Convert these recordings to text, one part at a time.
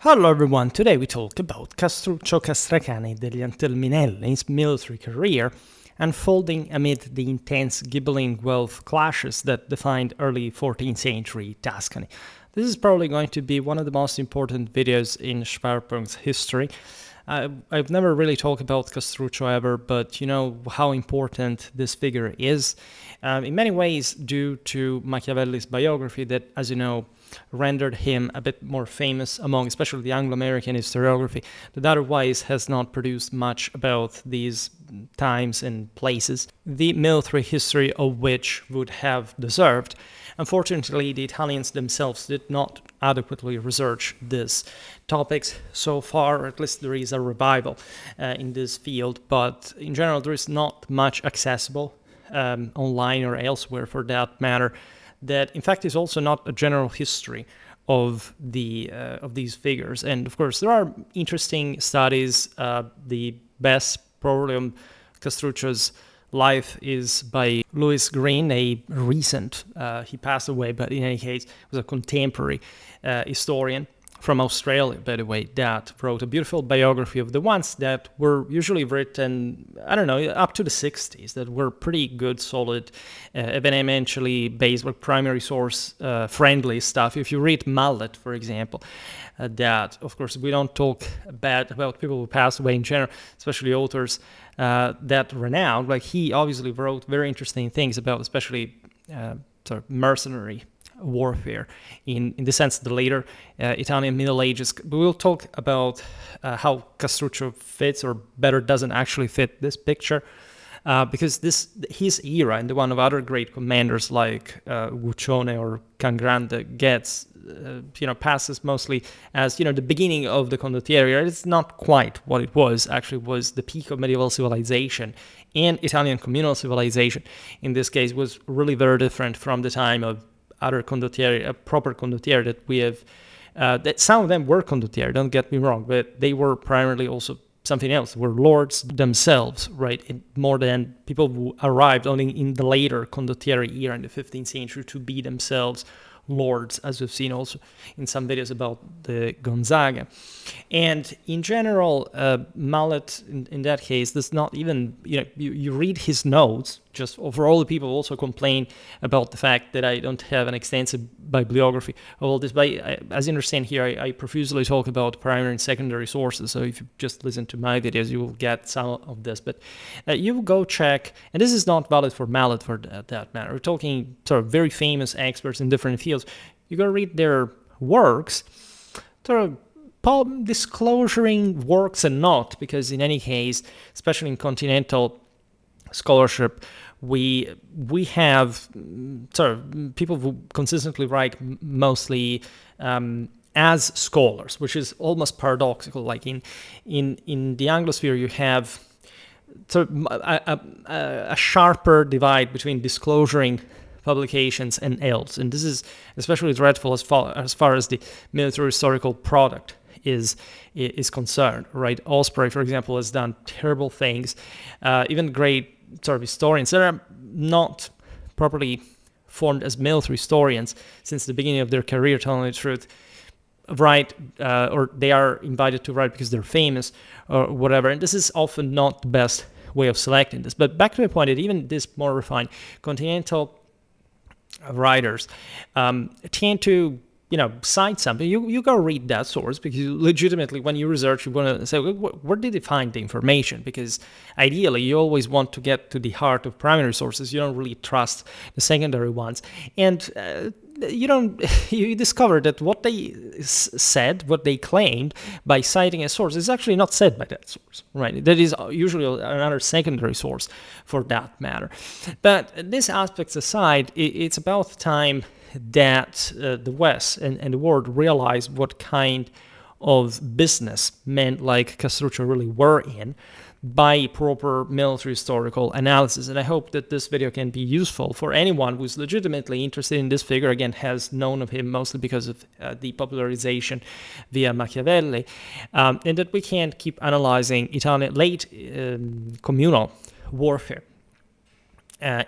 Hello everyone, today we talk about Castruccio Castracani degli Antelminelli's military career unfolding amid the intense Ghibelline wealth clashes that defined early 14th century Tuscany. This is probably going to be one of the most important videos in Schwerpunkt's history. I've never really talked about Castruccio ever, but you know how important this figure is, in many ways due to Machiavelli's biography that, as you know, rendered him a bit more famous among especially the Anglo-American historiography that otherwise has not produced much about these times and places, the military history of which would have deserved. Unfortunately, the Italians themselves did not adequately research these topics so far, or at least there is a revival in this field, but in general there is not much accessible online or elsewhere for that matter, that in fact is also not a general history of these figures. And of course there are interesting studies. The best probably on Castruccio's life is by Louis Green, a recent, he passed away, but in any case was a contemporary historian from Australia, by the way, that wrote a beautiful biography of the ones that were usually written, I don't know, up to the 60s, that were pretty good, solid, eventually based on primary source friendly stuff. If you read Mallet, for example, that, of course, we don't talk bad about people who passed away in general, especially authors that renowned, like he obviously wrote very interesting things about especially sort of mercenary warfare in the sense of the later Italian Middle Ages. We will talk about how Castruccio fits, or better doesn't actually fit this picture, because his era and the one of other great commanders like Guccione or Cangrande gets passes mostly as the beginning of the condottieri. It's not quite what it was. Actually, was the peak of medieval civilization, and Italian communal civilization in this case was really very different from the time of other condottieri, a proper condottieri that we have, that some of them were condottieri, don't get me wrong, but they were primarily also something else, were lords themselves, right? More than people who arrived only in the later condottieri era in the 15th century to be themselves lords, as we've seen also in some videos about the Gonzaga. And in general, Mallet in that case does not even, you read his notes, just for all the people who also complain about the fact that I don't have an extensive bibliography of all this. But as you understand here, I profusely talk about primary and secondary sources. So if you just listen to my videos, you will get some of this. But you go check, and this is not valid for Mallet for that matter. We're talking sort of very famous experts in different fields. You go read their works, sort of disclosuring works and not, because in any case, especially in continental scholarship, we have sort of people who consistently write mostly as scholars, which is almost paradoxical. Like in the Anglosphere, you have sort of a sharper divide between disclosuring publications and else, and this is especially dreadful as far as the military historical product is concerned, right? Osprey, for example, has done terrible things. Even great sort of historians that are not properly formed as military historians since the beginning of their career, telling the truth, write, or they are invited to write because they're famous or whatever. And this is often not the best way of selecting this. But back to the point that even this more refined continental writers tend to cite something. You go read that source, because you legitimately, when you research, you want to say, where did they find the information? Because ideally, you always want to get to the heart of primary sources. You don't really trust the secondary ones. And you discover that what they said, what they claimed by citing a source is actually not said by that source, right? That is usually another secondary source for that matter. But these aspects aside, it's about time that the West and the world realized what kind of business men like Castruccio really were in by proper military historical analysis. And I hope that this video can be useful for anyone who's legitimately interested in this figure, again, has known of him mostly because of the popularization via Machiavelli, and that we can keep analyzing Italian late communal warfare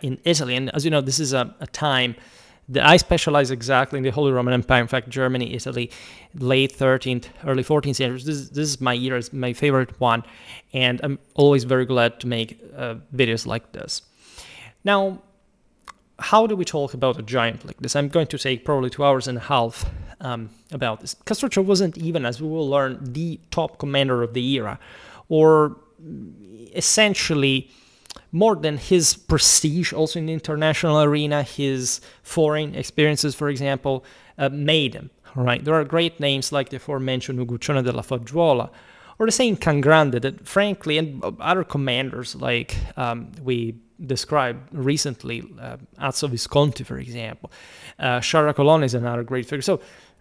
in Italy. And as you know, this is a time I specialize exactly in the Holy Roman Empire. In fact, Germany, Italy, late 13th, early 14th century. This is my year, it's my favorite one, and I'm always very glad to make videos like this. Now, how do we talk about a giant like this? I'm going to take probably 2.5 hours about this. Castruccio wasn't even, as we will learn, the top commander of the era, or essentially more than his prestige also in the international arena, his foreign experiences, for example, made him. Right? There are great names like the aforementioned Uguccione della Faggiola, or the same Cangrande that, frankly, and other commanders like we described recently, Azzo Visconti, for example. Sciarra Colonna is another great figure. So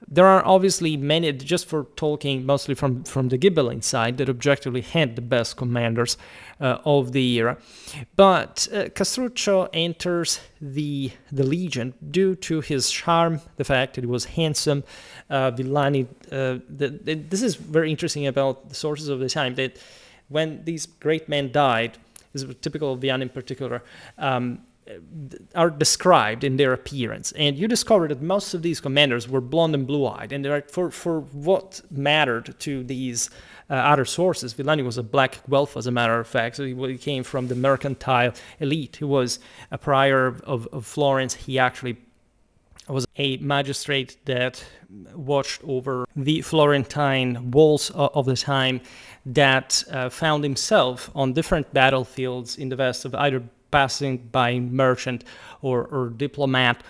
there are obviously many, just for talking mostly from the Ghibelline side, that objectively had the best commanders of the era. But Castruccio enters the Legion due to his charm, the fact that he was handsome. Villani, this is very interesting about the sources of the time, that when these great men died, this is typical of Villani in particular, are described in their appearance, and you discover that most of these commanders were blonde and blue-eyed, and for what mattered to these other sources, Villani was a black Guelph, as a matter of fact. So he came from the mercantile elite. He was a prior of Florence. He actually was a magistrate that watched over the Florentine walls of the time, that found himself on different battlefields in the west, of either passing by merchant or diplomat,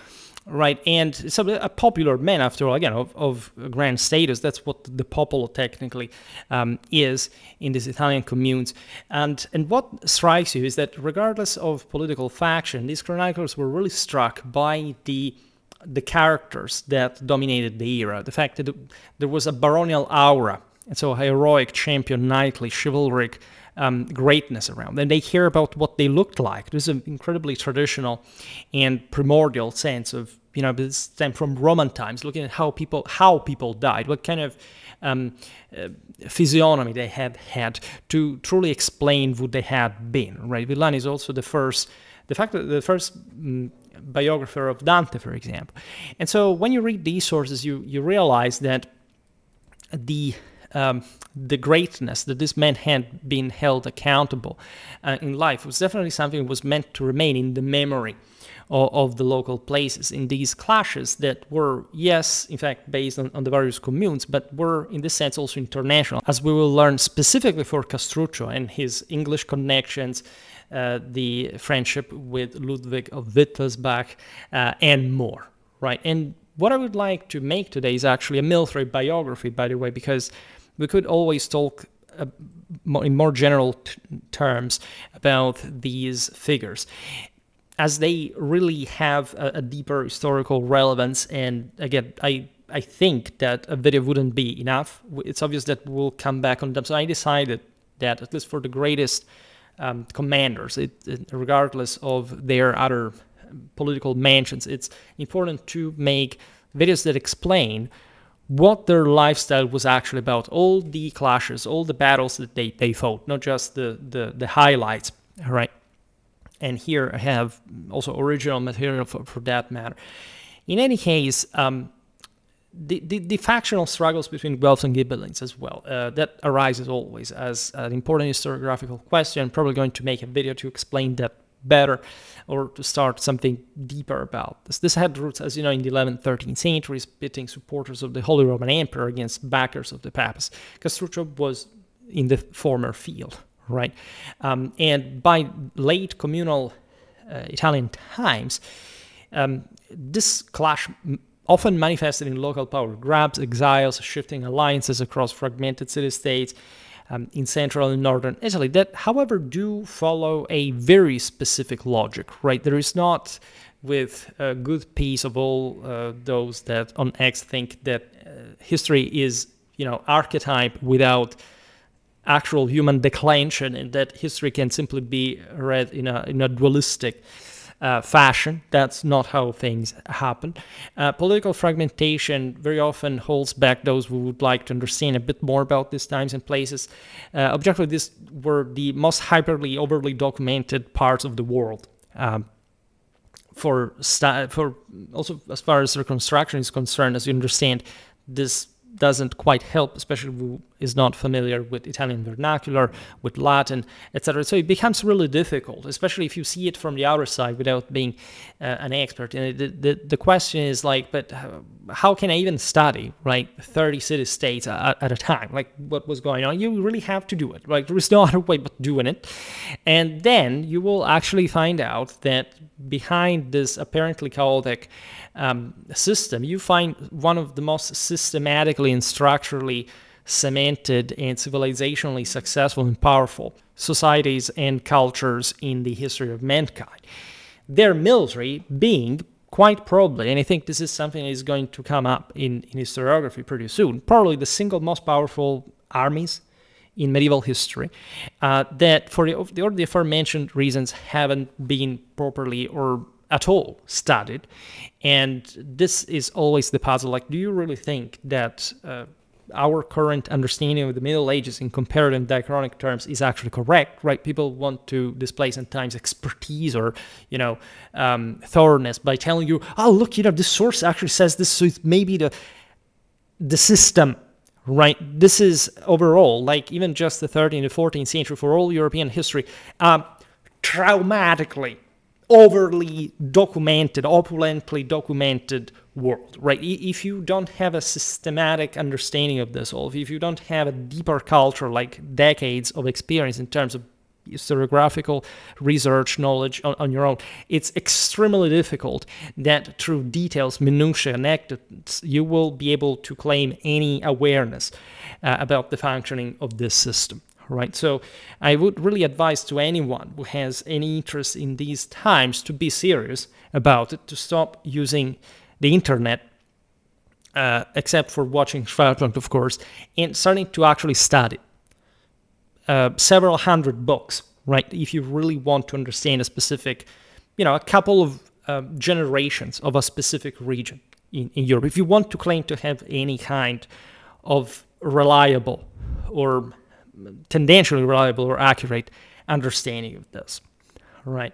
right? And so a popular man, after all, again, of grand status. That's what the popolo technically is in these Italian communes. And what strikes you is that regardless of political faction, these chroniclers were really struck by the characters that dominated the era. The fact that there was a baronial aura, and so heroic, champion, knightly, chivalric greatness around. And they hear about what they looked like. There's an incredibly traditional and primordial sense of, this stem from Roman times, looking at how people died, what kind of physiognomy they had to truly explain who they had been, right? Villani is also the first biographer of Dante, for example. And so when you read these sources, you realize that the greatness that this man had been held accountable in life was definitely something that was meant to remain in the memory of the local places, in these clashes that were, yes, in fact, based on the various communes, but were, in this sense, also international, as we will learn specifically for Castruccio and his English connections, the friendship with Ludwig of Wittelsbach, and more, right? And what I would like to make today is actually a military biography, by the way, because we could always talk in more general terms about these figures, as they really have a deeper historical relevance. And again, I think that a video wouldn't be enough. It's obvious that we'll come back on them. So I decided that, at least for the greatest commanders, regardless of their other political mansions, it's important to make videos that explain what their lifestyle was actually about, all the clashes, all the battles that they fought, not just the highlights, all right? And here I have also original material for that matter. In any case, the factional struggles between Guelphs and Ghibellines as well, that arises always as an important historiographical question. I'm probably going to make a video to explain that better, or to start something deeper about this. This had roots, as you know, in the 11th, 13th centuries, pitting supporters of the Holy Roman Emperor against backers of the papacy. Castruccio was in the former field, right? And by late communal Italian times, this clash often manifested in local power grabs, exiles, shifting alliances across fragmented city-states in central and northern Italy, that, however, do follow a very specific logic, right? There is not, with a good piece of all those that on X think that history is, archetype without actual human declension, and that history can simply be read in a dualistic fashion. That's not how things happen. Political fragmentation very often holds back those who would like to understand a bit more about these times and places. Objectively, these were the most overly documented parts of the world for also as far as reconstruction is concerned, as you understand, this doesn't quite help, especially who is not familiar with Italian vernacular, with Latin, etc. So it becomes really difficult, especially if you see it from the outer side without being an expert. And the question is like, but how can I even study, right, 30 city-states at a time? Like, what was going on? You really have to do it. Like, there is no other way but doing it. And then you will actually find out that behind this apparently chaotic system, you find one of the most systematically and structurally cemented and civilizationally successful and powerful societies and cultures in the history of mankind. Their military being quite probably, and I think this is something that is going to come up in historiography pretty soon, probably the single most powerful armies in medieval history, that for the aforementioned reasons haven't been properly or at all studied. And this is always the puzzle. Like, do you really think that our current understanding of the Middle Ages in comparative and diachronic terms is actually correct, right? People want to display sometimes expertise or, thoroughness by telling you, oh, look, this source actually says this, so it's maybe the system, right? This is overall, like even just the 13th and 14th century for all European history, traumatically overly documented, opulently documented world, right? If you don't have a systematic understanding of this, or if you don't have a deeper culture, like decades of experience in terms of historiographical research knowledge on your own, it's extremely difficult that through details, minutiae, anecdotes, you will be able to claim any awareness about the functioning of this system. Right, so I would really advise to anyone who has any interest in these times to be serious about it, to stop using the internet, except for watching Schwerpunkt, of course, and starting to actually study several hundred books, right? If you really want to understand a specific, a couple of generations of a specific region in Europe, if you want to claim to have any kind of reliable or tendentially reliable or accurate understanding of this, right?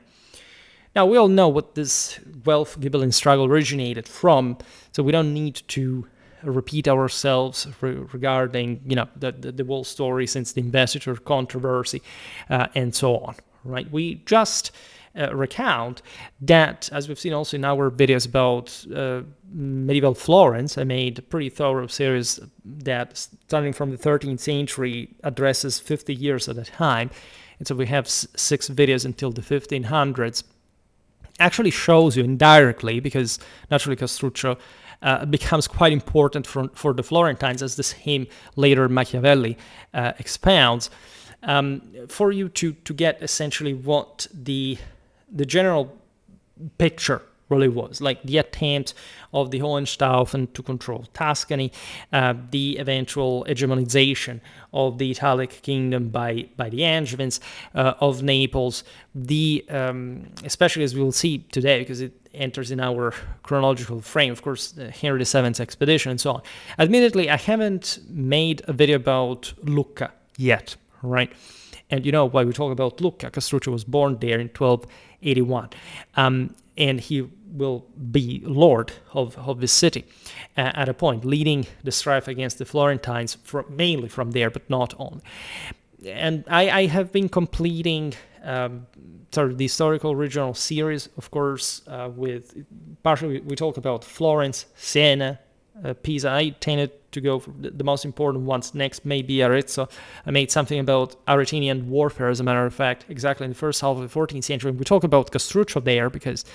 Now, we all know what this wealth Ghibelline struggle originated from, so we don't need to repeat ourselves regarding, the whole story since the investiture controversy and so on, right? We just recount that, as we've seen also in our videos about medieval Florence. I made a pretty thorough series that, starting from the 13th century, addresses 50 years at a time. And so we have 6 videos until the 1500s. Actually shows you indirectly, because naturally Castruccio becomes quite important for the Florentines, as the same later Machiavelli expounds, for you to get essentially what the general picture really was, like the attempt of the Hohenstaufen to control Tuscany, the eventual hegemonization of the Italic kingdom by the Angevins, of Naples, the especially as we will see today, because it enters in our chronological frame, of course, Henry VII's expedition and so on. Admittedly, I haven't made a video about Lucca yet, right? And why we talk about Lucca, Castruccio was born there in 1281. And he will be lord of the city at a point, leading the strife against the Florentines mainly from there, but not only. And I have been completing the historical regional series, of course, with partially we talk about Florence, Siena, Pisa. I tended to go for the most important ones. Next may be Arezzo. I made something about Aretinian warfare, as a matter of fact, exactly in the first half of the 14th century. We talk about Castruccio there, because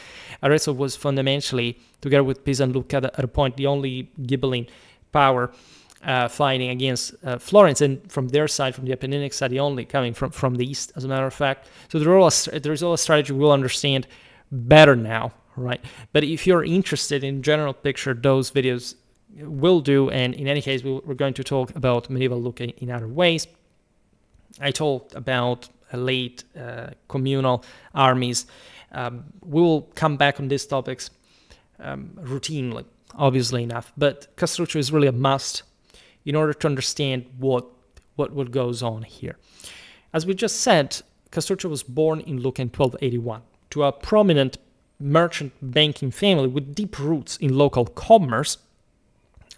Arezzo was fundamentally, together with Pisa and Lucca, at a point the only Ghibelline power fighting against Florence, and from their side, from the Apenninic side, the only coming from the east, as a matter of fact. So there is all a strategy we'll understand better now, right? But if you're interested in general picture, those videos will do, and in any case, we're going to talk about medieval Lucca in other ways. I talked about late communal armies. We will come back on these topics routinely, obviously enough, but Castruccio is really a must in order to understand what goes on here. As we just said, Castruccio was born in Lucca in 1281 to a prominent merchant banking family with deep roots in local commerce,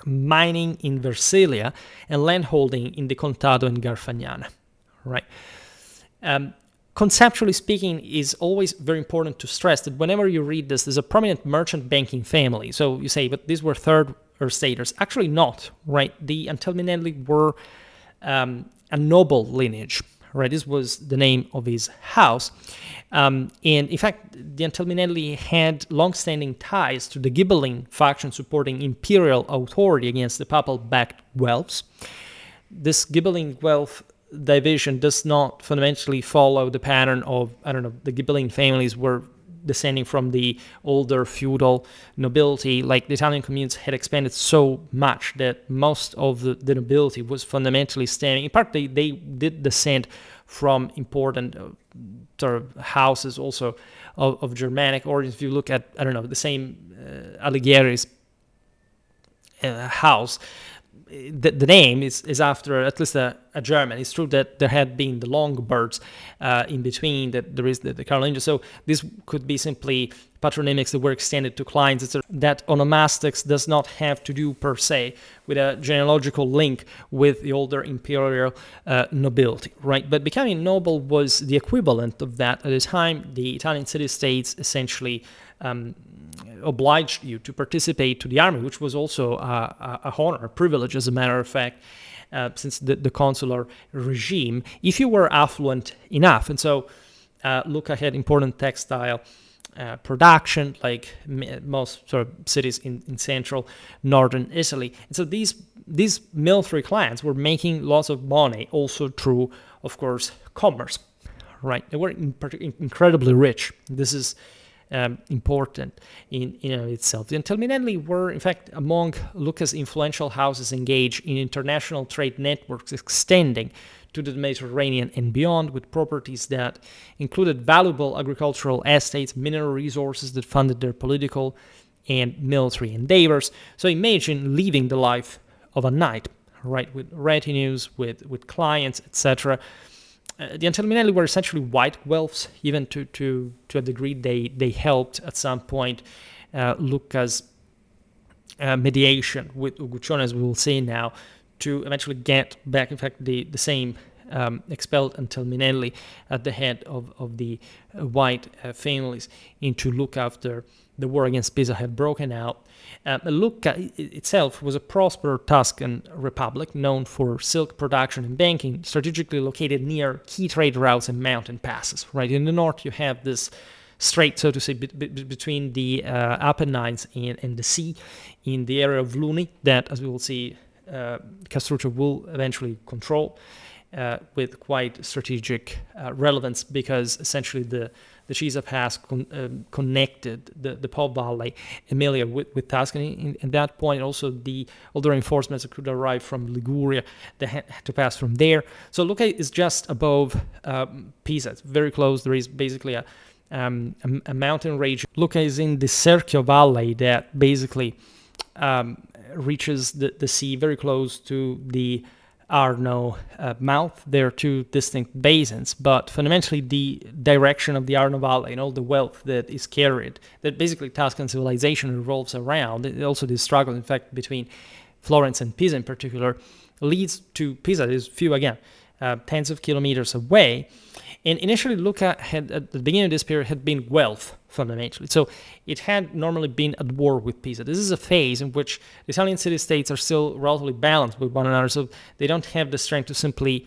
mining in Versilia, and landholding in the Contado and Garfagnana, right? Conceptually speaking, is always very important to stress that whenever you read this, there's a prominent merchant banking family. So you say, but these were third estaters. Actually not, right? The Antelminelli were a noble lineage, right? This was the name of his house. And in fact, the Antelminelli had long-standing ties to the Ghibelline faction supporting imperial authority against the papal-backed Guelphs. This Ghibelline Guelph division does not fundamentally follow the pattern of, the Ghibelline families were descending from the older feudal nobility. Like, the Italian communes had expanded so much that most of the nobility was fundamentally stemming. In part, they did descend from important sort of houses also of Germanic origins. If you look at, the same Alighieri's house, the name is after at least a German. It's true that there had been the Longbirds in between, that there is the Carolingians. So this could be simply patronymics that were extended to clients, etc. That onomastics does not have to do per se with a genealogical link with the older imperial nobility, right? But becoming noble was the equivalent of that at the time. The Italian city-states essentially obliged you to participate to the army, which was also a honor, a privilege, as a matter of fact, since the consular regime, if you were affluent enough. And so Lucca had important textile production, like most sort of cities in central northern Italy. And so these military clans were making lots of money also through, of course, commerce, right? They were incredibly rich. This is important in itself. The Antelminelli were, in fact, among Lucca's influential houses engaged in international trade networks extending to the Mediterranean and beyond, with properties that included valuable agricultural estates, mineral resources that funded their political and military endeavors. So imagine living the life of a knight, right, with retinues, with clients, etc. The Antelminelli were essentially white Guelphs, even to a degree. They helped at some point Lucca's mediation with Uguccione, as we will see now, to eventually get back, in fact, the same expelled Antelminelli at the head of the white families into Lucca after the war against Pisa had broken out. Lucca itself was a prosperous Tuscan republic known for silk production and banking, strategically located near key trade routes and mountain passes. Right in the north, you have this strait, so to say, between the Apennines and the sea in the area of Luni, that, as we will see, Castruccio will eventually control with quite strategic relevance, because essentially the Cisa Pass connected the Po Valley, Emilia, with Tuscany. At that point, also the older reinforcements that could arrive from Liguria, they had to pass from there. So Lucca is just above Pisa. It's very close. There is basically a mountain range. Lucca is in the Cerchio Valley that basically reaches the sea, very close to the Arno mouth. There are two distinct basins, but fundamentally the direction of the Arno Valley and all the wealth that is carried, that basically Tuscan civilization revolves around, also the struggle, in fact, between Florence and Pisa in particular, leads to Pisa. There's few, again, tens of kilometers away. And initially, Lucca had, at the beginning of this period, had been Guelph, fundamentally. So it had normally been at war with Pisa. This is a phase in which the Italian city-states are still relatively balanced with one another, so they don't have the strength to simply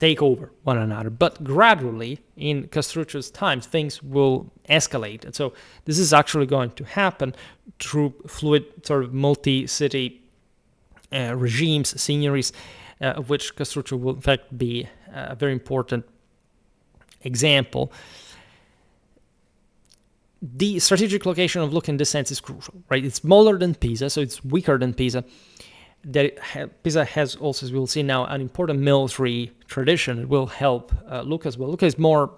take over one another. But gradually, in Castruccio's time, things will escalate. And so this is actually going to happen through fluid, sort of multi-city regimes, signories, of which Castruccio will, in fact, be a very important example. The strategic location of Lucca in this sense is crucial, right? It's smaller than Pisa, so it's weaker than Pisa. Pisa has also, as we'll see now, an important military tradition. It will help Lucca as well. Lucca is more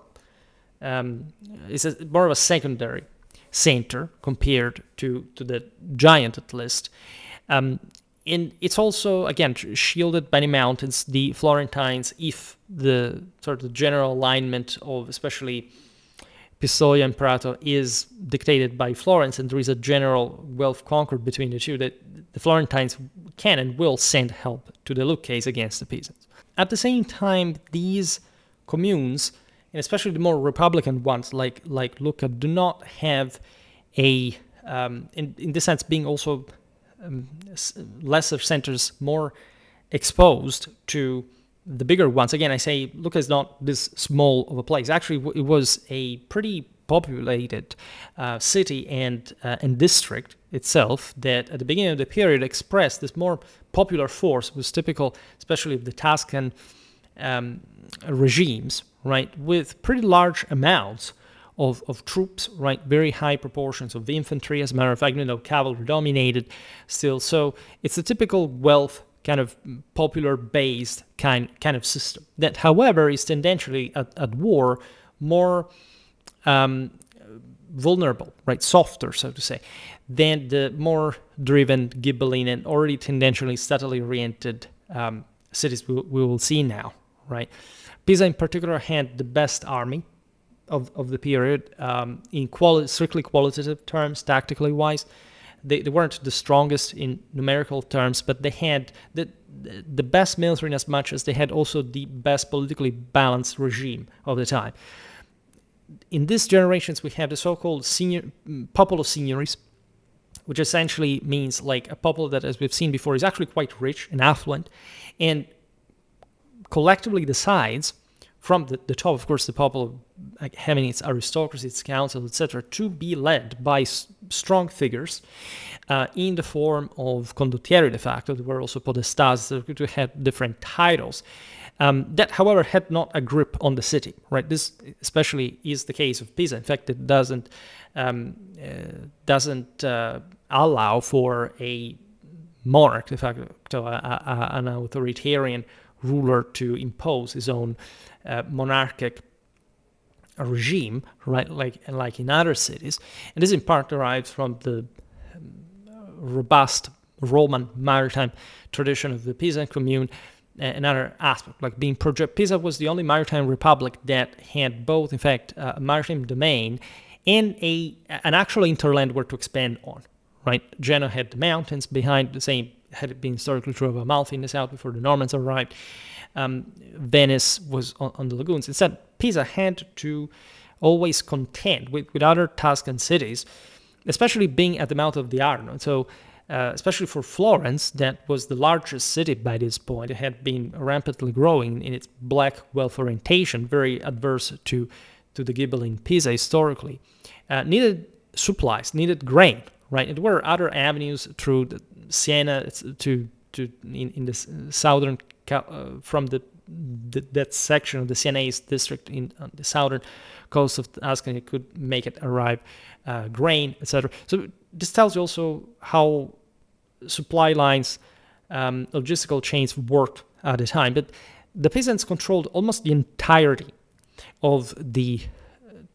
more of a secondary center compared to the giant, at least. And it's also, again, shielded by the mountains. The Florentines, if the sort of general alignment of especially Pistoia and Prato is dictated by Florence, and there is a general wealth concord between the two, that the Florentines can and will send help to the Lucchese against the Pisans. At the same time, these communes, and especially the more republican ones like Lucca, do not have a, in this sense, being also lesser centers more exposed to the bigger ones. Again, I say Lucca is not this small of a place. Actually, it was a pretty populated city and district itself that at the beginning of the period expressed this more popular force, was typical especially of the Tuscan regimes, right, with pretty large amounts of troops, right, very high proportions of infantry, as a matter of fact, cavalry dominated still. So it's a typical wealth kind of popular-based kind of system that, however, is tendentially at war more vulnerable, right, softer, so to say, than the more driven Ghibelline and already tendentially steadily oriented cities we will see now, right. Pisa in particular had the best army of the period in strictly qualitative terms, tactically wise. They weren't the strongest in numerical terms, but they had the best military in as much as they had also the best politically balanced regime of the time. In these generations, we have the so-called popolo signories, which essentially means like a popolo that, as we've seen before, is actually quite rich and affluent, and collectively decides from the top, of course, the popolo having its aristocracy, its council, etc., to be led by strong figures in the form of condottieri de facto. There were also podestas who had different titles that, however, had not a grip on the city. Right, this especially is the case of Pisa. In fact, it doesn't allow for a monarch, de facto, an authoritarian ruler to impose his own monarchic regime, right, like in other cities. And this in part derives from the robust Roman maritime tradition of the Pisan commune. Another aspect, like being Pisa was the only maritime republic that had both, in fact, a maritime domain and an actual interland where to expand on, right? Genoa had the mountains behind, the same had been historically true of Amalfi in the south before the Normans arrived. Venice was on the lagoons. Instead, Pisa had to always contend with other Tuscan cities, especially being at the mouth of the Arno. So, especially for Florence, that was the largest city by this point. It had been rapidly growing in its black wealth orientation, very adverse to the Ghibelline Pisa historically. Needed supplies, needed grain, right? And there were other avenues through the Siena in the southern from that section of the Sienese district on the southern coast of Tuscany could make it arrive grain, etc. So this tells you also how supply lines, logistical chains worked at the time. But the Pisans controlled almost the entirety of the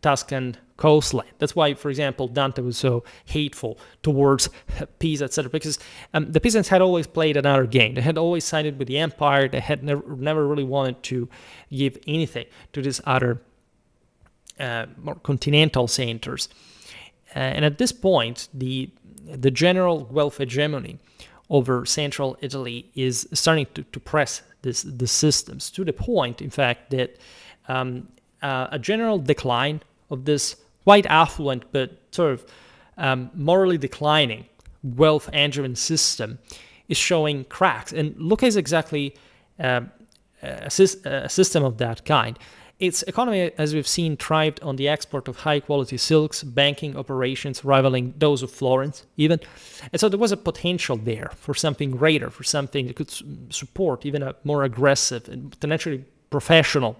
Tuscan coastline. That's why, for example, Dante was so hateful towards Pisa, etc., because the Pisans had always played another game. They had always sided with the empire. They had never really wanted to give anything to these other more continental centers. And at this point, the general wealth hegemony over central Italy is starting to press the systems to the point, in fact, that a general decline of this quite affluent but sort of morally declining wealth engine system is showing cracks. And Lucca is exactly a system of that kind. Its economy, as we've seen, thrived on the export of high-quality silks, banking operations rivaling those of Florence, even. And so there was a potential there for something greater, for something that could support even a more aggressive and potentially professional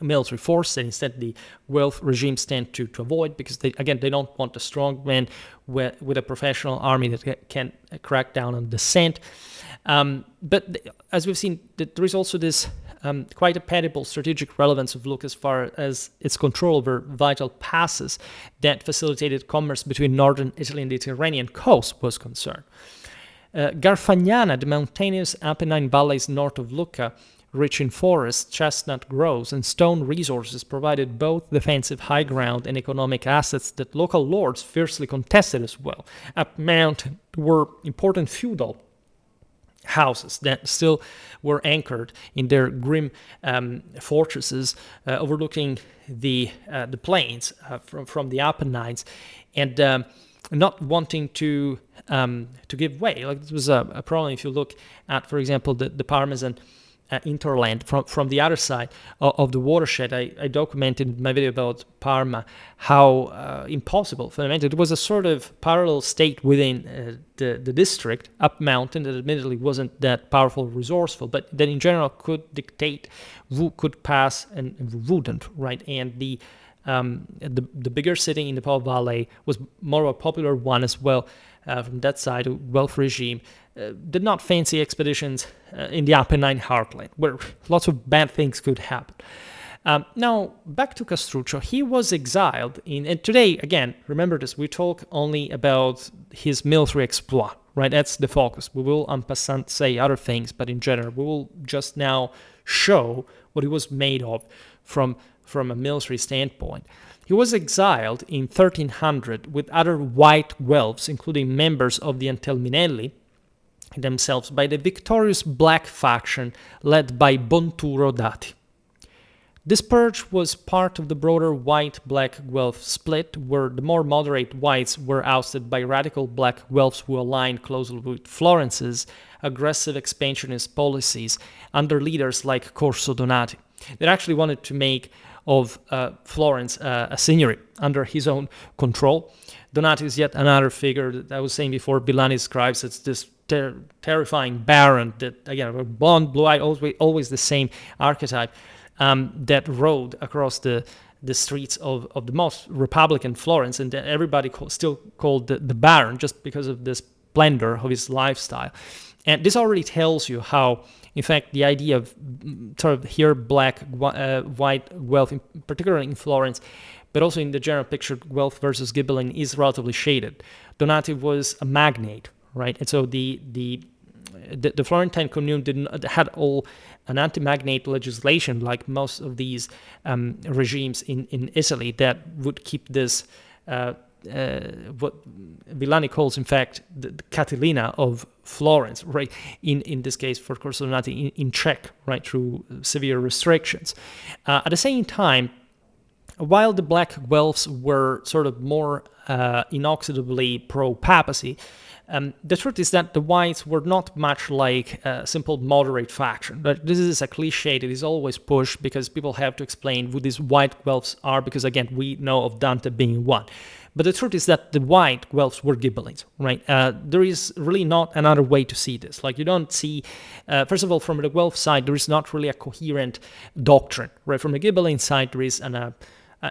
military force that instead the wealth regimes tend to avoid, because they don't want a strong man with a professional army that can crack down on dissent. But as we've seen, there is also this quite a palpable strategic relevance of Lucca as far as its control over vital passes that facilitated commerce between northern Italy and the Tyrrhenian coast was concerned. Garfagnana, the mountainous Apennine valleys north of Lucca, rich in forests, chestnut groves, and stone resources, provided both defensive high ground and economic assets that local lords fiercely contested as well. Up mountain were important feudal houses that still were anchored in their grim fortresses overlooking the plains from the Apennines, and not wanting to give way. Like, this was a problem if you look at, for example, the Parmesan interland from the other side of the watershed. I documented in my video about Parma how impossible, fundamentally. It was a sort of parallel state within the district, up mountain, that admittedly wasn't that powerful, resourceful, but that in general could dictate who could pass and who wouldn't, right? And the bigger city in the Po Valley was more of a popular one as well. From that side, a wealth regime did not fancy expeditions in the Apennine heartland, where lots of bad things could happen. Now, back to Castruccio. He was exiled and today, again, remember this, we talk only about his military exploit, right? That's the focus. We will, en passant, say other things, but in general, we will just now show what he was made of from a military standpoint. He was exiled in 1300 with other white Guelphs, including members of the Antelminelli themselves, by the victorious black faction led by Bonturo Dati. This purge was part of the broader white-black Guelph split, where the more moderate whites were ousted by radical black Guelphs who aligned closely with Florence's aggressive expansionist policies under leaders like Corso Donati. They actually wanted to make of Florence a signory under his own control. Donati is yet another figure that I was saying before. Villani describes as this terrifying baron that, again, blonde, blue-eyed, always the same archetype, that rode across the streets of the most republican Florence, and that everybody still called the baron just because of the splendor of his lifestyle. And this already tells you how, in fact, the idea of sort of here black, white Guelph, particularly in Florence, but also in the general picture, Guelph versus Ghibelline, is relatively shaded. Donati was a magnate, right? And so the Florentine commune had all an anti-magnate legislation, like most of these regimes in Italy, that would keep this what Villani calls, in fact, the Catilina of Florence, right? In this case, for Corso Donati, in check, right, through severe restrictions. At the same time, while the black Guelphs were sort of more inoxidably pro-papacy, the truth is that the whites were not much like a simple moderate faction. But this is a cliche that is always pushed because people have to explain who these white Guelphs are, because, again, we know of Dante being one. But the truth is that the white Guelphs were Ghibellines, right? There is really not another way to see this. Like, you don't see, first of all, from the Guelph side, there is not really a coherent doctrine, right? From the Ghibelline side, there is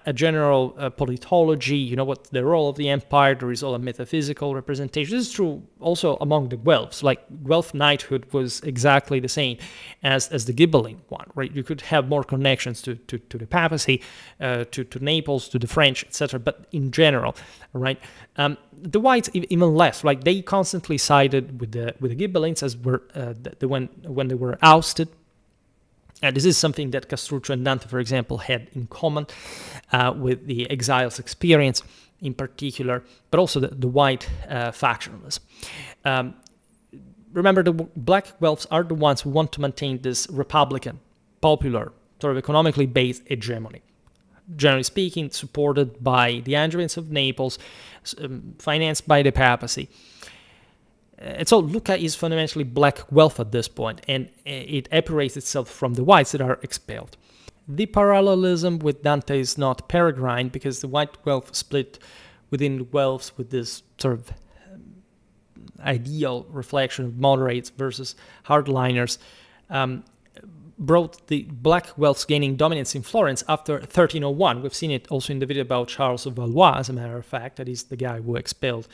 a general politology, you know, what the role of the empire, there is all a metaphysical representation. This is true also among the Guelphs. Like, Guelph knighthood was exactly the same as the Ghibelline one, right? You could have more connections to the papacy, to Naples, to the French, etc. But in general, right, the whites even less. Like, they constantly sided with the Ghibellines as were when they were ousted. And this is something that Castruccio and Dante, for example, had in common with the exiles' experience in particular, but also the white factionalists. Remember, the black Guelphs are the ones who want to maintain this republican, popular, sort of economically based hegemony. Generally speaking, supported by the Angevins of Naples, financed by the papacy. And so Lucca is fundamentally black Guelph at this point, and it separates itself from the whites that are expelled. The parallelism with Dante is not peregrine, because the white Guelph split within the Guelphs with this sort of ideal reflection of moderates versus hardliners, brought the black Guelphs gaining dominance in Florence after 1301. We've seen it also in the video about Charles of Valois, as a matter of fact. That is the guy who expelled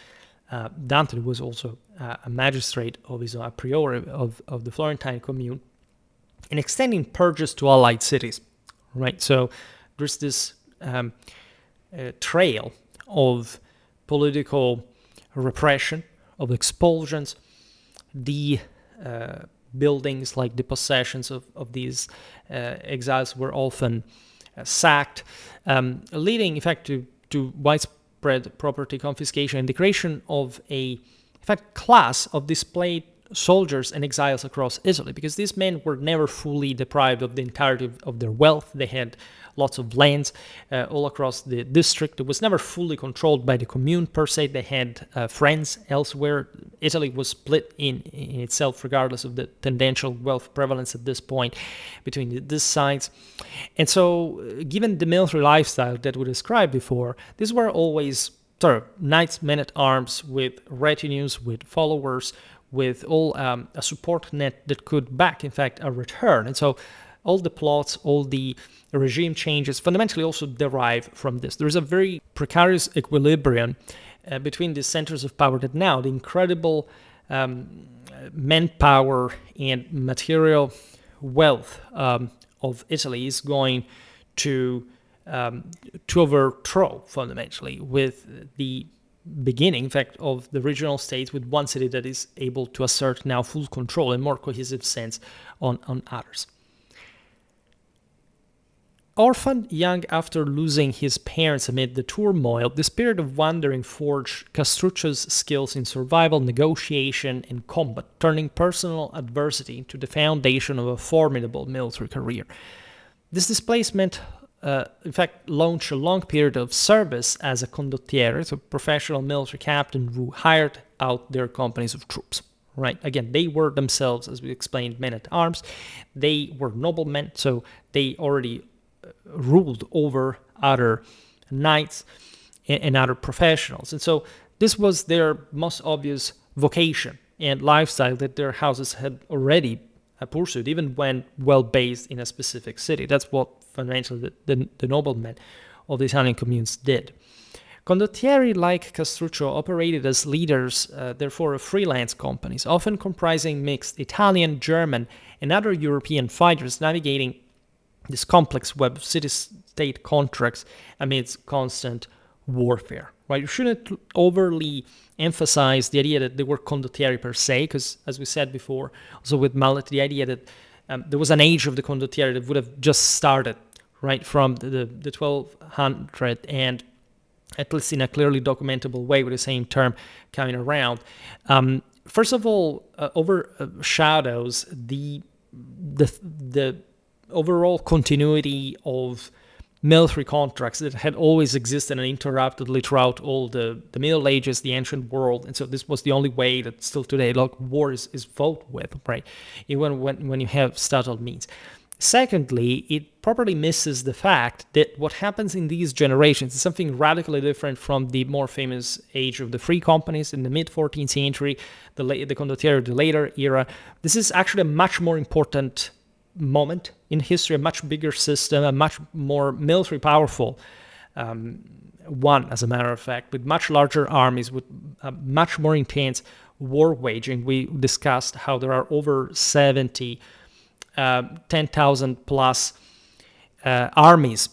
Dante, was also a magistrate of his a priori of the Florentine commune, and extending purges to allied cities, right? So there's this trail of political repression, of expulsions. The buildings, like the possessions of these exiles were often sacked, leading in fact to widespread property confiscation and the creation of a in fact class of displaced soldiers and exiles across Italy, because these men were never fully deprived of the entirety of their wealth. They had lots of lands all across the district. It was never fully controlled by the commune per se. They had friends elsewhere. Italy was split in itself, regardless of the tendential wealth prevalence at this point between these sides. And so, given the military lifestyle that we described before, these were always sort of knights, men-at-arms with retinues, with followers, with all a support net that could back, in fact, a return. And so all the plots, all the regime changes fundamentally also derive from this. There is a very precarious equilibrium between the centers of power that now the incredible manpower and material wealth of Italy is going to overthrow fundamentally, with the beginning, in fact, of the regional states, with one city that is able to assert now full control and more cohesive sense on others. Orphaned young after losing his parents amid the turmoil, the spirit of wandering forged Castruccio's skills in survival, negotiation, and combat, turning personal adversity into the foundation of a formidable military career. This displacement in fact, launched a long period of service as a condottiere, so professional military captain who hired out their companies of troops. Right? Again, they were themselves, as we explained, men-at-arms. They were noblemen, so they already ruled over other knights and other professionals. And so this was their most obvious vocation and lifestyle that their houses had already pursued, even when well based in a specific city. That's what fundamentally the noblemen of the Italian communes did. Condottieri, like Castruccio, operated as leaders, therefore, of freelance companies, often comprising mixed Italian, German, and other European fighters, navigating this complex web of city-state contracts amidst constant warfare. Right? You shouldn't overly emphasize the idea that they were condottieri per se, because, as we said before, also with Mallet, the idea that there was an age of the condottieri that would have just started, right, from the 1200, and at least in a clearly documentable way, with the same term coming around. First of all, overshadows the overall continuity of military contracts that had always existed uninterruptedly throughout all the Middle Ages, the ancient world. And so this was the only way that still today, like, war is fought with, right? Even when you have subtle means. Secondly, it properly misses the fact that what happens in these generations is something radically different from the more famous age of the free companies in the mid-14th century, the condottieri, the later era. This is actually a much more important moment in history, a much bigger system, a much more military powerful one, as a matter of fact, with much larger armies, with much more intense war waging. We discussed how there are over 70 10,000 plus armies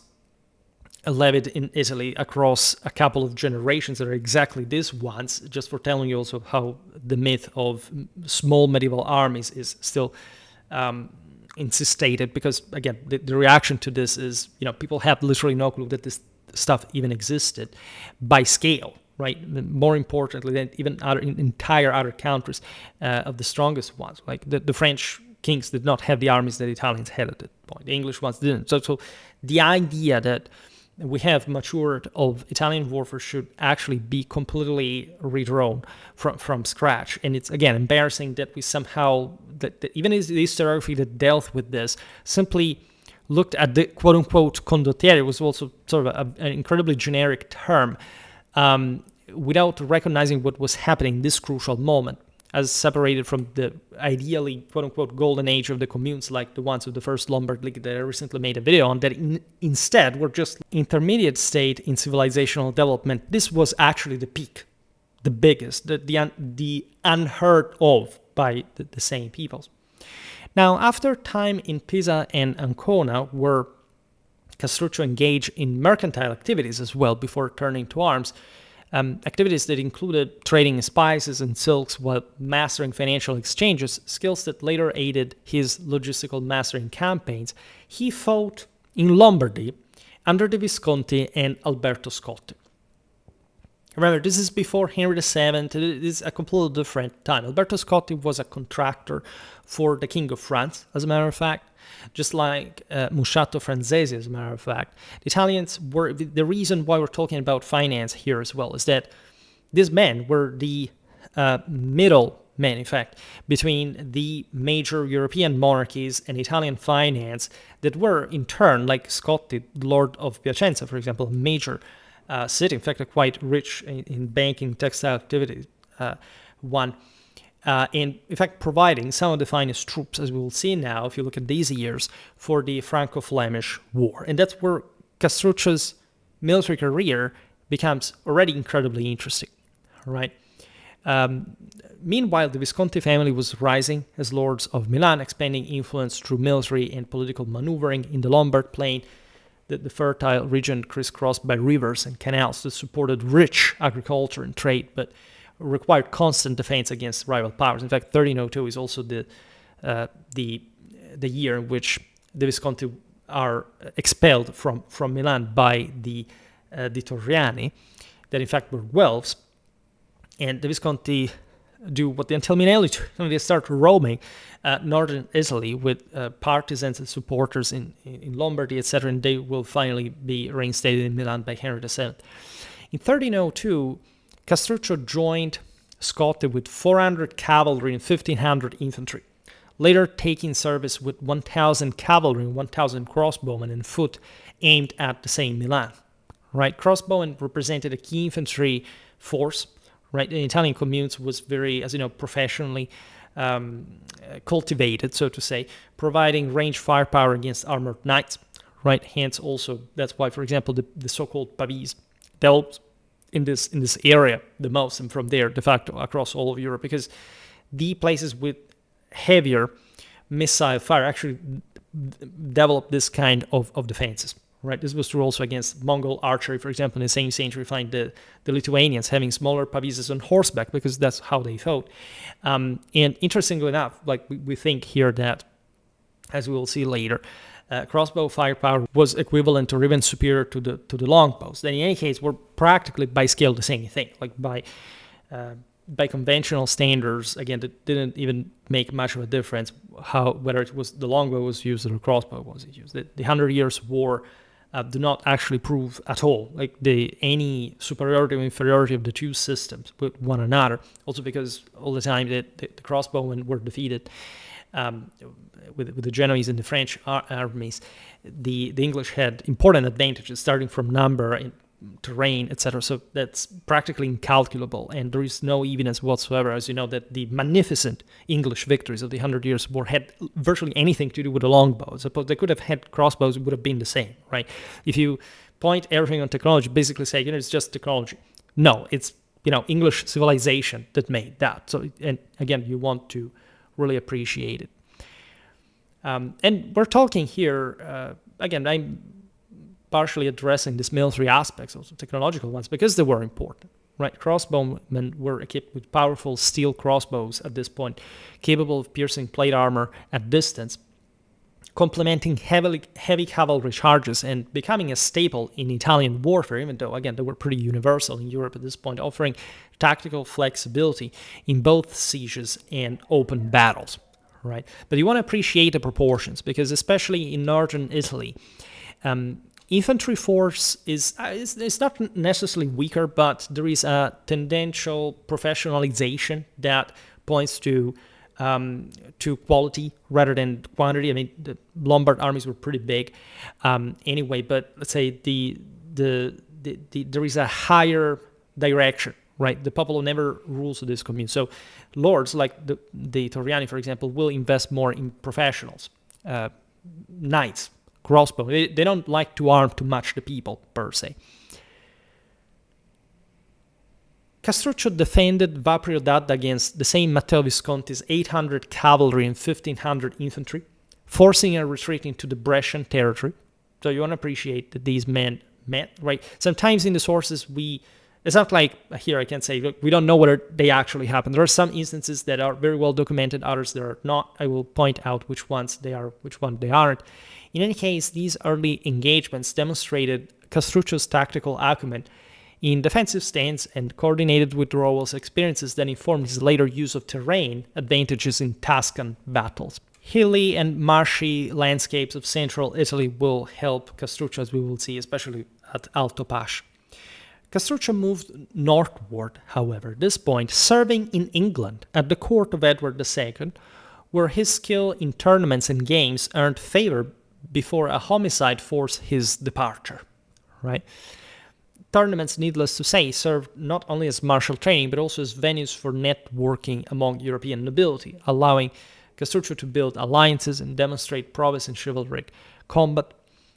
levied in Italy across a couple of generations that are exactly these ones, just for telling you also how the myth of small medieval armies is still insisted, because, again, the reaction to this is, people have literally no clue that this stuff even existed by scale, right? More importantly than even entire other countries of the strongest ones, like the French kings did not have the armies that Italians had at that point. The English ones didn't. So the idea that we have matured of Italian warfare should actually be completely redrawn from scratch. And it's, again, embarrassing that we somehow, that even the historiography that dealt with this simply looked at the quote-unquote condottieri, was also sort of an incredibly generic term, without recognizing what was happening in this crucial moment, as separated from the ideally quote-unquote golden age of the communes, like the ones of the First Lombard League that I recently made a video on, that instead were just intermediate state in civilizational development. This was actually the peak, the biggest, the unheard of by the same peoples. Now, after time in Pisa and Ancona, where Castruccio engaged in mercantile activities as well before turning to arms, activities that included trading in spices and silks while mastering financial exchanges, skills that later aided his logistical mastering campaigns. He fought in Lombardy under the Visconti and Alberto Scotti. Remember, this is before Henry VII. It is a completely different time. Alberto Scotti was a contractor for the King of France, as a matter of fact, just like Musciato Franzesi, as a matter of fact. The Italians were, the reason why we're talking about finance here as well, is that these men were the middle men, in fact, between the major European monarchies and Italian finance that were, in turn, like Scotti, Lord of Piacenza, for example, a major city, in fact, a quite rich in banking, textile activities, one. And in fact, providing some of the finest troops, as we will see now, if you look at these years, for the Franco-Flemish War. And that's where Castruccio's military career becomes already incredibly interesting, right? Meanwhile, the Visconti family was rising as lords of Milan, expanding influence through military and political maneuvering in the Lombard plain, the fertile region crisscrossed by rivers and canals that supported rich agriculture and trade, but required constant defense against rival powers. In fact, 1302 is also the year in which the Visconti are expelled from Milan by the Torriani, that in fact were Guelphs, and the Visconti do what the Antelminelli do. They start roaming northern Italy with partisans and supporters in Lombardy, etc., and they will finally be reinstated in Milan by Henry VII. In 1302, Castruccio joined Scotti with 400 cavalry and 1,500 infantry, later taking service with 1,000 cavalry and 1,000 crossbowmen and foot aimed at the same Milan. Right, crossbowmen represented a key infantry force. Right, the Italian communes was very, as you know, professionally cultivated, so to say, providing range firepower against armored knights. Right, hence also that's why, for example, the so-called Pavese developed in this area the most, and from there de facto across all of Europe, because the places with heavier missile fire actually developed this kind of defenses. Right, this was true also against Mongol archery, for example. In the same century, we find the Lithuanians having smaller pavises on horseback because that's how they fought. And interestingly enough, like we think here that, as we will see later, crossbow firepower was equivalent or even superior to the longbows. Then in any case, were practically by scale the same thing. Like by conventional standards, again, that didn't even make much of a difference whether it was the longbow was used or the crossbow was used. The 100 Years' War do not actually prove at all like any superiority or inferiority of the two systems with one another. Also because all the time the crossbowmen were defeated with the Genoese and the French armies, the English had important advantages starting from number and terrain, etc. So that's practically incalculable, and there is no evidence whatsoever, as you know, that the magnificent English victories of the 100 Years' War had virtually anything to do with the longbow. Suppose they could have had crossbows, it would have been the same, right? If you point everything on technology, basically say, it's just technology. No, it's, English civilization that made that. So, and again, you want to really appreciate it. And we're talking here, again, I'm partially addressing these military aspects, also technological ones, because they were important, right? Crossbowmen were equipped with powerful steel crossbows at this point, capable of piercing plate armor at distance, complementing heavy cavalry charges and becoming a staple in Italian warfare, even though, again, they were pretty universal in Europe at this point, offering tactical flexibility in both sieges and open battles, right? But you want to appreciate the proportions, because especially in northern Italy, infantry force is not necessarily weaker, but there is a tendential professionalization that points to quality rather than quantity. I mean, the Lombard armies were pretty big anyway, but let's say there is a higher direction, right? The popolo never rules this commune. So lords like the Torriani, for example, will invest more in professionals, knights, crossbow. They don't like to arm too much the people, per se. Castruccio defended Vaprio d'Adda against the same Matteo Visconti's 800 cavalry and 1,500 infantry, forcing a retreat into the Brescian territory. So you want to appreciate that these men met, right? Sometimes in the sources we It's not like here I can say, look, we don't know whether they actually happened. There are some instances that are very well documented, others that are not. I will point out which ones they are, which one they aren't. In any case, these early engagements demonstrated Castruccio's tactical acumen in defensive stance and coordinated withdrawals, experiences that informed his later use of terrain advantages in Tuscan battles. Hilly and marshy landscapes of central Italy will help Castruccio, as we will see, especially at Alto Pascio. Castruccio moved northward, however, at this point, serving in England at the court of Edward II, where his skill in tournaments and games earned favor before a homicide forced his departure. Right? Tournaments, needless to say, served not only as martial training, but also as venues for networking among European nobility, allowing Castruccio to build alliances and demonstrate prowess in chivalric combat.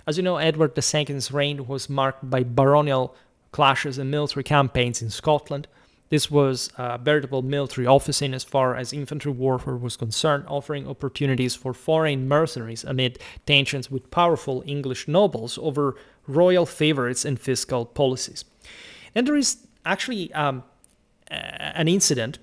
As you know, Edward II's reign was marked by baronial clashes and military campaigns in Scotland. This was a veritable military offensive as far as infantry warfare was concerned, offering opportunities for foreign mercenaries amid tensions with powerful English nobles over royal favorites and fiscal policies. And there is actually an incident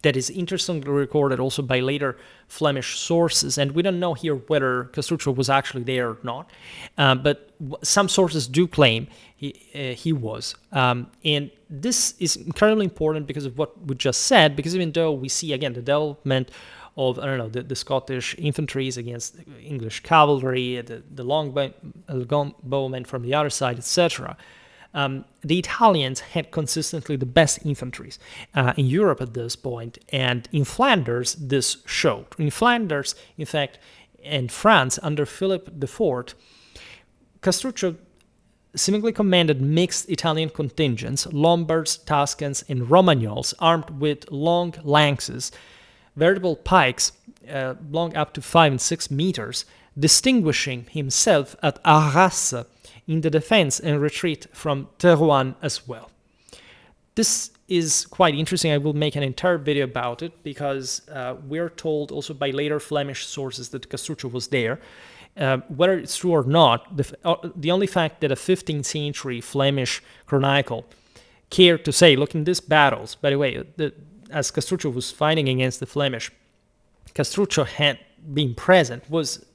that is interestingly recorded also by later Flemish sources, and we don't know here whether Castruccio was actually there or not, but some sources do claim he was. And this is incredibly important because of what we just said, because even though we see, again, the development of, the Scottish infantries against English cavalry, the longbowmen from the other side, etc., the Italians had consistently the best infantries in Europe at this point, and in Flanders this showed. In Flanders, in fact, and France under Philip IV, Castruccio seemingly commanded mixed Italian contingents, Lombards, Tuscans, and Romagnols, armed with long lances, veritable pikes, long up to 5 and 6 meters, distinguishing himself at Arras in the defense and retreat from Terouanne as well. This is quite interesting. I will make an entire video about it because we're told also by later Flemish sources that Castruccio was there. Whether it's true or not, the only fact that a 15th century Flemish chronicle cared to say, look, in these battles, by the way, as Castruccio was fighting against the Flemish, Castruccio had been present, was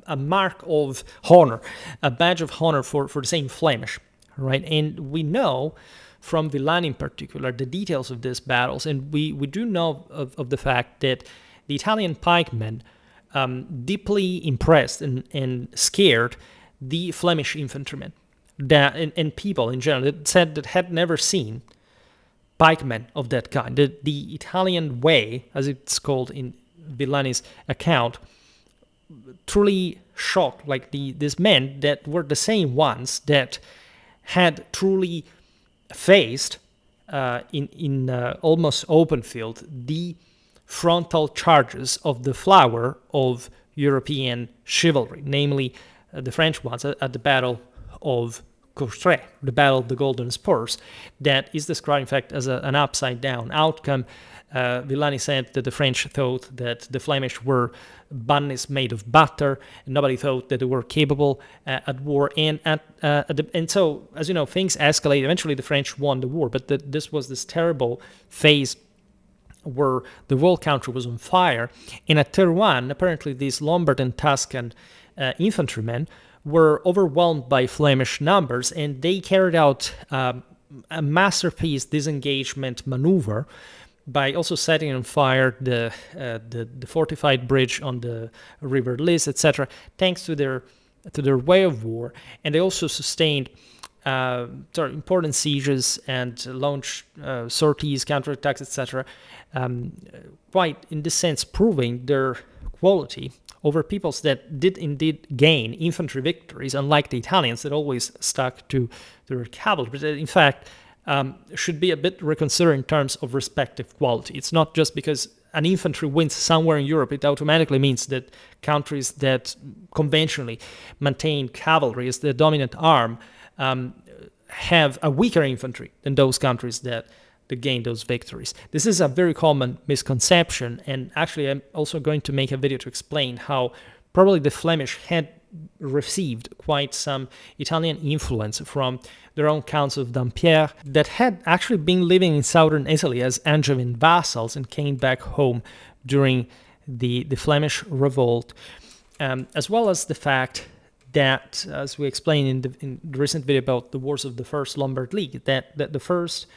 a mark of honor, a badge of honor for the same Flemish, right? And we know from Villani in particular the details of these battles, and we do know of the fact that the Italian pikemen deeply impressed and scared the Flemish infantrymen and people in general that said that had never seen pikemen of that kind. The Italian way, as it's called in Villani's account, truly shocked these men that were the same ones that had truly faced in almost open field the frontal charges of the flower of European chivalry, namely the French ones at the Battle of Courtrai, the Battle of the Golden Spurs, that is described, in fact, as an upside-down outcome. Villani said that the French thought that the Flemish were bunnies made of butter, and nobody thought that they were capable at war. And so, as you know, things escalated. Eventually, the French won the war, but this was this terrible phase where the whole country was on fire. And at Terouanne, apparently, these Lombard and Tuscan infantrymen were overwhelmed by Flemish numbers, and they carried out a masterpiece disengagement maneuver by also setting on fire the fortified bridge on the River Lys, etc., thanks to their way of war. And they also sustained important sieges and launched sorties, counterattacks, etc., quite, in this sense, proving their quality over peoples that did indeed gain infantry victories, unlike the Italians that always stuck to their cavalry. But in fact, should be a bit reconsidered in terms of respective quality. It's not just because an infantry wins somewhere in Europe, it automatically means that countries that conventionally maintain cavalry as the dominant arm have a weaker infantry than those countries that gain those victories. This is a very common misconception, and actually I'm also going to make a video to explain how probably the Flemish had received quite some Italian influence from their own counts of Dampierre that had actually been living in southern Italy as Angevin vassals and came back home during the Flemish Revolt, as well as the fact that, as we explained in the recent video about the wars of the First Lombard League, that the first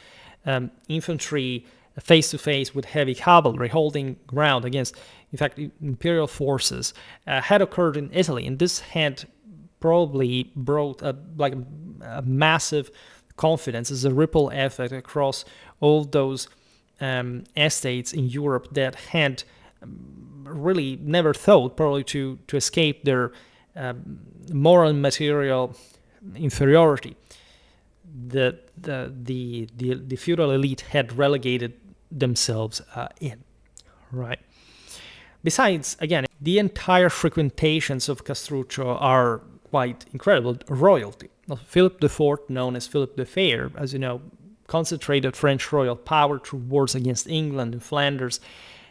infantry face-to-face with heavy cavalry holding ground against, in fact, imperial forces had occurred in Italy, and this had probably brought a massive confidence as a ripple effect across all those estates in Europe that had really never thought probably to escape their moral and material inferiority that the feudal elite had relegated themselves in, right? Besides, again, the entire frequentations of Castruccio are quite incredible. Royalty. Philip IV, known as Philip the Fair, as you know, concentrated French royal power through wars against England and Flanders,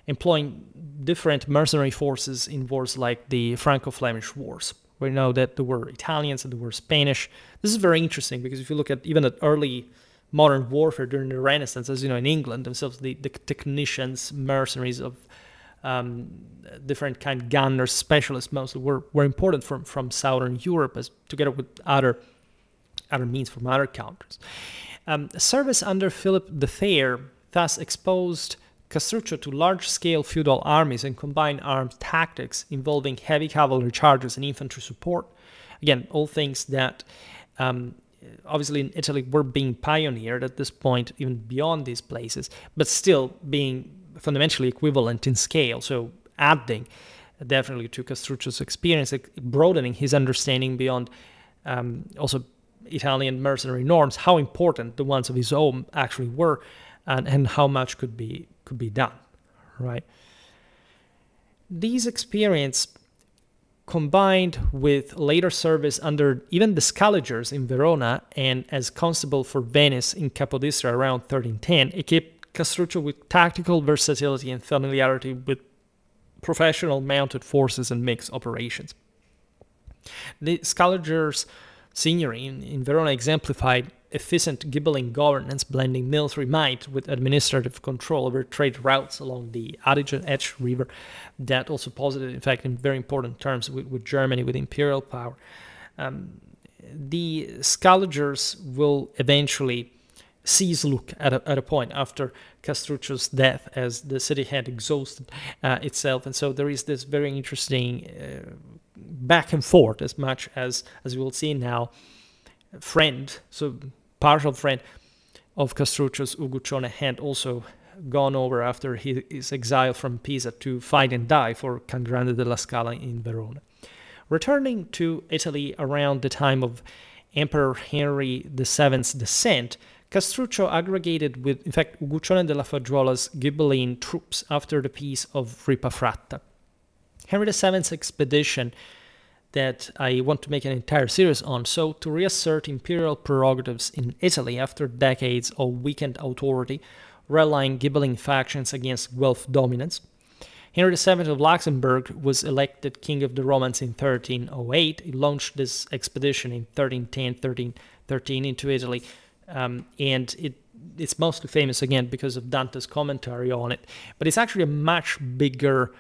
employing different mercenary forces in wars like the Franco-Flemish Wars. We know that there were Italians and there were Spanish. This is very interesting because if you look at even at early modern warfare during the Renaissance, as you know, in England themselves, the technicians, mercenaries of different kind, gunners, specialists mostly, were imported from southern Europe, as together with other means from other countries. Service under Philip the Fair thus exposed Castruccio to large-scale feudal armies and combined armed tactics involving heavy cavalry charges and infantry support. Again, all things that obviously in Italy were being pioneered at this point, even beyond these places, but still being fundamentally equivalent in scale. So adding definitely to Castruccio's experience, broadening his understanding beyond also Italian mercenary norms, how important the ones of his own actually were, and how much could be done, right? These experience combined with later service under even the Scaligers in Verona and as constable for Venice in Capodistria around 1310, equipped Castruccio with tactical versatility and familiarity with professional mounted forces and mixed operations. The Scaligers' seigneury in Verona exemplified efficient Ghibelline governance, blending military might with administrative control over trade routes along the Adige and Etsch River. That also posited, in fact, in very important terms with Germany, with imperial power. The Scaligers will eventually seize Lucca at a point after Castruccio's death, as the city had exhausted itself. And so there is this very interesting back and forth, as much as we'll see now, partial friend of Castruccio's, Uguccione, had also gone over after his exile from Pisa to fight and die for Can Grande della Scala in Verona. Returning to Italy around the time of Emperor Henry VII's descent, Castruccio aggregated with, in fact, Uguccione della Fagiola's Ghibelline troops after the Peace of Ripafratta. Henry VII's expedition that I want to make an entire series on, so to reassert imperial prerogatives in Italy after decades of weakened authority, rallying Ghibelline factions against Guelph dominance. Henry VII of Luxembourg was elected King of the Romans in 1308. He launched this expedition in 1313 into Italy, and it's mostly famous again because of Dante's commentary on it, but it's actually a much bigger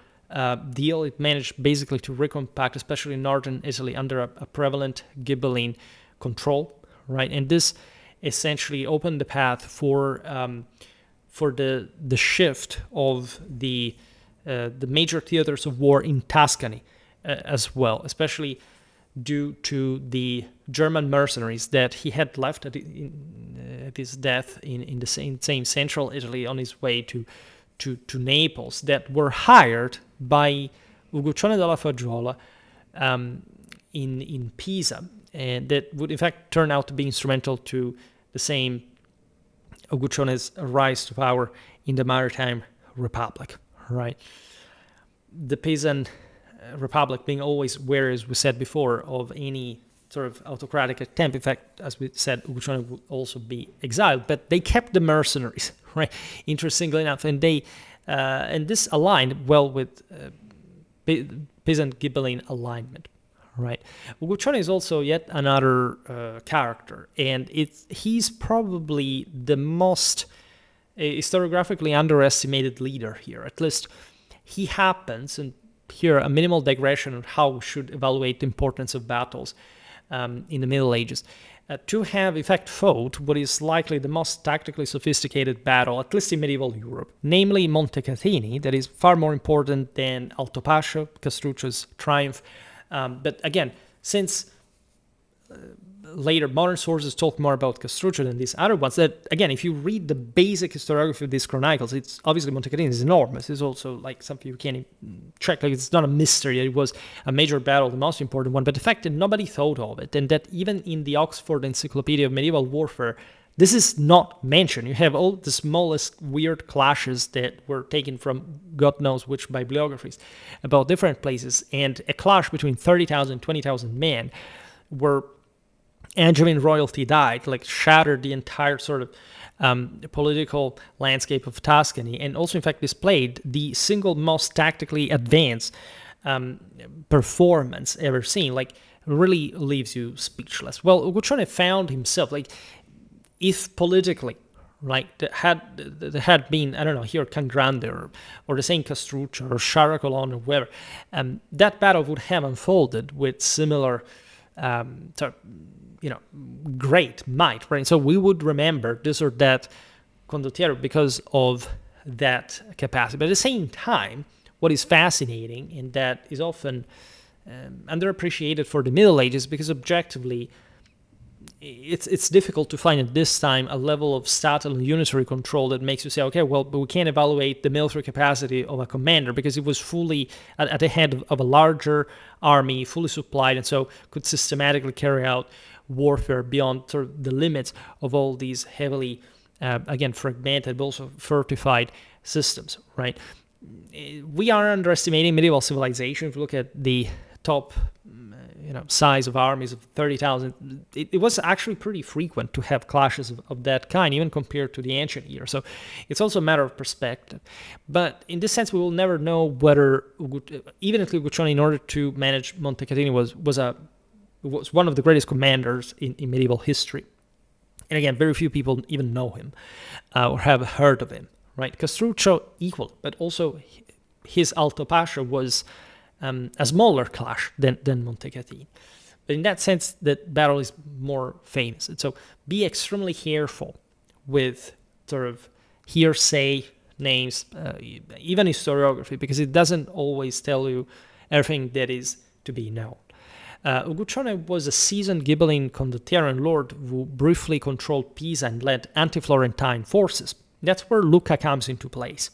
deal. It managed basically to recompact, especially in northern Italy, under a prevalent Ghibelline control, right? And this essentially opened the path for the shift of the major theaters of war in Tuscany as well, especially due to the German mercenaries that he had left at his death in the same central Italy on his way to Naples, that were hired by Uguccione della Fagiola in Pisa, and that would in fact turn out to be instrumental to the same Uguccione's rise to power in the Maritime Republic, right? The Pisan Republic being always wary, as we said before, of any sort of autocratic attempt. In fact, as we said, Uguccione would also be exiled, but they kept the mercenaries, right? Interestingly enough, and they and this aligned well with Pisan Ghibelline alignment, right? Uguccione is also yet another character, and he's probably the most historiographically underestimated leader here. At least he happens, and here a minimal digression on how we should evaluate the importance of battles in the Middle Ages. To have, in fact, fought what is likely the most tactically sophisticated battle, at least in medieval Europe, namely Montecatini, that is far more important than Altopascio, Castruccio's triumph. But again, since later modern sources talk more about Castruccio than these other ones, that again, if you read the basic historiography of these chronicles, it's obviously Montecatini is enormous. It's also like something you can't check. Like, it's not a mystery that it was a major battle, the most important one, but the fact that nobody thought of it, and that even in the Oxford Encyclopedia of Medieval Warfare, this is not mentioned. You have all the smallest weird clashes that were taken from God knows which bibliographies about different places, and a clash between 30,000 and 20,000 men where Angevin royalty died, like shattered the entire sort of political landscape of Tuscany, and also in fact displayed the single most tactically advanced performance ever seen. Like, really leaves you speechless. Well, Uguccione found himself, like, if politically, right, there had been, I don't know, here Cangrande or the same Castruccio or Characolon or whoever, that battle would have unfolded with similar great might, right? So we would remember this or that condottiero because of that capacity. But at the same time, what is fascinating, and that is often underappreciated for the Middle Ages, because objectively, it's difficult to find at this time a level of statile and unitary control that makes you say, okay, well, but we can't evaluate the military capacity of a commander because it was fully at the head of a larger army, fully supplied, and so could systematically carry out warfare beyond sort of the limits of all these heavily, again, fragmented but also fortified systems, right? We are underestimating medieval civilization. If you look at the top size of armies of 30,000, it was actually pretty frequent to have clashes of that kind, even compared to the ancient era. So it's also a matter of perspective. But in this sense, we will never know whether, even if Uguccione, in order to manage Montecatini, was one of the greatest commanders in medieval history. And again, very few people even know him or have heard of him, right? Castruccio equal, but also his Altopascio was a smaller clash than Montecatini. But in that sense, that battle is more famous. And so be extremely careful with sort of hearsay names, even historiography, because it doesn't always tell you everything that is to be known. Uguccione was a seasoned Ghibelline condottiero and lord who briefly controlled Pisa and led anti-Florentine forces. That's where Lucca comes into place.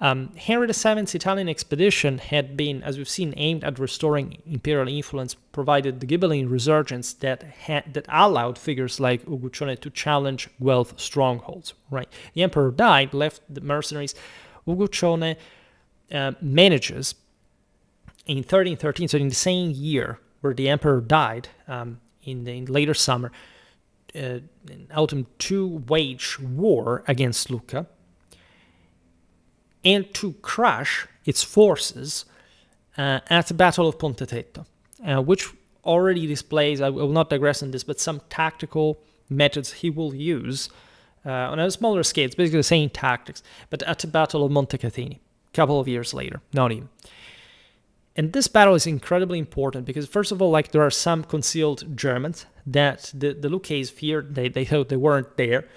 Henry VII's Italian expedition had been, as we've seen, aimed at restoring imperial influence, provided the Ghibelline resurgence that allowed figures like Uguccione to challenge Guelph strongholds. Right, the emperor died, left the mercenaries. Uguccione manages in 1313, so in the same year where the emperor died, in the later summer, in autumn, to wage war against Lucca and to crush its forces at the Battle of Pontetetto, which already displays, I will not digress on this, but some tactical methods he will use on a smaller scale. It's basically the same tactics, but at the Battle of Montecatini, a couple of years later, not even. And this battle is incredibly important because, first of all, like, there are some concealed Germans that the Lucchese feared. They thought they weren't there.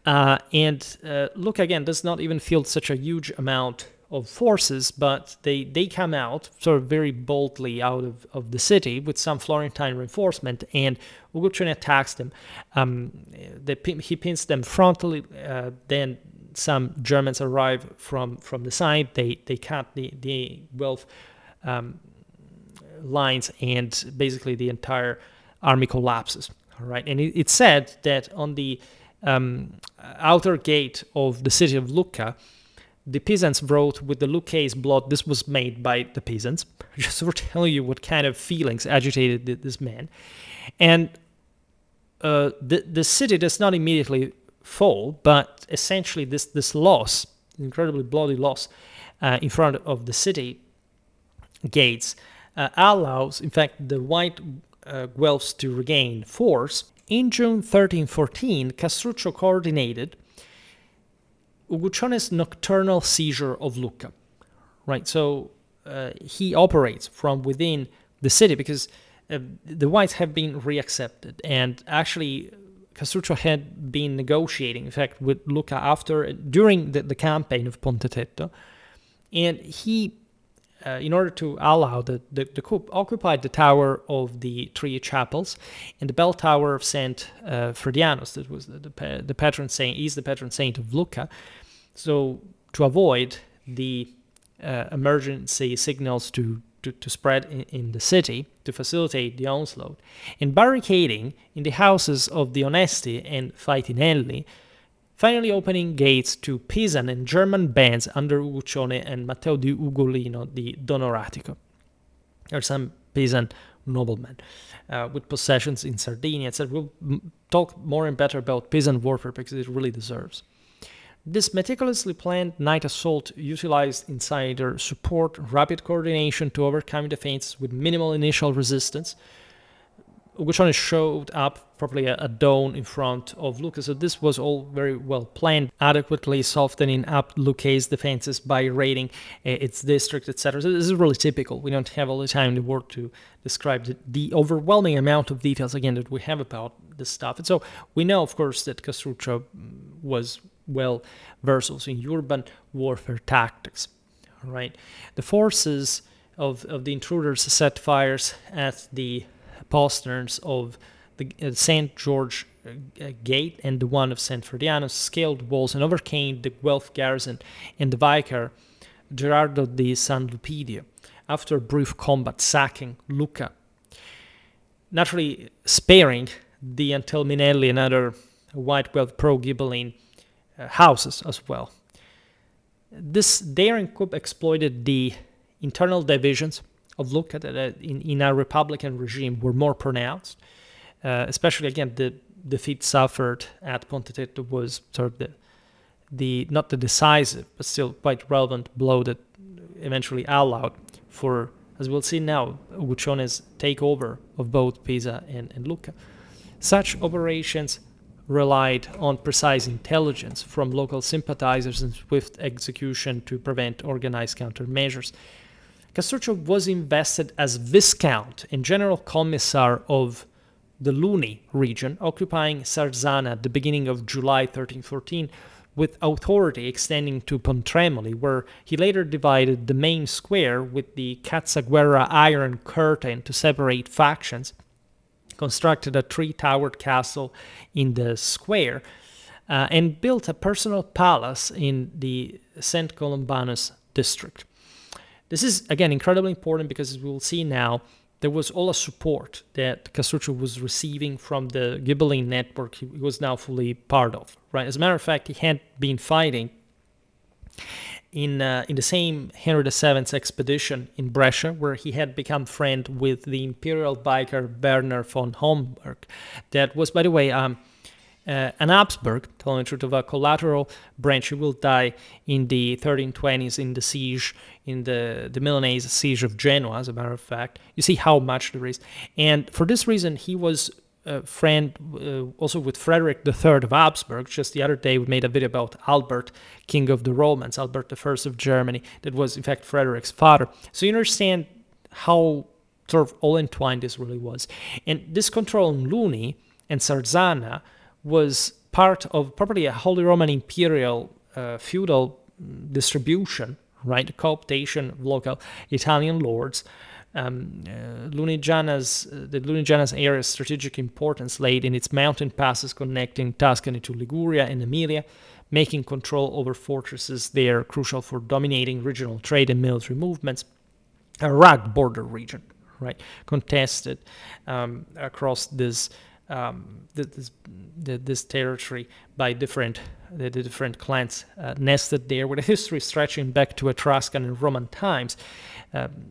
And Lucca, again, does not even field such a huge amount of forces, but they come out sort of very boldly out of the city with some Florentine reinforcement, and Uguccione attacks them. He pins them frontally, then some Germans arrive from the side. They cut the Guelph lines, and basically the entire army collapses. All right, and it's said that on the outer gate of the city of Lucca, the peasants wrote with the Lucchese blood, "This was made by the peasants," just to tell you what kind of feelings agitated this man. And the city does not immediately fall, but essentially this loss, incredibly bloody loss, in front of the city gates, allows, in fact, the white Guelphs to regain force. In June 1314, Castruccio coordinated Uguccione's nocturnal seizure of Lucca. Right, so he operates from within the city because the whites have been reaccepted, and actually Castruccio had been negotiating, in fact, with Lucca during the campaign of Pontetetto, and he, in order to allow the coup, occupied the tower of the three chapels and the bell tower of Saint Fredianus, that was the patron saint, is the patron saint of Lucca. So to avoid the emergency signals to spread in the city, to facilitate the onslaught, and barricading in the houses of the Onesti and Faitinelli, finally opening gates to Pisan and German bands under Uguccione and Matteo di Ugolino di Donoratico. There are some Pisan noblemen with possessions in Sardinia, etc. We'll talk more and better about Pisan warfare because it really deserves. This meticulously planned night assault utilized insider support, rapid coordination to overcome defenses with minimal initial resistance. Uguccione showed up probably at dawn in front of Lucca, so this was all very well planned, adequately softening up Lucca's defenses by raiding its district, etc. So this is really typical. We don't have all the time in the world to describe the overwhelming amount of details, again, that we have about this stuff. And so we know, of course, that Castruccio was well versed also in urban warfare tactics. Right, the forces of the intruders set fires at the posterns of the St. George Gate and the one of St. Fredianus, scaled walls, and overcame the Guelph garrison and the vicar Gerardo di San Lupidio after a brief combat, sacking Lucca, naturally sparing the Antelminelli and other white Guelph pro-Ghibelline houses as well. This daring coup exploited the internal divisions of Lucca that in a republican regime were more pronounced, especially, again, the defeat suffered at Pontetetto was sort of the not the decisive, but still quite relevant blow that eventually allowed for, as we'll see now, Uguccione's takeover of both Pisa and Lucca. Such operations relied on precise intelligence from local sympathizers and swift execution to prevent organized countermeasures. Castruccio was invested as Viscount and General Commissar of the Luni region, occupying Sarzana at the beginning of July 1314, with authority extending to Pontremoli, where he later divided the main square with the Cazzaguerra Iron Curtain to separate factions, constructed a three-towered castle in the square, and built a personal palace in the St. Columbanus district. This is, again, incredibly important because, as we will see now, there was all a support that Castruccio was receiving from the Ghibelline network he was now fully part of. Right? As a matter of fact, he had been fighting in the same Henry VII's expedition in Brescia, where he had become friend with the imperial vicar Werner von Homburg. That was, by the way, an Habsburg, telling the truth, of a collateral branch. He will die in the 1320s in the siege, in the Milanese siege of Genoa, as a matter of fact. You see how much there is. And for this reason, he was friend also with Frederick III of Habsburg. Just the other day we made a video about Albert, King of the Romans, Albert I of Germany, that was in fact Frederick's father. So you understand how sort of all entwined this really was. And this control on Luni and Sarzana was part of probably a Holy Roman Imperial feudal distribution, right? The cooptation of local Italian lords. The Lunigiana's area's strategic importance laid in its mountain passes connecting Tuscany to Liguria and Emilia, making control over fortresses there crucial for dominating regional trade and military movements. A rugged border region, right, contested across this territory by the different clans nested there, with a history stretching back to Etruscan and Roman times,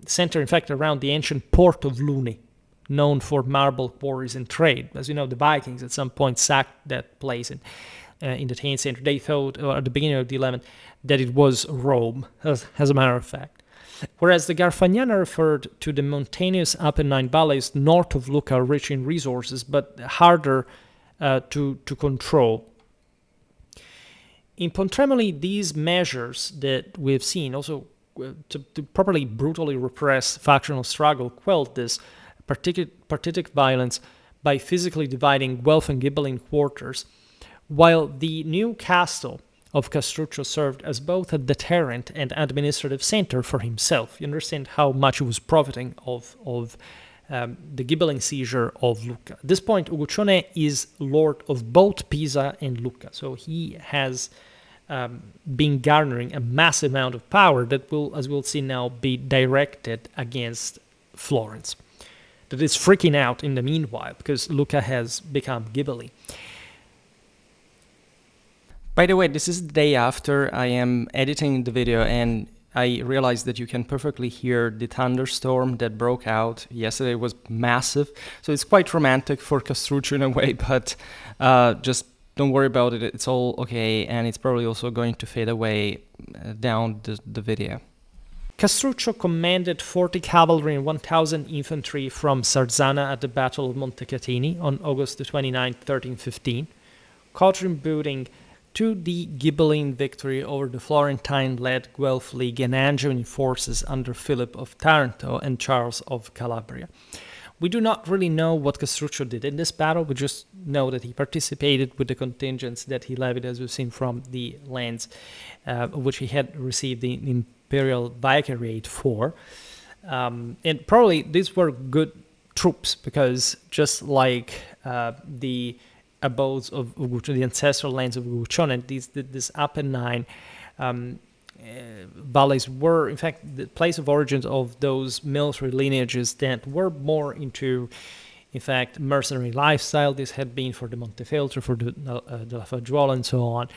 centered in fact around the ancient port of Luni, known for marble quarries and trade. As you know, the Vikings at some point sacked that place in the 10th century. They thought, or at the beginning of the 11th, that it was Rome, as a matter of fact. whereas the Garfagnana referred to the mountainous Apennine valleys north of Lucca, rich in resources, but harder to control. In Pontremoli, these measures that we've seen also to properly brutally repress factional struggle quelled this partitic violence by physically dividing Guelph and Ghibelline quarters, while the new castle of Castruccio served as both a deterrent and administrative center for himself. You understand how much he was profiting of the Ghibelline seizure of Lucca. At this point, Uguccione is lord of both Pisa and Lucca, so he has been garnering a massive amount of power that will, as we'll see now, be directed against Florence. That is freaking out in the meanwhile, because Lucca has become Ghibelline. By the way, this is the day after I am editing the video, and I realized that you can perfectly hear the thunderstorm that broke out yesterday. Was massive, so it's quite romantic for Castruccio in a way, but just don't worry about it, it's all okay, and it's probably also going to fade away down the video. Castruccio commanded 40 cavalry and 1,000 infantry from Sarzana at the Battle of Montecatini on August 29, 1315, contributing to the Ghibelline victory over the Florentine-led Guelph League and Angevin forces under Philip of Taranto and Charles of Calabria. We do not really know what Castruccio did in this battle, we just know that he participated with the contingents that he levied, as we've seen from the lands which he had received the imperial vicariate for. And probably these were good troops, because just like the abodes of Uguccione, the ancestral lands of Uguccione, this Apennine valleys were, in fact, the place of origin of those military lineages that were more into, in fact, mercenary lifestyle. This had been for the Montefeltro, for the della Fagiuola, and so on.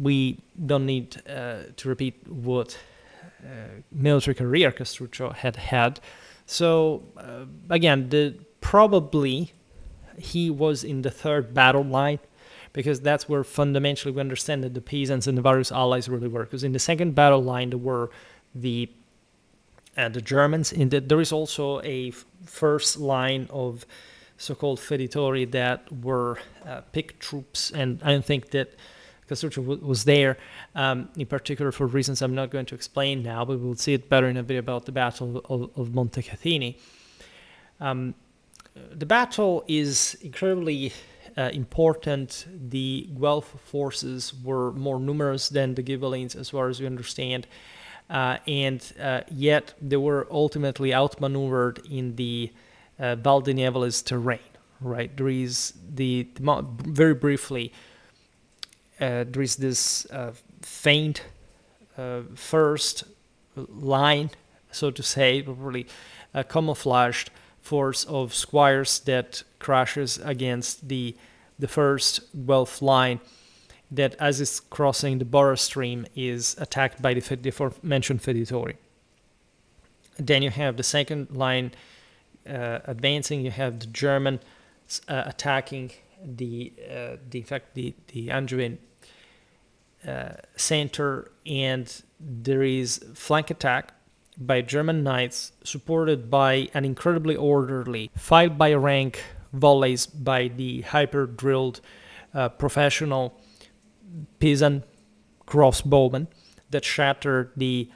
We don't need to repeat what military career Castruccio had. So, again, probably he was in the third battle line, because that's where fundamentally we understand that the Pisans and the various allies really were. Because in the second battle line, there were the Germans. There is also a first line of so-called feditori that were picked troops, and I don't think that Castruccio was there, in particular for reasons I'm not going to explain now, but we'll see it better in a video about the Battle of Montecatini. The battle is incredibly important. The Guelph forces were more numerous than the Ghibellines, as far as we understand, and yet they were ultimately outmaneuvered in the Val di Nievole's terrain. Right, there is very briefly. There is this faint first line, so to say, really camouflaged force of squires that crashes against the first Guelph line that, as it's crossing the Bora stream, is attacked by the aforementioned Feditori. Then you have the second line advancing. You have the German attacking the Angevin center, and there is flank attack by German knights, supported by an incredibly orderly, filed by rank volleys by the hyper-drilled professional Pisan crossbowmen that shattered the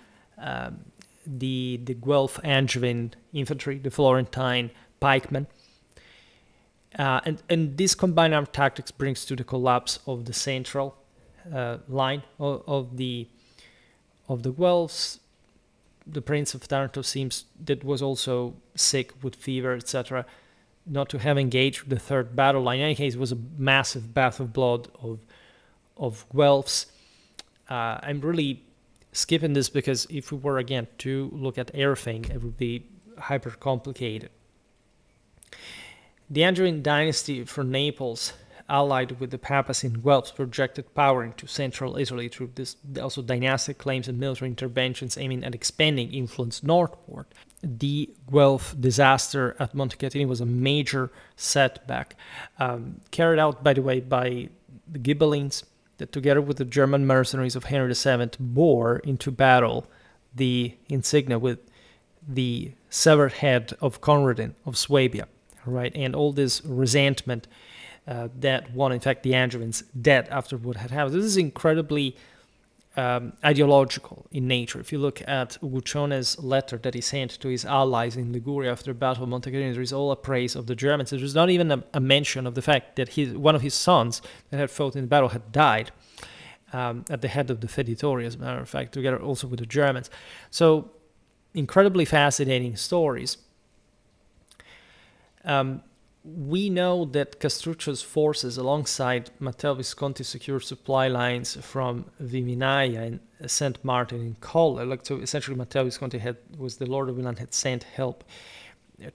Guelph Angevin infantry, the Florentine pikemen. And this combined armed tactics brings to the collapse of the central line of the Guelphs. The Prince of Taranto seems that was also sick with fever, etc., not to have engaged the third battle line. In any case, it was a massive bath of blood of Guelphs. I'm really skipping this because if we were again to look at everything, it would be hyper complicated. The Angevin dynasty from Naples, allied with the papacy in Guelphs, projected power into central Italy through this also dynastic claims and military interventions aiming at expanding influence northward. The Guelph disaster at Montecatini was a major setback, carried out, by the way, by the Ghibellines, that together with the German mercenaries of Henry VII bore into battle the insignia with the severed head of Conradin of Swabia, right? And all this resentment that won, in fact, the Angevins dead after what had happened. This is incredibly ideological in nature. If you look at Uguccione's letter that he sent to his allies in Liguria after the Battle of Monte Cassino, there is all a praise of the Germans. There's not even a mention of the fact that one of his sons that had fought in the battle had died at the head of the Feditori, as a matter of fact, together also with the Germans. So, incredibly fascinating stories. We know that Castruccio's forces, alongside Matteo Visconti, secured supply lines from Viminaya and St. Martin in Colle. So essentially, Matteo Visconti was the Lord of Milan, had sent help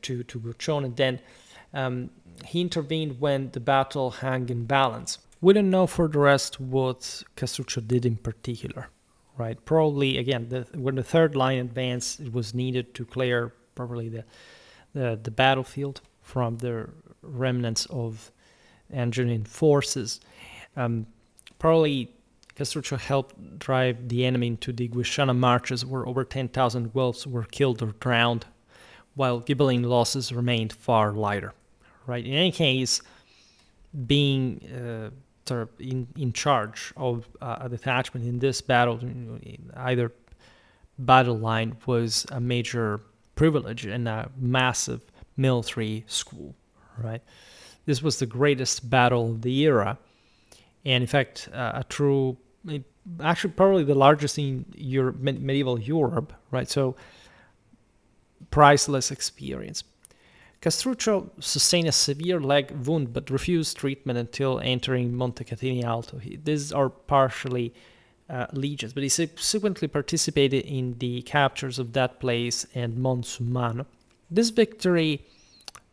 to Guccione, and then he intervened when the battle hung in balance. We don't know for the rest what Castruccio did in particular, right? Probably, again, when the third line advanced, it was needed to clear probably the battlefield from the remnants of Angevin forces. Probably Castruccio helped drive the enemy into the Guisciana marches, where over 10,000 Guelphs were killed or drowned, while Ghibelline losses remained far lighter. Right. In any case, being sort of in charge of a detachment in this battle, either battle line, was a major privilege and a massive military school, right? This was the greatest battle of the era, and in fact, actually probably the largest in medieval Europe, right? So, priceless experience. Castruccio sustained a severe leg wound but refused treatment until entering Montecatini Alto. These are partially legions, but he subsequently participated in the captures of that place and Monsummano. This victory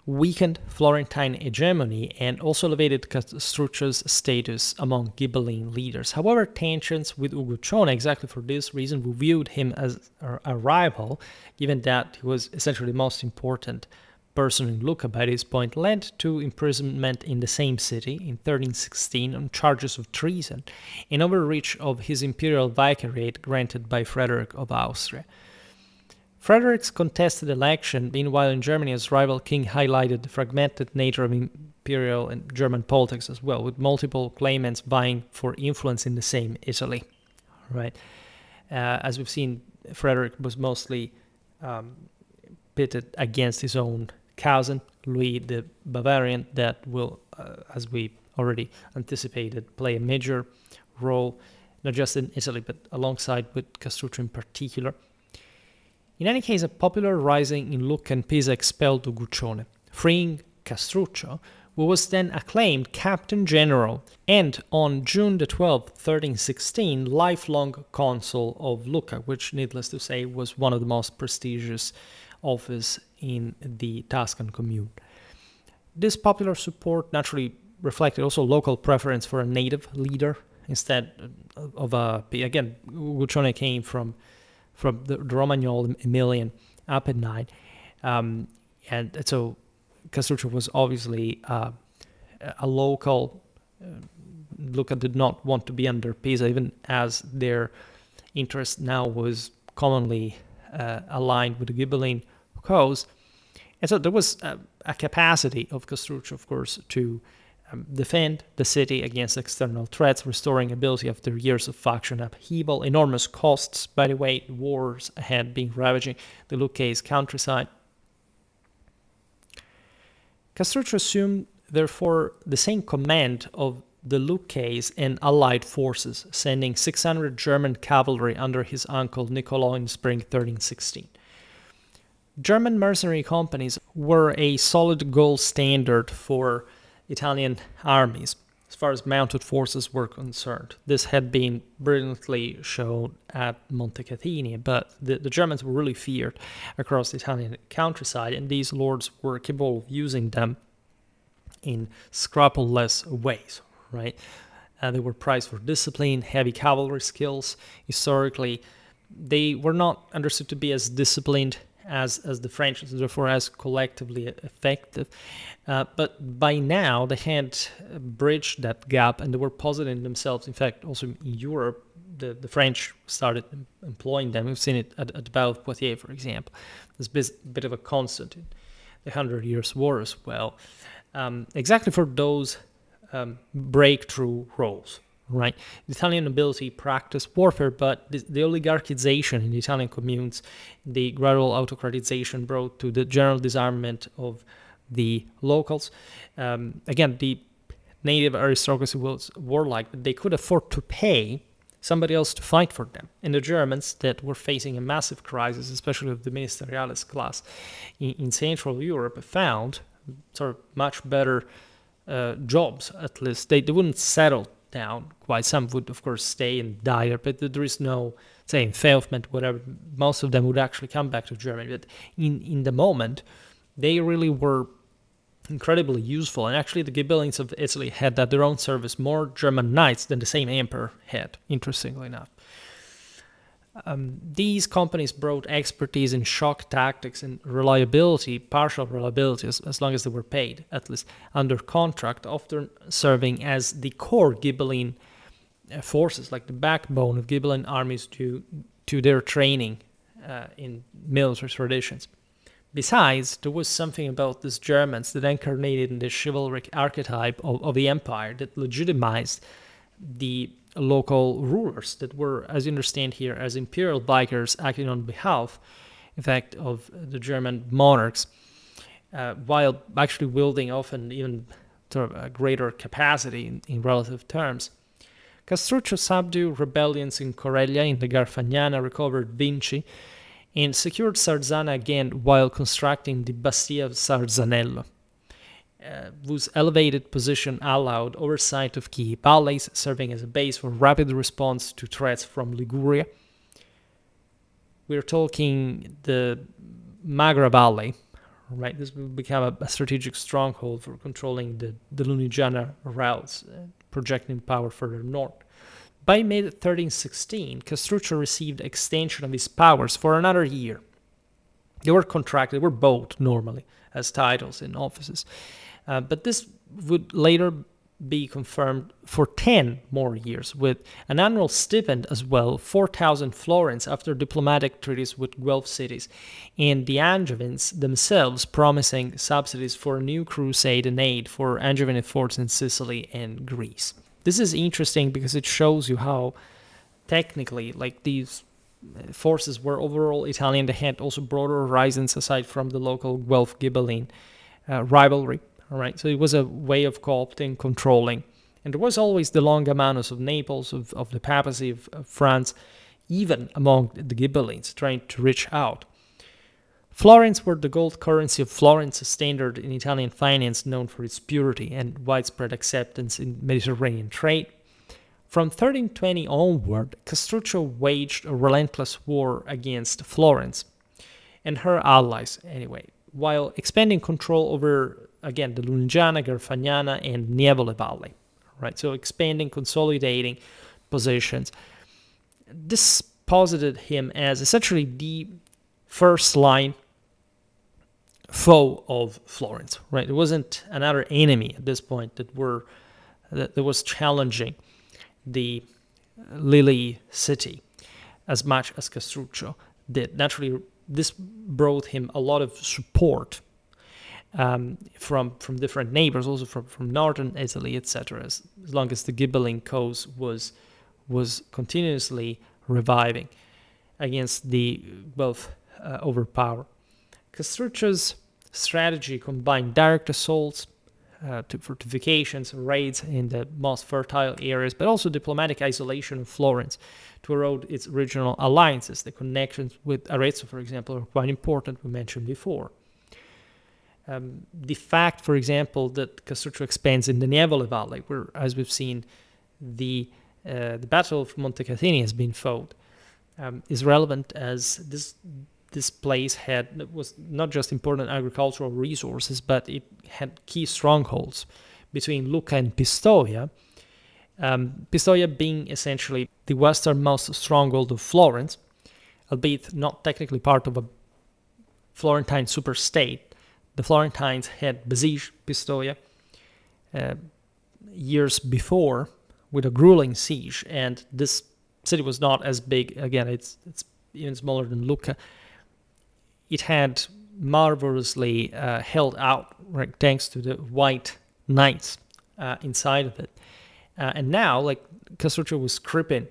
weakened Florentine hegemony and also elevated Castruccio's status among Ghibelline leaders. However, tensions with Uguccione, exactly for this reason, who viewed him as a rival, given that he was essentially the most important person in Lucca by this point, led to imprisonment in the same city in 1316 on charges of treason and overreach of his imperial vicariate granted by Frederick of Austria. Frederick's contested election, meanwhile in Germany, as rival king, highlighted the fragmented nature of imperial and German politics as well, with multiple claimants vying for influence in the same Italy. Right, as we've seen, Frederick was mostly pitted against his own cousin, Louis the Bavarian, that will, as we already anticipated, play a major role, not just in Italy, but alongside with Castruccio in particular. In any case, a popular rising in Lucca and Pisa expelled Uguccione, freeing Castruccio, who was then acclaimed Captain General and, on June the 12th, 1316, lifelong consul of Lucca, which, needless to say, was one of the most prestigious office in the Tuscan commune. This popular support naturally reflected also local preference for a native leader instead of again, Uguccione came from the Romagnol Emilian Apennine, and so Castruccio was obviously a local. Lucca did not want to be under Pisa, even as their interest now was commonly aligned with the Ghibelline cause. And so there was a capacity of Castruccio, of course, to defend the city against external threats, restoring ability after years of faction upheaval, enormous costs, by the way, wars had been ravaging the Lucchese countryside. Castruccio assumed, therefore, the same command of the Lucchese and allied forces, sending 600 German cavalry under his uncle Niccolò in spring 1316. German mercenary companies were a solid gold standard for Italian armies, as far as mounted forces were concerned. This had been brilliantly shown at Montecatini, but the Germans were really feared across the Italian countryside, and these lords were capable of using them in scrupulous ways, right? They were prized for discipline, heavy cavalry skills. Historically, they were not understood to be as disciplined as the French, therefore as collectively effective. But by now, they had bridged that gap, and they were positioning themselves, in fact, also in Europe, the French started employing them. We've seen it at the Battle of Poitiers, for example. There's a bit of a constant in the 100 Years' War as well, exactly for those breakthrough roles, right? The Italian nobility practiced warfare, but the oligarchization in the Italian communes, the gradual autocratization brought to the general disarmament of the locals. Again, the native aristocracy was warlike, but they could afford to pay somebody else to fight for them. And the Germans that were facing a massive crisis, especially of the ministerialis class in Central Europe, found sort of much better jobs, at least. They wouldn't settle down quite. Some would, of course, stay and die there, but there is no, say, enfeoffment, whatever. Most of them would actually come back to Germany. But in the moment, they really were incredibly useful. And actually, the Ghibellines of Italy had at their own service more German knights than the same emperor had, interestingly enough. These companies brought expertise in shock tactics and reliability, partial reliability, as long as they were paid, at least under contract, often serving as the core Ghibelline forces, like the backbone of Ghibelline armies to their training in military traditions. Besides, there was something about these Germans that incarnated in the chivalric archetype of the empire that legitimized the local rulers that were, as you understand here, as imperial bikers acting on behalf, in fact, of the German monarchs, while actually wielding often even sort of a greater capacity in relative terms. Castruccio subdued rebellions in Corellia, in the Garfagnana, recovered Vinci, and secured Sarzana again while constructing the Bastia of Sarzanello, whose elevated position allowed oversight of key valleys, serving as a base for rapid response to threats from Liguria. We're talking the Magra Valley, right? This will become a strategic stronghold for controlling the Lunigiana routes, projecting power further north. By mid-1316, Castruccio received extension of his powers for another year. They were contracted, they were bought normally as titles in offices. But this would later be confirmed for 10 more years, with an annual stipend as well, 4,000 florins after diplomatic treaties with Guelph cities, and the Angevins themselves promising subsidies for a new crusade and aid for Angevin efforts in Sicily and Greece. This is interesting because it shows you how technically, like, these forces were overall Italian. They had also broader horizons aside from the local Guelph Ghibelline rivalry. All right, so it was a way of co-opting, controlling. And there was always the Longa Manus of Naples, of the papacy of France, even among the Ghibellines, trying to reach out. Florins were the gold currency of Florence, a standard in Italian finance known for its purity and widespread acceptance in Mediterranean trade. From 1320 onward, Castruccio waged a relentless war against Florence and her allies, anyway, while expanding control over, again, the Lunigiana, Garfagnana, and Nievole Valley. Right, so expanding, consolidating positions. This posited him as essentially the first line foe of Florence. Right, it wasn't another enemy at this point that was challenging the Lily city as much as Castruccio did. Naturally, this brought him a lot of support from different neighbors, also from northern Italy, etc. As long as the Ghibelline cause was continuously reviving against the Guelph overpower. Castruccio's strategy combined direct assaults to fortifications, raids in the most fertile areas, but also diplomatic isolation of Florence to erode its regional alliances. The connections with Arezzo, for example, are quite important, we mentioned before. The fact, for example, that Castruccio expands in the Nievole Valley, where, as we've seen, the Battle of Montecatini has been fought, is relevant as this place was not just important agricultural resources, but it had key strongholds between Lucca and Pistoia. Pistoia being essentially the westernmost stronghold of Florence, albeit not technically part of a Florentine superstate. The Florentines had besieged Pistoia years before with a grueling siege, and this city was not as big. Again, it's even smaller than Lucca. It had marvelously held out, right, thanks to the white knights inside of it. And now, like, Castruccio was creeping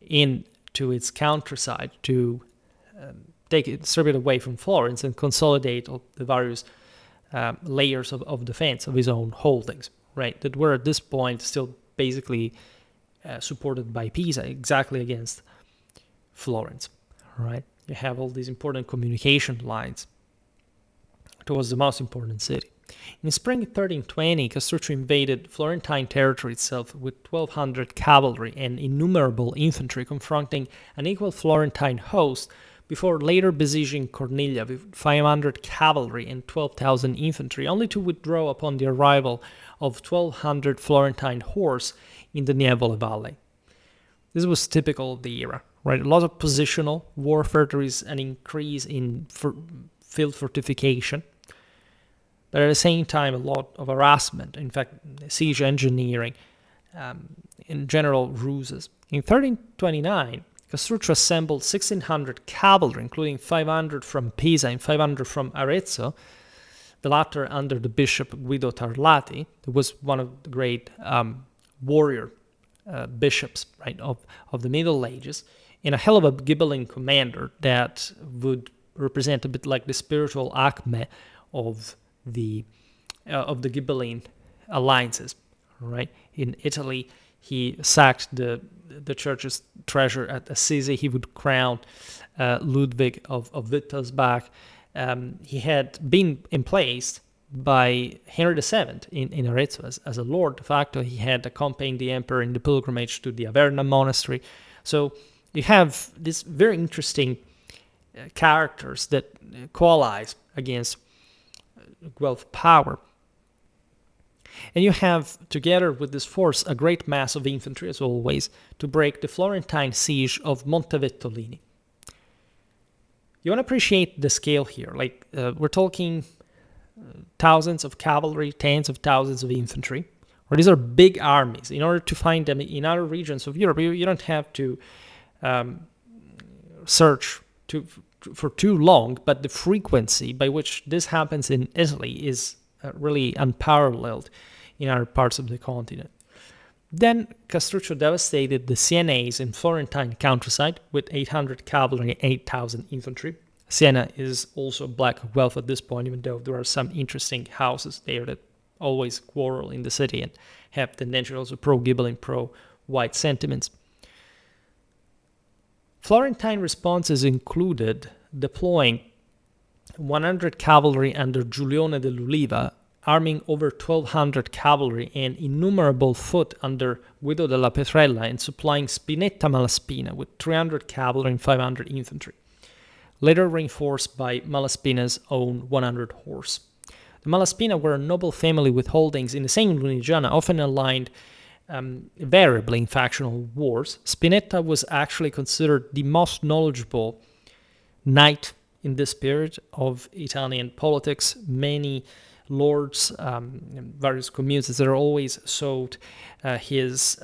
into its countryside to strip it away from Florence and consolidate all the various layers of defense of his own holdings, right, that were at this point still basically supported by Pisa, exactly against Florence, right? You have all these important communication lines towards the most important city. In spring 1320, Castruccio invaded Florentine territory itself with 1,200 cavalry and innumerable infantry, confronting an equal Florentine host before later besieging Corniglia with 500 cavalry and 12,000 infantry, only to withdraw upon the arrival of 1,200 Florentine horse in the Nievole Valley. This was typical of the era, right? A lot of positional warfare. There is an increase in field fortification, but at the same time, a lot of harassment. In fact, siege engineering, in general, ruses. In 1329, Castruccio assembled 1,600 cavalry, including 500 from Pisa and 500 from Arezzo, the latter under the bishop Guido Tarlati, who was one of the great warrior bishops, right, of the Middle Ages, and a hell of a Ghibelline commander that would represent a bit like the spiritual acme of the Ghibelline alliances, right? In Italy, he sacked the church's treasure at Assisi. He would crown Ludwig of Wittelsbach. He had been emplaced by Henry VII in Arezzo as a lord de facto. He had accompanied the emperor in the pilgrimage to the Averna monastery. So you have these very interesting characters that coalesce against Guelph power. And you have, together with this force, a great mass of infantry, as always, to break the Florentine siege of Montevettolini. You want to appreciate the scale here. Like, we're talking thousands of cavalry, tens of thousands of infantry. Or these are big armies. In order to find them in other regions of Europe, you don't have to search for too long, but the frequency by which this happens in Italy is really unparalleled in other parts of the continent. Then Castruccio devastated the Sienese in Florentine countryside with 800 cavalry and 8,000 infantry. Siena is also black Guelph at this point, even though there are some interesting houses there that always quarrel in the city and have tendentially also pro-Ghibelline, pro-white sentiments. Florentine responses included deploying 100 cavalry under Giulione dell'Uliva, arming over 1,200 cavalry and innumerable foot under Guido della Petrella, and supplying Spinetta Malaspina with 300 cavalry and 500 infantry, later reinforced by Malaspina's own 100 horse. The Malaspina were a noble family with holdings in the same Lunigiana, often aligned variably in factional wars. Spinetta was actually considered the most knowledgeable knight in this period of Italian politics. Many lords, various communities that are always sought his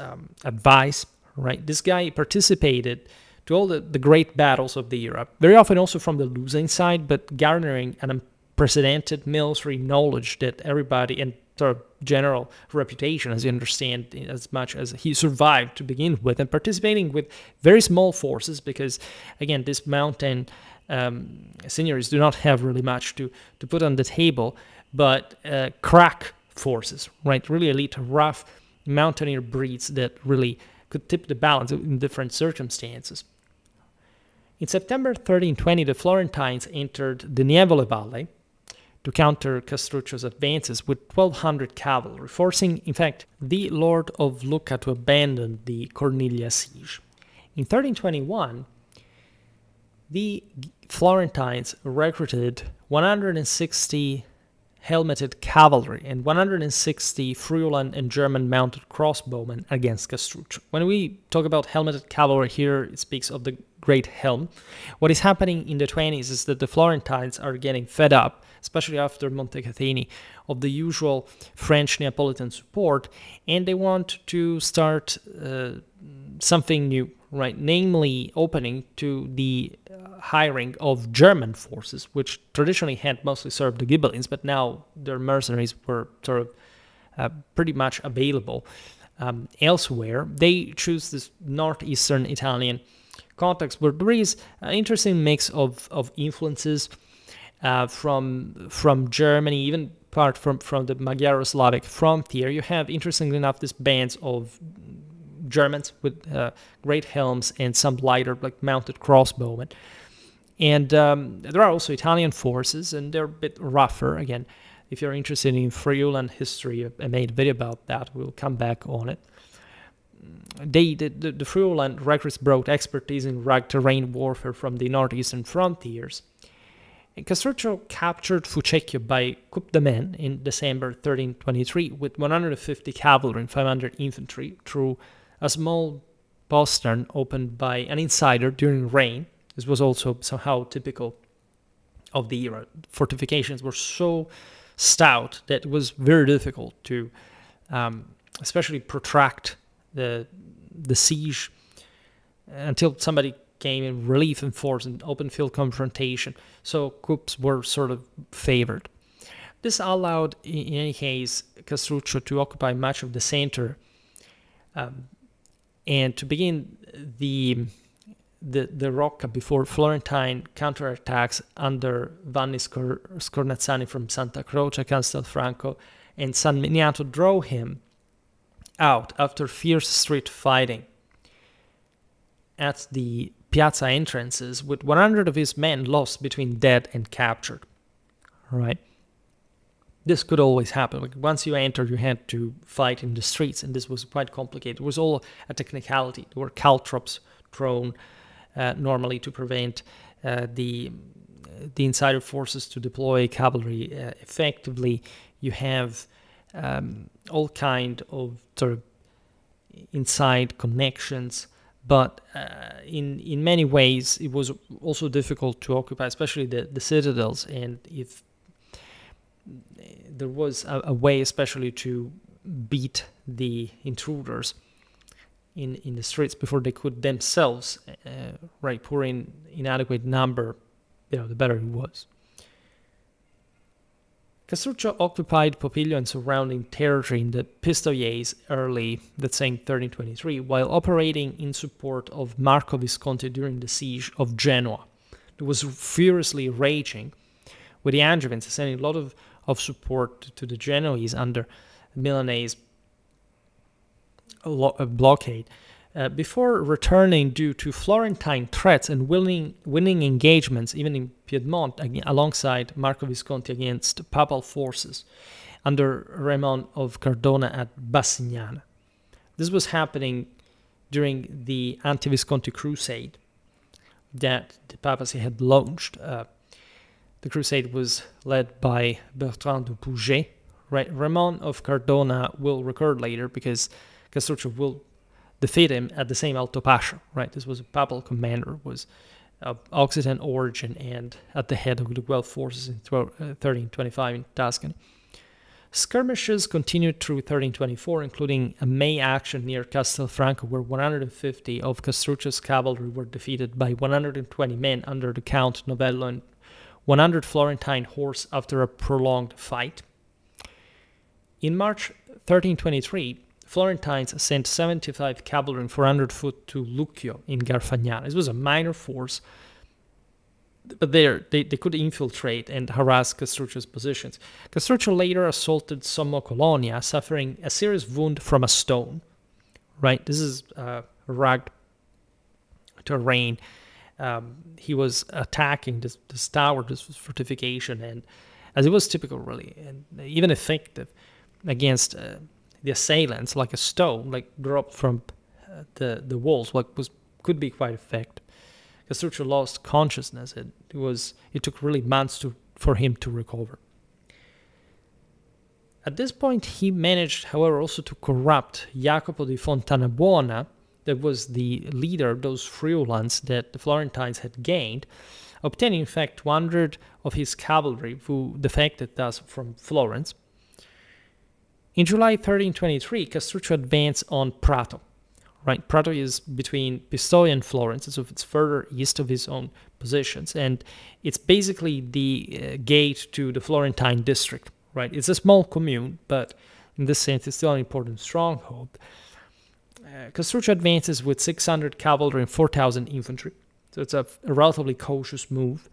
advice, right? This guy participated to all the great battles of the era, very often also from the losing side, but garnering an unprecedented military knowledge that everybody, and sort of general reputation, as you understand, as much as he survived to begin with, and participating with very small forces, because, again, these mountain seigneuries do not have really much to put on the table, but crack forces, right? Really elite, rough mountaineer breeds that really could tip the balance in different circumstances. In September 1320, the Florentines entered the Nievole Valley to counter Castruccio's advances with 1,200 cavalry, forcing, in fact, the Lord of Lucca to abandon the Corniglia siege. In 1321, the Florentines recruited 160 helmeted cavalry and 160 Friulan and German mounted crossbowmen against Castruccio. When we talk about helmeted cavalry here, it speaks of the Great Helm. What is happening in the 20s is that the Florentines are getting fed up. especially after Montecatini, of the usual French Neapolitan support, and they want to start something new, right? Namely, opening to the hiring of German forces, which traditionally had mostly served the Ghibellines, but now their mercenaries were sort of pretty much available elsewhere. They choose this northeastern Italian context where there is an interesting mix of influences from Germany, even part from the Magyaro-Slavic frontier. You have, interestingly enough, these bands of Germans with great helms and some lighter, like mounted crossbowmen. And there are also Italian forces, and they're a bit rougher. Again, if you're interested in Friulan history, I made a video about that. We'll come back on it. The Friulan recruits brought expertise in rugged terrain warfare from the northeastern frontiers. And Castruccio captured Fucecchio by coup de main in December 1323 with 150 cavalry and 500 infantry through a small postern opened by an insider during rain. This was also somehow typical of the era. Fortifications were so stout that it was very difficult to especially protract the siege until somebody came in relief and force and open field confrontation. So coups were sort of favored. This allowed, in any case, Castruccio to occupy much of the center and to begin the Rocca before Florentine counterattacks under Vanni Scornazzani from Santa Croce, Castelfranco, and San Miniato drove him out after fierce street fighting at the piazza entrances, with 100 of his men lost between dead and captured. Right? This could always happen. Like once you entered, you had to fight in the streets, and this was quite complicated. It was all a technicality. There were caltrops thrown normally to prevent the insider forces to deploy cavalry effectively. You have all kind of sort of inside connections, but in many ways it was also difficult to occupy, especially the citadels. And if there was a way, especially to beat the intruders in the streets before they could themselves pour in inadequate number, the better it was. Castruccio occupied Popilio and surrounding territory in the Pistoiese early, let's say in 1323, while operating in support of Marco Visconti during the siege of Genoa. It was furiously raging, with the Angevins sending a lot of support to the Genoese under Milanese blockade, before returning due to Florentine threats and winning engagements, even in Piedmont, alongside Marco Visconti against papal forces under Raymond of Cardona at Bassignana. This was happening during the anti-Visconti crusade that the papacy had launched. The crusade was led by Bertrand de Pouget. Raymond of Cardona will recur later because Castruccio will defeat him at the same Alto Pascio. This was a papal commander, was of Occitan origin and at the head of the Guelph forces in 1325 in Tuscany. Skirmishes continued through 1324, including a May action near Castelfranco, where 150 of Castruccio's cavalry were defeated by 120 men under the Count Novello and 100 Florentine horse after a prolonged fight. In March 1323, Florentines sent 75 cavalry and 400 foot to Lucca in Garfagnana. This was a minor force, but they could infiltrate and harass Castruccio's positions. Castruccio later assaulted Sommo Colonia, suffering a serious wound from a stone. This is rugged terrain. He was attacking this tower, this fortification, and as it was typical, really, and even effective against the assailants, like a stone, dropped from the walls, could be quite effective. Castruccio lost consciousness. It took really months for him to recover. At this point, he managed, however, also to corrupt Jacopo di Fontanabuona, that was the leader of those Friulans that the Florentines had gained, obtaining in fact 200 of his cavalry who defected thus from Florence. In July 1323, Castruccio advanced on Prato. Right, Prato is between Pistoia and Florence, so it's further east of his own positions, and it's basically the gate to the Florentine district. Right, it's a small commune, but in this sense, it's still an important stronghold. Castruccio advances with 600 cavalry and 4,000 infantry, so it's a relatively cautious move,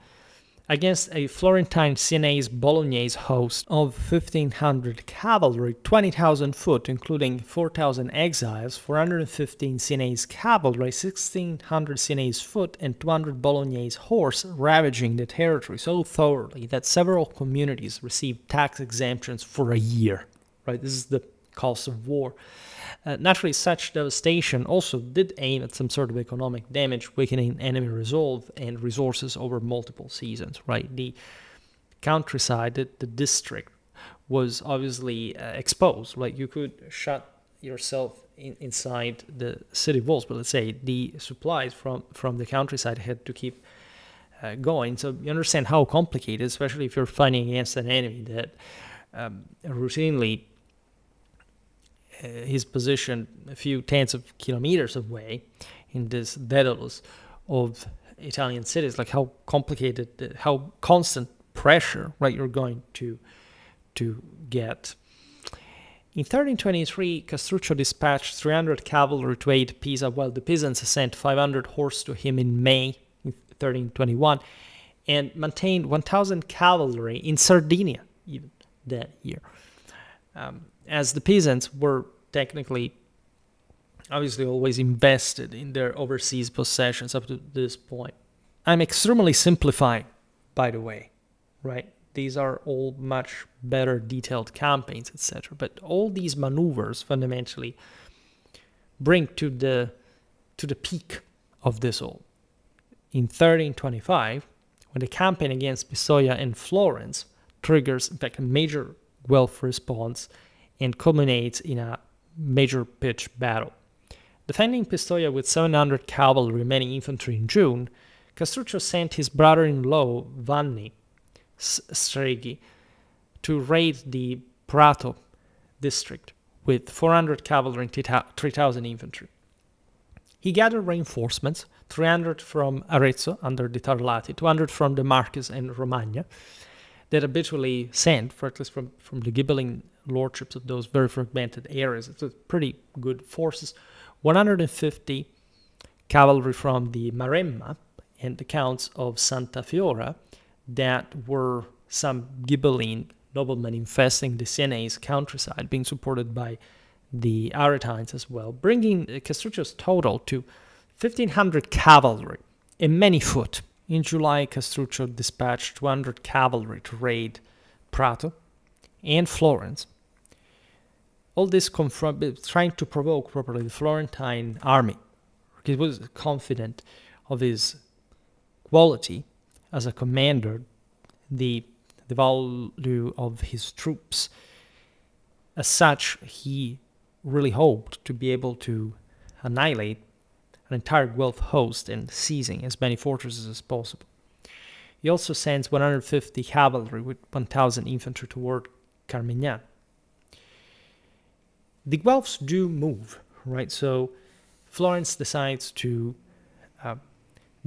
against a Florentine Sienese Bolognese host of 1,500 cavalry, 20,000 foot, including 4,000 exiles, 415 Sienese cavalry, 1,600 Sienese foot, and 200 Bolognese horse, ravaging the territory so thoroughly that several communities received tax exemptions for a year. Right, this is the cost of war. Naturally, such devastation also did aim at some sort of economic damage, weakening enemy resolve and resources over multiple seasons. Right, the countryside, the district, was obviously exposed. Like, you could shut yourself inside the city walls, but let's say the supplies from the countryside had to keep going. So you understand how complicated, especially if you're fighting against an enemy that routinely his position a few tens of kilometers away in this Daedalus of Italian cities, like how complicated, how constant pressure, right, you're going to get. In 1323, Castruccio dispatched 300 cavalry to aid Pisa, while the Pisans sent 500 horse to him in May 1321, and maintained 1,000 cavalry in Sardinia even that year. As the Pisans were technically, obviously, always invested in their overseas possessions up to this point. I'm extremely simplifying, by the way, right? These are all much better detailed campaigns, etc. But all these maneuvers fundamentally bring to the peak of this all. In 1325, when the campaign against Pistoia and Florence triggers, in fact, a major Guelph response and culminates in a major pitched battle. Defending Pistoia with 700 cavalry and many infantry in June, Castruccio sent his brother-in-law Vanni Stregi to raid the Prato district with 400 cavalry and 3,000 infantry. He gathered reinforcements, 300 from Arezzo under the Tarlati, 200 from the Marches and Romagna, that habitually sent, for at least from the Ghibelline lordships of those very fragmented areas. It's pretty good forces. 150 cavalry from the Maremma and the counts of Santa Fiora, that were some Ghibelline noblemen infesting the Sienese countryside, being supported by the Aretines as well, bringing Castruccio's total to 1,500 cavalry and many foot. In July, Castruccio dispatched 200 cavalry to raid Prato and Florence. All this trying to provoke properly the Florentine army. He was confident of his quality as a commander, the value of his troops. As such, he really hoped to be able to annihilate an entire Guelph host and seizing as many fortresses as possible. He also sends 150 cavalry with 1,000 infantry toward Carmignan. The Guelphs do move, right? So Florence decides to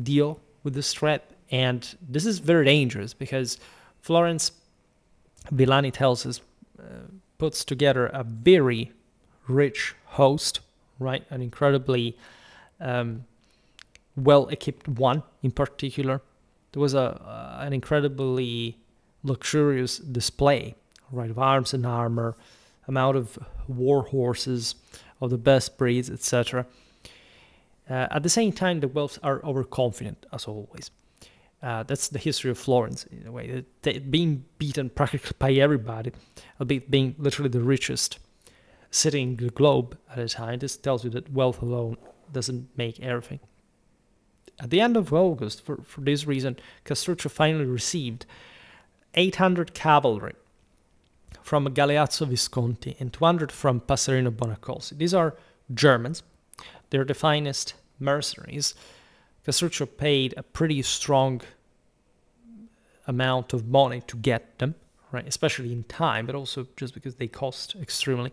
deal with this threat, and this is very dangerous because Florence, Villani tells us, puts together a very rich host, right? An incredibly well-equipped one in particular. There was an incredibly luxurious display, right, of arms and armor, amount of war horses of the best breeds, etc. At the same time, the Guelphs are overconfident, as always. That's the history of Florence, in a way. Being beaten practically by everybody, albeit being literally the richest city in the globe at a time. This tells you that wealth alone doesn't make everything. At the end of August, for this reason, Castruccio finally received 800 cavalry from Galeazzo Visconti and 200 from Passerino Bonacolsi. These are Germans. They're the finest mercenaries. Castruccio paid a pretty strong amount of money to get them, right? Especially in time, but also just because they cost extremely.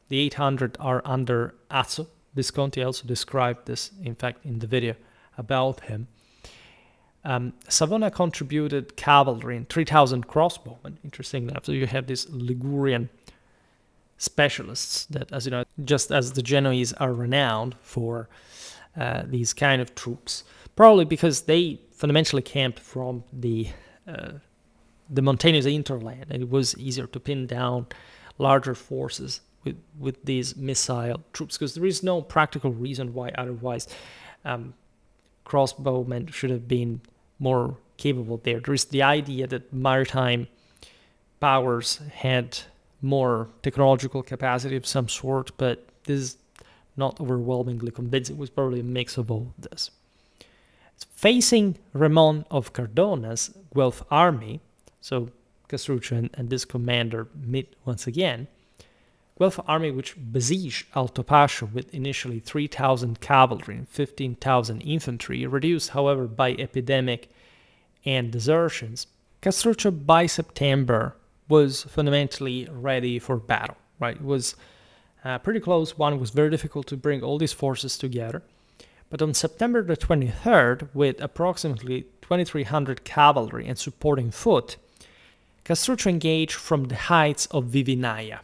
The 800 are under Azzo. Visconti also described this, in fact, in the video about him. Savona contributed cavalry and 3,000 crossbowmen, interesting enough. So you have these Ligurian specialists that, as you know, just as the Genoese are renowned for these kind of troops, probably because they fundamentally camped from the mountainous hinterland, and it was easier to pin down larger forces with these missile troops, because there is no practical reason why otherwise crossbowmen should have been more capable there. There is the idea that maritime powers had more technological capacity of some sort, but this is not overwhelmingly convincing. It was probably a mix of all of this. Facing Raymond of Cardona's Guelph army, so Castruccio and this commander meet once again. Guelph army, which besieged Alto Pascio with initially 3,000 cavalry and 15,000 infantry, reduced, however, by epidemic and desertions. Castruccio, by September, was fundamentally ready for battle, right? It was pretty close. One, it was very difficult to bring all these forces together. But on September the 23rd, with approximately 2,300 cavalry and supporting foot, Castruccio engaged from the heights of Vivinaya,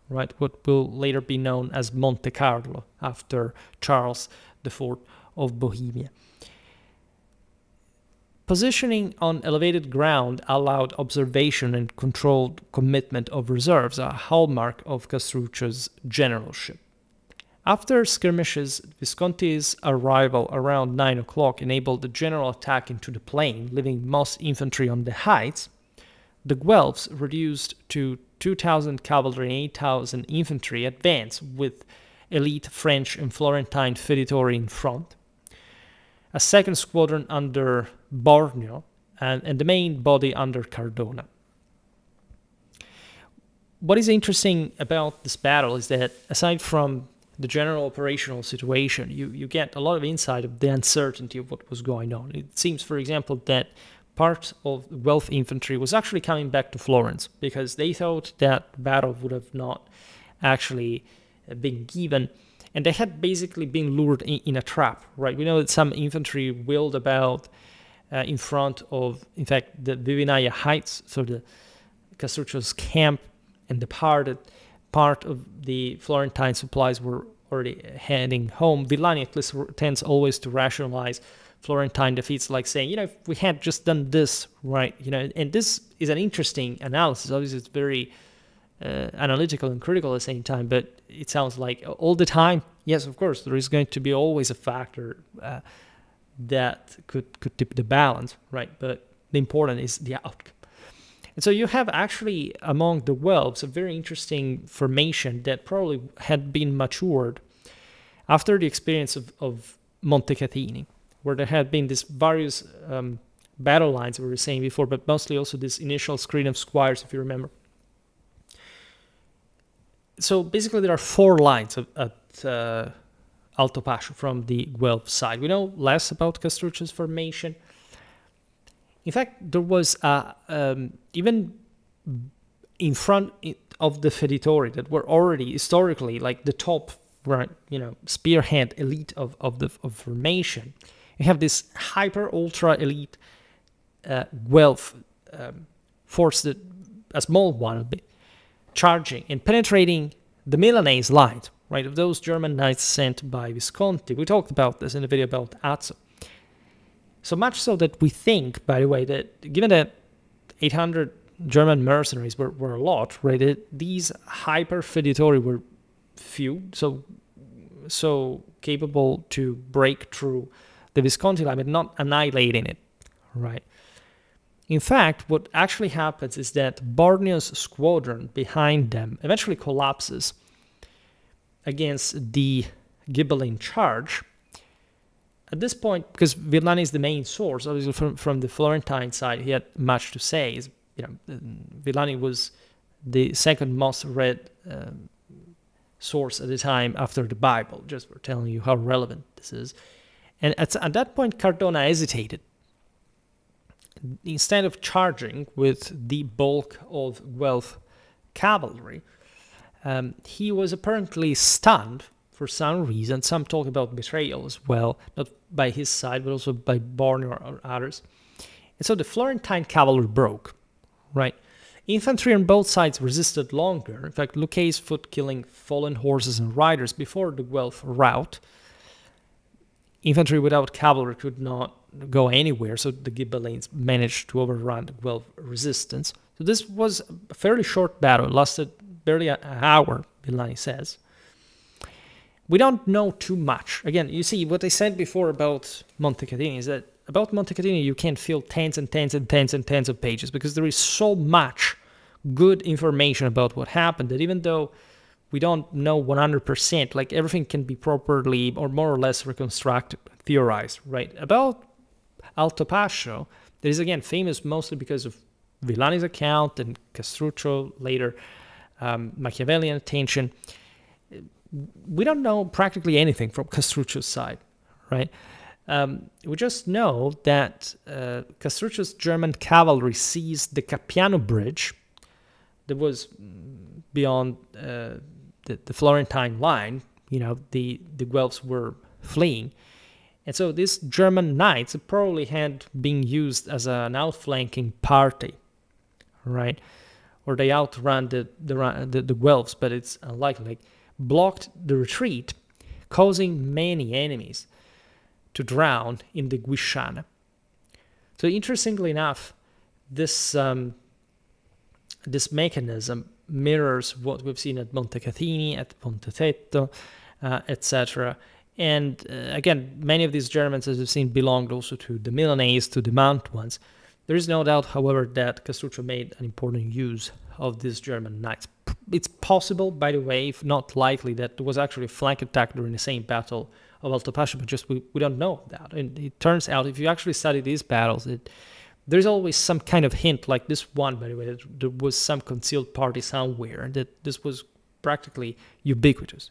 right? What will later be known as Monte Carlo, after Charles IV of Bohemia. Positioning on elevated ground allowed observation and controlled commitment of reserves, a hallmark of Castruccio's generalship. After skirmishes, Visconti's arrival around 9 o'clock enabled the general attack into the plain, leaving most infantry on the heights. The Guelphs, reduced to 2,000 cavalry and 8,000 infantry, advanced with elite French and Florentine feditori in front. A second squadron under Borgno, and the main body under Cardona. What is interesting about this battle is that, aside from the general operational situation, you get a lot of insight of the uncertainty of what was going on. It seems, for example, that part of the Guelph infantry was actually coming back to Florence because they thought that the battle would have not actually been given, and they had basically been lured in a trap, right? We know that some infantry wheeled about in front of, in fact, the Vivinaya Heights, so the Castruccio's camp, and departed. Part of the Florentine supplies were already heading home. Villani at least tends always to rationalize Florentine defeats, like saying, if we had just done this, right, and this is an interesting analysis. Obviously, it's very analytical and critical at the same time, but it sounds like all the time, yes, of course, there is going to be always a factor that could tip the balance, right? But the important is the outcome. And so you have actually among the Guelphs a very interesting formation that probably had been matured after the experience of Montecatini, where there had been these various battle lines we were saying before, but mostly also this initial screen of squires, if you remember. So basically there are 4 lines at Alto Pascio from the Guelph side. We know less about Castruccio's formation. In fact, there was even in front of the Feditori that were already historically like the top, right, spearhead elite of formation. You have this hyper ultra elite Guelph force, that a small one, a bit, charging and penetrating the Milanese line, right, of those German knights sent by Visconti. We talked about this in the video about Azzo. So much so that we think, by the way, that given that 800 German mercenaries were a lot, right, these hyper feditori were few, so capable to break through the Visconti line, but not annihilating it, right? In fact, what actually happens is that Borgno's squadron behind them eventually collapses against the Ghibelline charge. At this point, because Villani is the main source, obviously from the Florentine side, he had much to say. Villani was the second most read source at the time after the Bible, just for telling you how relevant this is. And at that point, Cardona hesitated. instead of charging with the bulk of Guelph cavalry, he was apparently stunned for some reason. Some talk about betrayal as well, not by his side, but also by Borne or others. And so the Florentine cavalry broke, right? Infantry on both sides resisted longer. In fact, Lucca's foot killing fallen horses and riders before the Guelph rout. Infantry without cavalry could not go anywhere, so the Ghibellines managed to overrun the Guelph resistance. So this was a fairly short battle. It lasted barely an hour, Villani says. We don't know too much. Again, you see, what I said before about Montecatini is that about Montecatini you can fill tens and tens and tens and tens of pages because there is so much good information about what happened that even though we don't know 100%, like everything can be properly or more or less reconstructed, theorized, right? About Altopascio, that is again famous mostly because of Villani's account and Castruccio later Machiavellian attention. We don't know practically anything from Castruccio's side, right? We just know that Castruccio's German cavalry seized the Capiano bridge that was beyond the Florentine line. You know, the Guelphs were fleeing. And so these German knights probably had been used as an outflanking party, right? Or they outrun the Guelphs, but it's unlikely. Like, blocked the retreat, causing many enemies to drown in the Guisciana. So interestingly enough, this mechanism mirrors what we've seen at Montecatini, at Pontetetto, etc. And again, many of these Germans, as we've seen, belonged also to the Milanese, to the Mantuans. There is no doubt, however, that Castruccio made an important use of these German knights. It's possible, by the way, if not likely, that there was actually a flank attack during the same battle of Altopascio, but just we don't know that. And it turns out, if you actually study these battles, there's always some kind of hint, like this one, by the way, that there was some concealed party somewhere, that this was practically ubiquitous,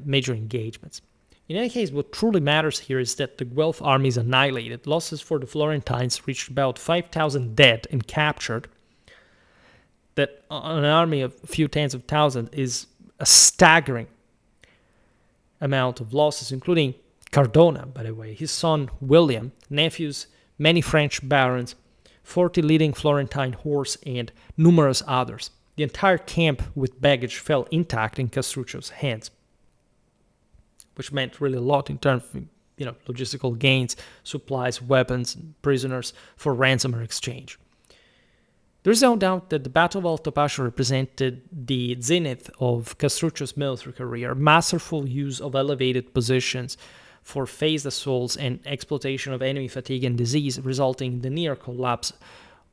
major engagements. In any case, what truly matters here is that the Guelph army is annihilated. Losses for the Florentines reached about 5,000 dead and captured. That on an army of a few tens of thousands is a staggering amount of losses, including Cardona, by the way, his son William, nephews, many French barons, 40 leading Florentine horse, and numerous others. The entire camp with baggage fell intact in Castruccio's hands, which meant really a lot in terms of logistical gains, supplies, weapons, prisoners for ransom or exchange. There's no doubt that the Battle of Altopascio represented the zenith of Castruccio's military career, masterful use of elevated positions for phased assaults and exploitation of enemy fatigue and disease, resulting in the near collapse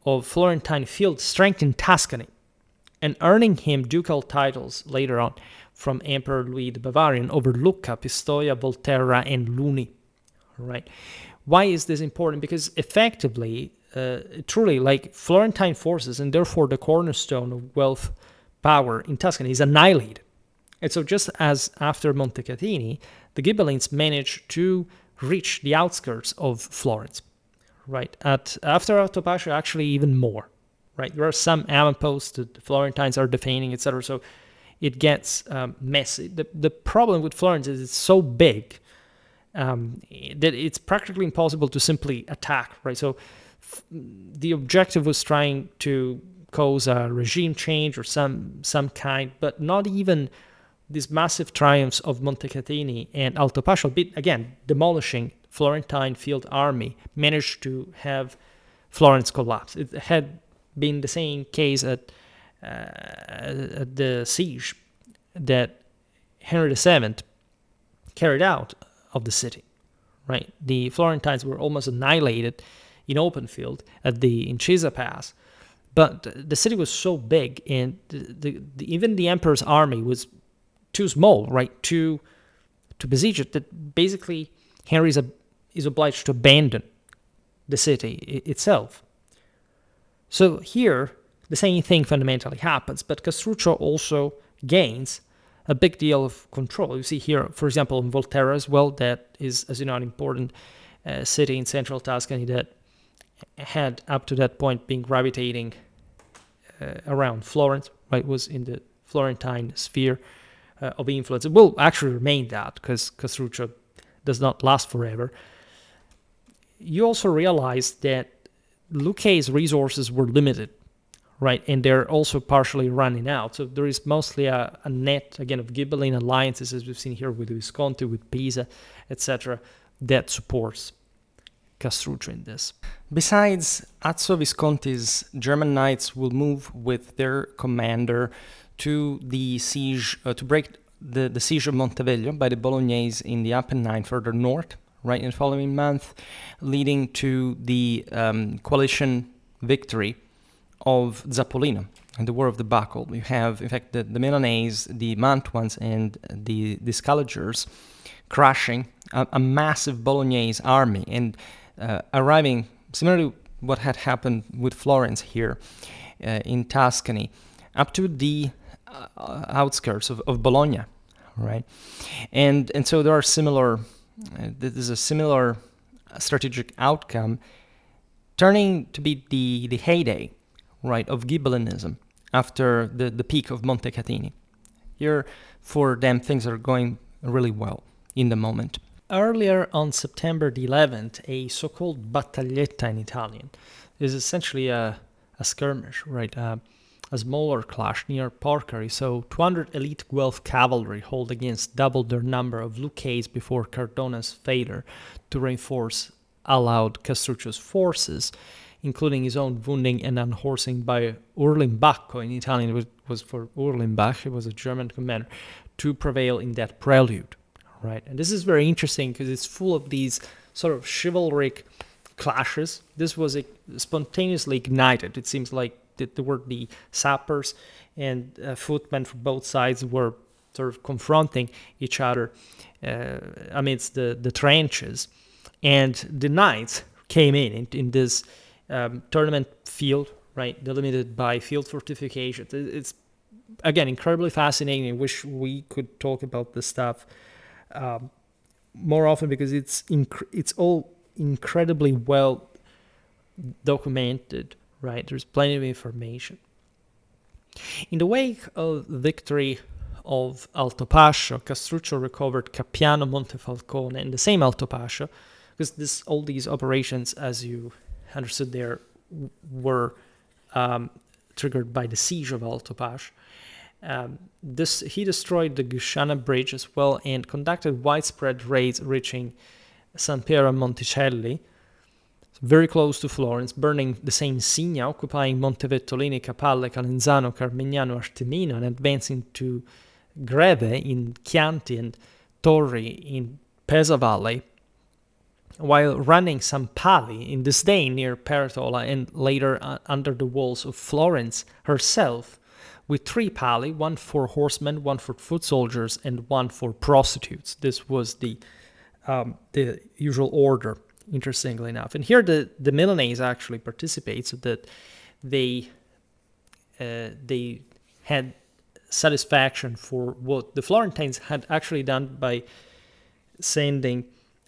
of Florentine field strength in Tuscany, and earning him ducal titles later on from Emperor Louis the Bavarian over Lucca, Pistoia, Volterra, and Luni. Right? Why is this important? Because effectively, truly, like Florentine forces, and therefore the cornerstone of Guelph power in Tuscany, is annihilated. And so just as after Montecatini, the Ghibellines managed to reach the outskirts of Florence, right? After Altopascio, actually even more, right? There are some avant-posts that the Florentines are defending, etc. So it gets messy. The problem with Florence is it's so big that it's practically impossible to simply attack, right? So the objective was trying to cause a regime change or some kind, but not even these massive triumphs of Montecatini and Altopascio, again, demolishing Florentine field army, managed to have Florence collapse. It had been the same case at the siege that Henry VII carried out of the city, right? The Florentines were almost annihilated in open field at the Incisa Pass, but the city was so big, and even the emperor's army was too small, right, to besiege it, that basically Henry is obliged to abandon the city itself. So here, the same thing fundamentally happens, but Castruccio also gains a big deal of control. You see here, for example, in Volterra as well, that is, as you know, an important city in central Tuscany that had up to that point been gravitating around Florence, right? Was in the Florentine sphere of influence. It will actually remain that because Castruccio does not last forever. You also realize that Lucca's resources were limited, right? And they're also partially running out. So there is mostly a net, again, of Ghibelline alliances, as we've seen here with Visconti, with Pisa, etc., that supports Castruccio in this. Besides, Azzo Visconti's German knights will move with their commander to the siege, to break the siege of Monteveglio by the Bolognese in the Apennine further north, right, in the following month, leading to the coalition victory of Zappolino and the War of the Buckle. You have, in fact, the Milanese, the Mantuans, and the Scalagers crushing a massive Bolognese army and arriving, similarly what had happened with Florence here in Tuscany, up to the outskirts of Bologna, right? And so there are similar, this is a similar strategic outcome, turning to be the heyday, right, of Ghibellinism after the peak of Montecatini. Here, for them, things are going really well in the moment. Earlier on September the 11th, a so-called battaglietta in Italian is essentially a skirmish, right? A smaller clash near Porcari. So 200 elite Guelph cavalry hold against double their number of Lucchese before Cardona's failure to reinforce allowed Castruccio's forces, including his own wounding and unhorsing by Urlimbacco. In Italian, it was for Urlimbach, it was a German commander, to prevail in that prelude. Right, and this is very interesting because it's full of these sort of chivalric clashes. This was spontaneously ignited. It seems like there were the sappers and footmen from both sides were sort of confronting each other amidst the trenches, and the knights came in this tournament field, right, delimited by field fortifications. It's again incredibly fascinating. I wish we could talk about this stuff more often because it's all incredibly well documented, right? There's plenty of information. In the wake of the victory of Altopascio, Castruccio recovered Capiano Montefalcone and the same Altopascio, because all these operations, as you understood there, were triggered by the siege of Altopascio. He destroyed the Gusciana Bridge as well and conducted widespread raids reaching San Piero Monticelli, very close to Florence, burning the same Signa, occupying Montevettolini, Capalle, Calenzano, Carmignano, Artemino, and advancing to Greve in Chianti and Torri in Pesa Valley, while running some Pali in Disdain near Peretola and later under the walls of Florence herself, with 3 pali, 1 for horsemen, 1 for foot soldiers, and 1 for prostitutes. This was the usual order, interestingly enough. And here the Milanese actually participate, so that they had satisfaction for what the Florentines had actually done by sending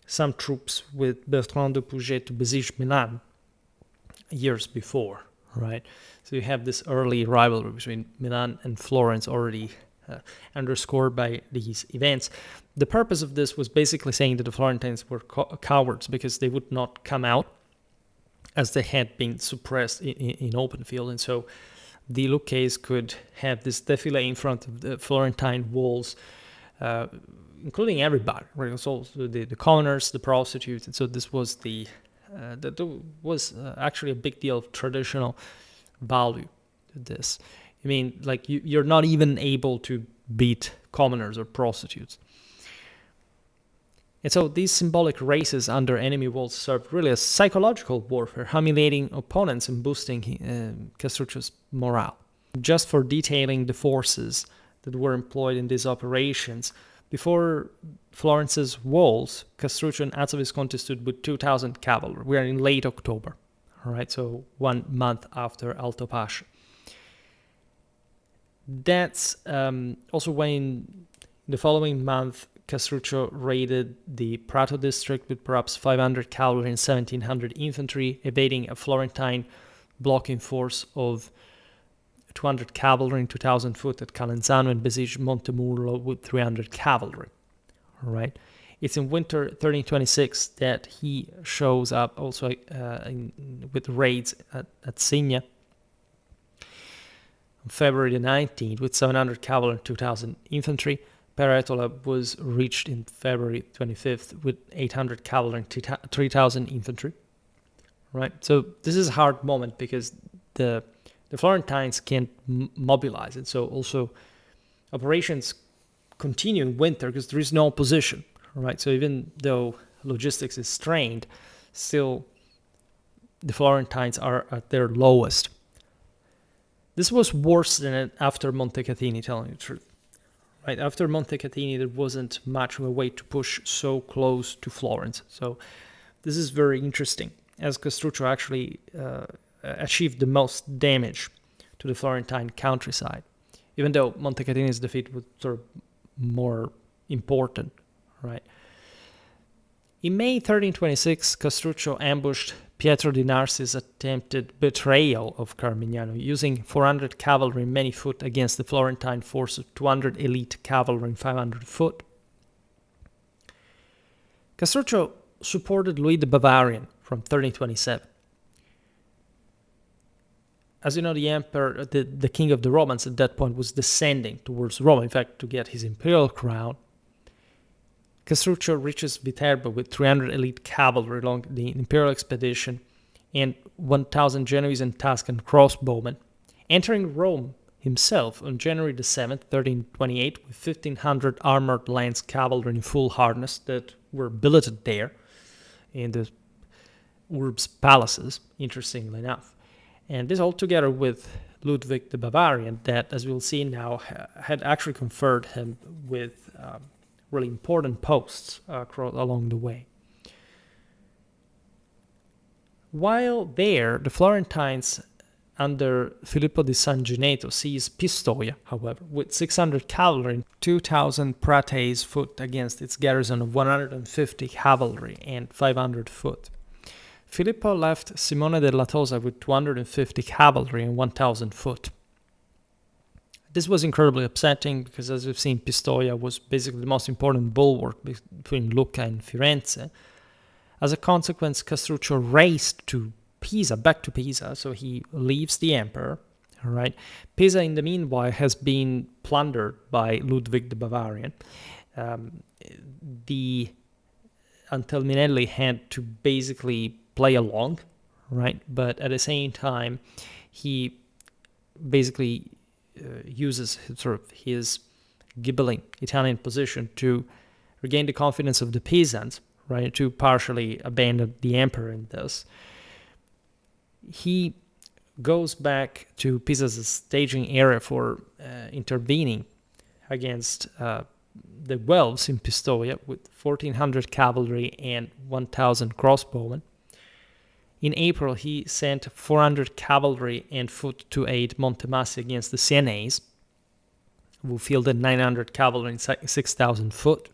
some troops with Bertrand de Pouget to besiege Milan years before, right? So you have this early rivalry between Milan and Florence already underscored by these events. The purpose of this was basically saying that the Florentines were cowards because they would not come out as they had been suppressed in open field. And so the Lucchese could have this defile in front of the Florentine walls, including everybody, right? So the commoners, the prostitutes. And so this was actually a big deal of traditional value to this. I mean, like you're not even able to beat commoners or prostitutes. And so these symbolic races under enemy walls served really as psychological warfare, humiliating opponents and boosting Castruccio's morale. Just for detailing the forces that were employed in these operations, before Florence's walls, Castruccio and Azzo Visconti stood with 2,000 cavalry. We are in late October, all right, so 1 month after Altopascio. That's also when in the following month, Castruccio raided the Prato district with perhaps 500 cavalry and 1,700 infantry, evading a Florentine blocking force of 200 cavalry and 2,000 foot at Calenzano, and besieged Montemurlo with 300 cavalry. All right. It's in winter 1326 that he shows up also with raids at Signa. On February the 19th, with 700 cavalry and 2,000 infantry, Peretola was reached in February 25th with 800 cavalry and 3,000 infantry. Right, so this is a hard moment because the Florentines can't mobilize it. So also operations continue in winter because there is no opposition. Right, so even though logistics is strained, still the Florentines are at their lowest. This was worse than after Montecatini, telling the truth. Right, after Montecatini, there wasn't much of a way to push so close to Florence. So this is very interesting, as Castruccio actually achieved the most damage to the Florentine countryside, even though Montecatini's defeat was sort of more important. Right. In May 1326, Castruccio ambushed Pietro di Narsi's attempted betrayal of Carmignano, using 400 cavalry and many foot against the Florentine force of 200 elite cavalry and 500 foot. Castruccio supported Louis the Bavarian from 1327. As you know, the emperor, the king of the Romans at that point, was descending towards Rome, in fact, to get his imperial crown. Castruccio reaches Viterbo with 300 elite cavalry along the imperial expedition and 1,000 Genoese and Tuscan crossbowmen, entering Rome himself on January the 7th, 1328, with 1,500 armored lance cavalry in full harness that were billeted there in the urb's palaces, interestingly enough. And this all together with Ludwig the Bavarian, that, as we'll see now, had actually conferred him with really important posts along the way. While there, the Florentines under Filippo di San Gineto seized Pistoia, however, with 600 cavalry and 2,000 Prates foot against its garrison of 150 cavalry and 500 foot. Filippo left Simone della Tosa with 250 cavalry and 1,000 foot. This was incredibly upsetting because, as we've seen, Pistoia was basically the most important bulwark between Lucca and Firenze. As a consequence, Castruccio raced to Pisa, back to Pisa, so he leaves the emperor. All right. Pisa, in the meanwhile, has been plundered by Ludwig the Bavarian. The Antelminelli had to basically play along, right? But at the same time, he basically uses his Ghibelline Italian position to regain the confidence of the peasants, right, to partially abandon the emperor in this. He goes back to Pisa as a staging area for intervening against the Guelphs in Pistoia with 1,400 cavalry and 1,000 crossbowmen. In April, he sent 400 cavalry and foot to aid Montemassi against the Siennese, who fielded 900 cavalry and 6,000 foot.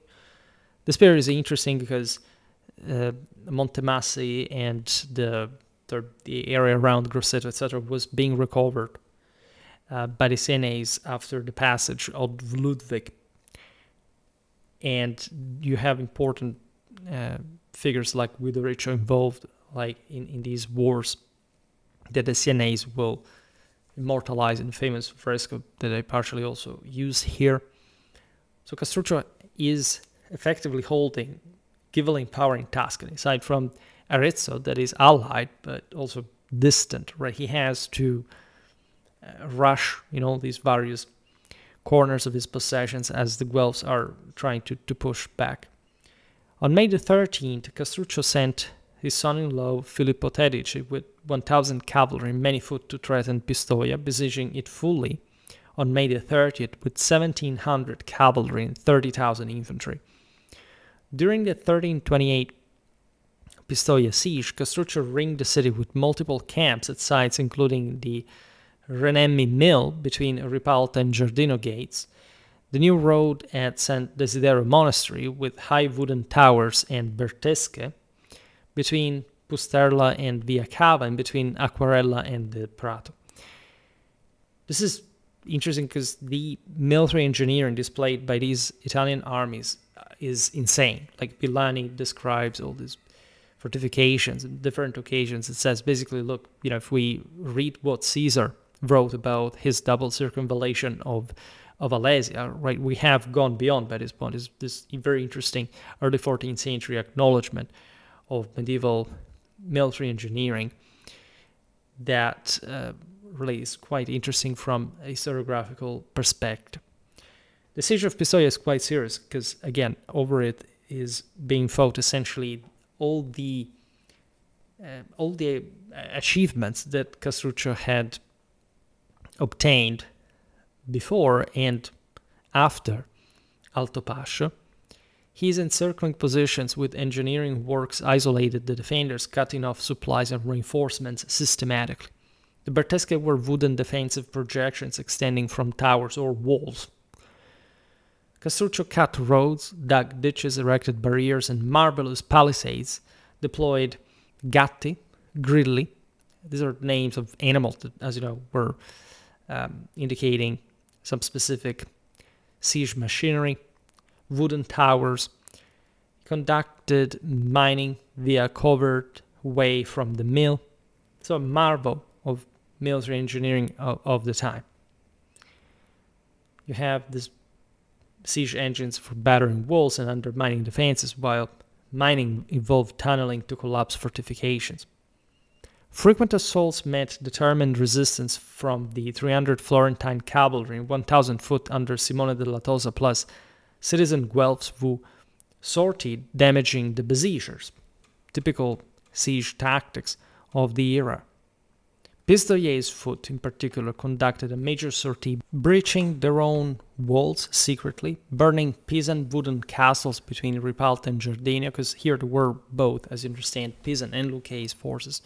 This period is interesting because Montemassi and the area around Grosseto, etc., was being recovered by the Siennese after the passage of Ludwig. And you have important figures like Guido involved, like in these wars, that the Siennese will immortalize in the famous fresco that I partially also use here. So Castruccio is effectively holding Ghibelline power in Tuscany, aside from Arezzo, that is allied but also distant, right? He has to rush, these various corners of his possessions as the Guelphs are trying to push back. On May the 13th, Castruccio sent his son-in-law Filippo Tedici with 1,000 cavalry and many foot to threaten Pistoia, besieging it fully on May the 30th with 1,700 cavalry and 30,000 infantry. During the 1328 Pistoia siege, Castruccio ringed the city with multiple camps at sites including the Renemmi Mill between Ripalta and Giardino gates, The new road at San Desiderio Monastery with high wooden towers and Bertesche, between Pusterla and Via Cava, and between Acquarella and the Prato. This is interesting because the military engineering displayed by these Italian armies is insane. Like Villani describes all these fortifications on different occasions. It says basically, look, if we read what Caesar wrote about his double circumvallation of Alesia, right, we have gone beyond by this point. Is this very interesting early 14th century acknowledgement of medieval military engineering that really is quite interesting from a historiographical perspective. The siege of Pistoia is quite serious because, again, over it is being fought essentially all the achievements that Castruccio had obtained before and after Alto Pascio. His encircling positions with engineering works isolated the defenders, cutting off supplies and reinforcements systematically. The Bertesche were wooden defensive projections extending from towers or walls. Castruccio cut roads, dug ditches, erected barriers and marvelous palisades, deployed gatti, grilli. These are names of animals that, as you know, were indicating some specific siege machinery, wooden towers, conducted mining via covered way from the mill. So a marvel of military engineering of the time. You have these siege engines for battering walls and undermining defenses, while mining involved tunneling to collapse fortifications. Frequent assaults met determined resistance from the 300 Florentine cavalry and 1,000 foot under Simone della Tosa, plus citizen Guelphs who sortied, damaging the besiegers. Typical siege tactics of the era. Pistoiese foot, in particular, conducted a major sortie, breaching their own walls secretly, burning Pisan wooden castles between Ripalta and Giardino, because here there were both, as you understand, Pisan and Lucchese forces,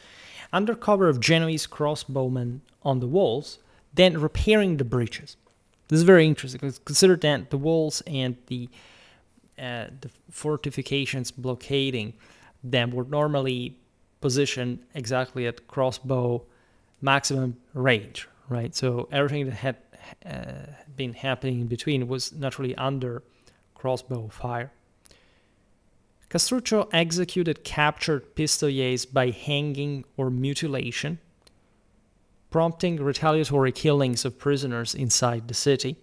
under cover of Genoese crossbowmen on the walls, then repairing the breaches. This is very interesting, because consider that the walls and the fortifications blockading them were normally positioned exactly at crossbow maximum range, right? So everything that had been happening in between was naturally under crossbow fire. Castruccio executed captured Pistoiese by hanging or mutilation, prompting retaliatory killings of prisoners inside the city.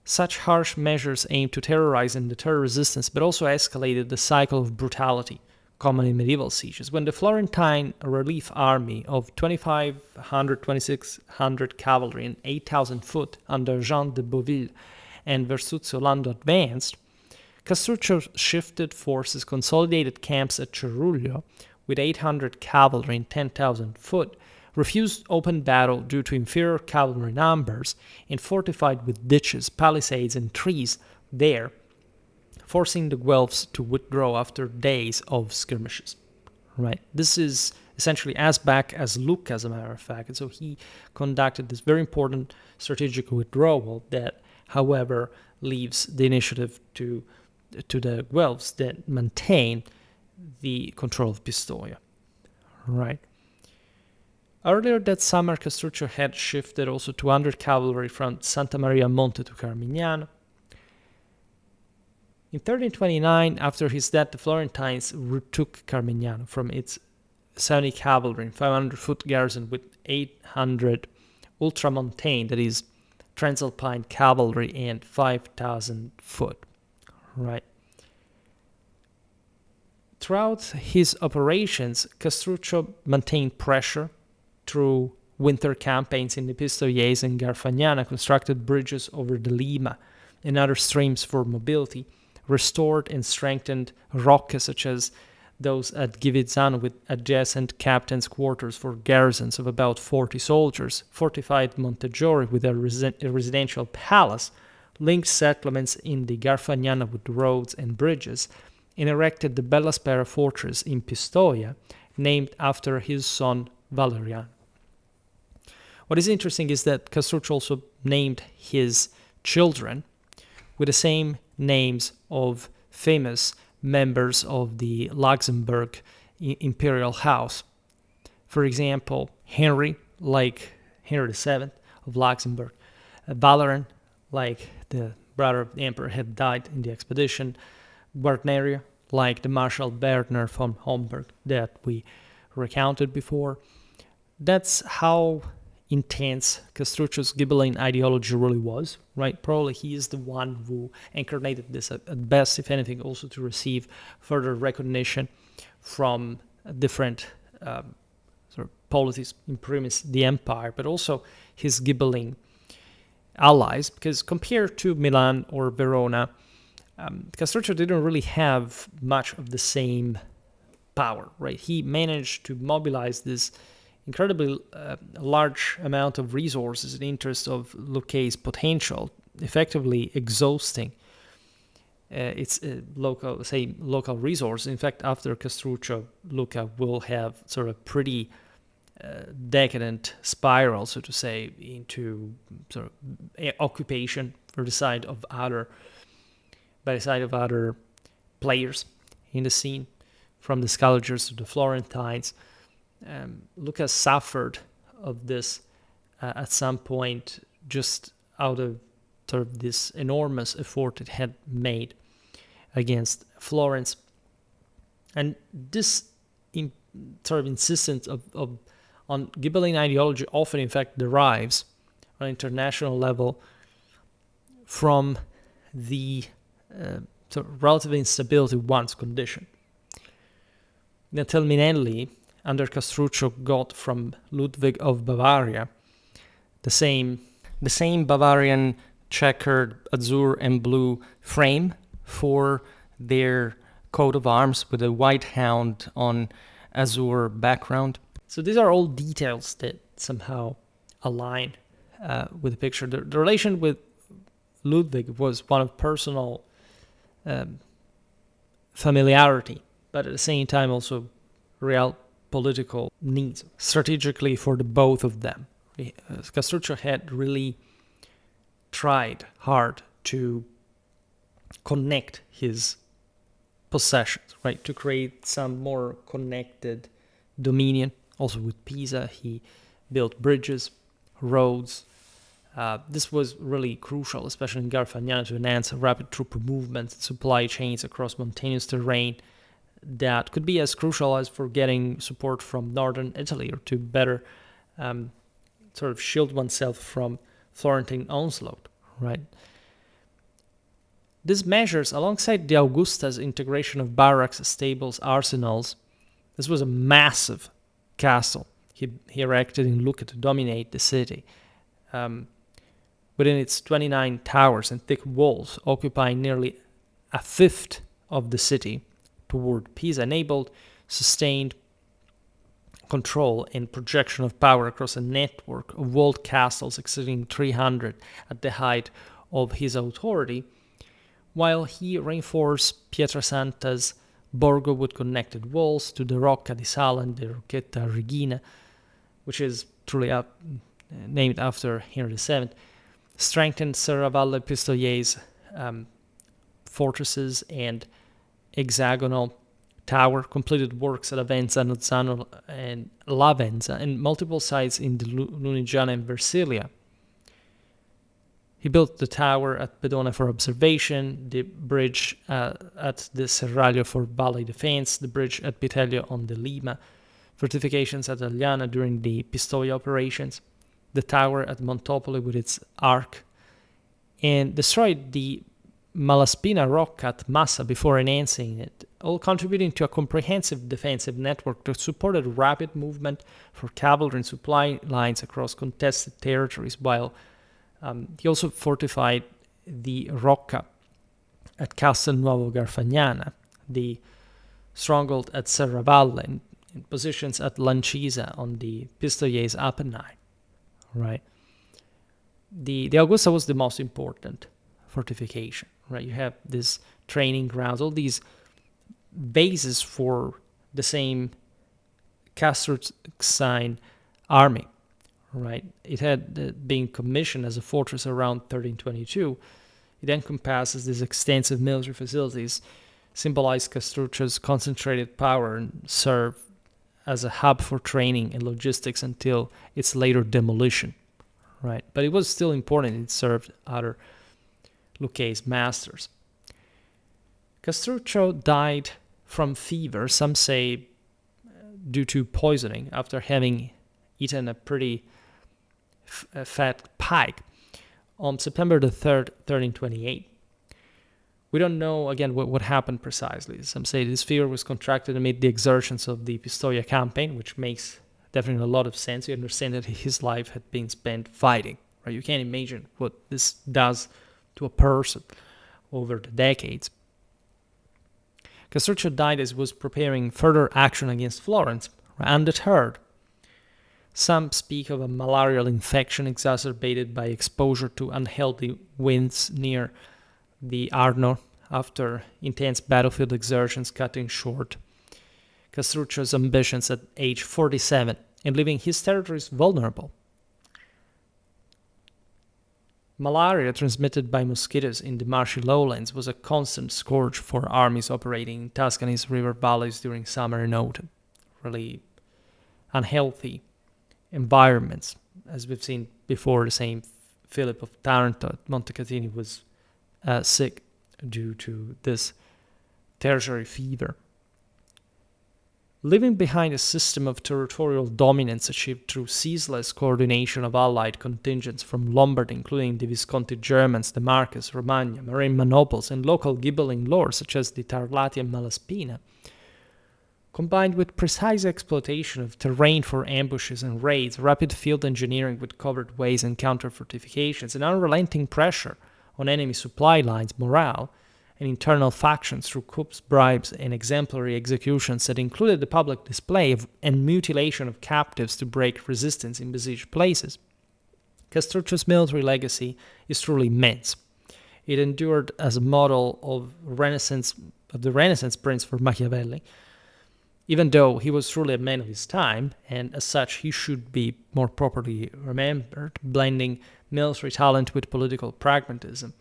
Such harsh measures aimed to terrorize and deter resistance, but also escalated the cycle of brutality common in medieval sieges. When the Florentine relief army of 2,600 cavalry and 8,000 foot under Jean de Beauville and Versuzio Lando advanced, Castruccio shifted forces, consolidated camps at Cerullo with 800 cavalry and 10,000 foot, refused open battle due to inferior cavalry numbers, and fortified with ditches, palisades, and trees there, forcing the Guelphs to withdraw after days of skirmishes. Right. This is essentially as back as Lucca, as a matter of fact. And so he conducted this very important strategic withdrawal that, however, leaves the initiative to the Guelphs that maintain the control of Pistoia. Right. Earlier that summer, Castruccio had shifted also 200 cavalry from Santa Maria Monte to Carmignano. In 1329, after his death, the Florentines retook Carmignano from its 70 cavalry and 500 foot garrison with 800 ultramontane, that is, Transalpine cavalry, and 5,000 foot. Right. Throughout his operations, Castruccio maintained pressure through winter campaigns in the Pistoiese and Garfagnana, constructed bridges over the Lima and other streams for mobility, restored and strengthened rocche such as those at Ghivizzano with adjacent captains' quarters for garrisons of about 40 soldiers, fortified Monteggiore with a residential palace, linked settlements in the Garfagnana with roads and bridges, and erected the Bella Spera fortress in Pistoia, named after his son Valeriano. What is interesting is that Castruccio also named his children with the same names of famous members of the Luxembourg imperial house. For example, Henry, like Henry VII of Luxembourg, Valoran, like the brother of the emperor, had died in the expedition, Gardneria, like the Marshal Berner von Homburg that we recounted before. That's how intense Castruccio's Ghibelline ideology really was, right? Probably he is the one who incarnated this at best, if anything, also to receive further recognition from different sort of polities, in primis the empire, but also his Ghibelline allies, because compared to Milan or Verona, Castruccio didn't really have much of the same power, right? He managed to mobilize this incredibly large amount of resources in the interest of Lucca's potential, effectively exhausting its local resources. In fact, after Castruccio, Lucca will have sort of pretty decadent spiral, so to say, into sort of occupation for the side of other players in the scene, from the Scaliger's to the Florentines. Lucca suffered of this at some point, just out of sort of this enormous effort it had made against Florence. And this sort of insistence on Ghibelline ideology often, in fact, derives on an international level from the sort of relative instability of one's condition. Antelminelli, under Castruccio, got from Ludwig of Bavaria the same Bavarian checkered azure and blue frame for their coat of arms with a white hound on azure background. So these are all details that somehow align with the picture. The relation with Ludwig was one of personal familiarity, but at the same time also real political needs, strategically for the both of them. Castruccio had really tried hard to connect his possessions, right, to create some more connected dominion. Also with Pisa, he built bridges, roads. This was really crucial, especially in Garfagnana, to enhance rapid troop movement, supply chains across mountainous terrain that could be as crucial as for getting support from northern Italy, or to better sort of shield oneself from Florentine onslaught, right? These measures, alongside the Augusta's integration of barracks, stables, arsenals, this was a massive castle he erected in Lucca to dominate the city. Within its 29 towers and thick walls, occupying nearly a fifth of the city toward Pisa, enabled sustained control and projection of power across a network of walled castles exceeding 300 at the height of his authority, while he reinforced Pietrasanta's Borgo with connected walls to the Rocca di Sala and the Rocchetta Regina, which is truly named after Henry VII, strengthened Serravalle Pistoiese fortresses and hexagonal tower, completed works at Avenza, Nozzano, and Lavenza, and multiple sites in the Lunigiana and Versilia. He built the tower at Pedona for observation, the bridge at the Serraglio for valley defense, the bridge at Pitello on the Lima, fortifications at Agliana during the Pistoia operations, the tower at Montopoli with its arc, and destroyed the Malaspina rock at Massa before enhancing it, all contributing to a comprehensive defensive network that supported rapid movement for cavalry and supply lines across contested territories, while he also fortified the Rocca at Castelnuovo Garfagnana, the stronghold at Serravalle, and positions at Lancisa on the Pistoiese Apennine. Right, the Augusta was the most important fortification. Right, you have this training grounds, all these bases for the same Castruccan army. Right, it had been commissioned as a fortress around 1322. It encompasses these extensive military facilities, symbolize Castruccio's concentrated power, and serve as a hub for training and logistics until its later demolition, right? But it was still important. It served other Lucca's masters. Castruccio died from fever, some say due to poisoning, after having eaten a pretty fat pike on September the 3rd, 1328. We don't know, again, what happened precisely. Some say this fever was contracted amid the exertions of the Pistoia campaign, which makes definitely a lot of sense. You understand that his life had been spent fighting, right? You can't imagine what this does to a person over the decades. Castruccio died as he was preparing further action against Florence, undeterred. Some speak of a malarial infection exacerbated by exposure to unhealthy winds near the Arno after intense battlefield exertions cutting short Castruccio's ambitions at age 47 and leaving his territories vulnerable. Malaria transmitted by mosquitoes in the marshy lowlands was a constant scourge for armies operating in Tuscany's river valleys during summer and autumn. Really unhealthy environments. As we've seen before, the same Philip of Taranto at Montecatini was sick due to this tertiary fever. Leaving behind a system of territorial dominance achieved through ceaseless coordination of allied contingents from Lombardy, including the Visconti Germans, the Marches, Romagna, Marine nobles, and local Ghibelline lords such as the Tarlati and Malaspina, combined with precise exploitation of terrain for ambushes and raids, rapid field engineering with covered ways and counter-fortifications, and unrelenting pressure on enemy supply lines, morale, and internal factions through coups, bribes, and exemplary executions that included the public display and mutilation of captives to break resistance in besieged places. Castruccio's military legacy is truly immense. It endured as a model of the Renaissance prince for Machiavelli, even though he was truly a man of his time, and as such he should be more properly remembered, blending military talent with political pragmatism,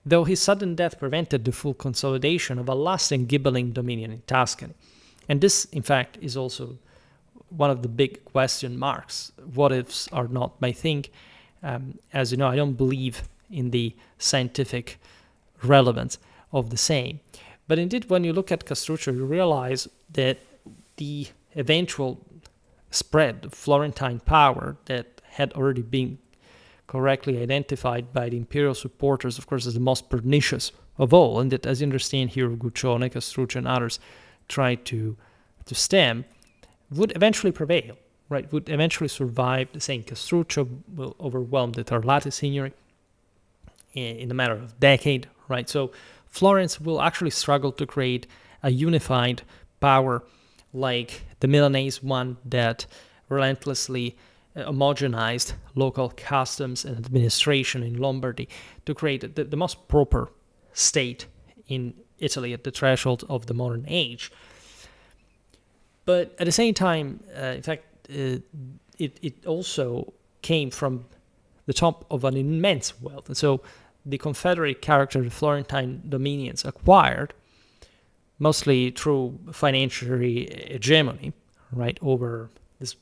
though his sudden death prevented the full consolidation of a lasting Ghibelline dominion in Tuscany. And this, in fact, is also one of the big question marks. What ifs are not my thing. As you know, I don't believe in the scientific relevance of the same. But indeed, when you look at Castruccio, you realize that the eventual spread of Florentine power that had already been correctly identified by the imperial supporters, of course, as the most pernicious of all, and that, as you understand here, Guccione, Castruccio, and others tried to stem, would eventually prevail, right? Would eventually survive. The same Castruccio will overwhelm the Tarlati Signory in a matter of a decade, right? So Florence will actually struggle to create a unified power like the Milanese one that relentlessly homogenized local customs and administration in Lombardy to create the most proper state in Italy at the threshold of the modern age. But at the same time, in fact, it also came from the top of an immense wealth. And so the confederate character the Florentine dominions acquired, mostly through financial hegemony, right, over this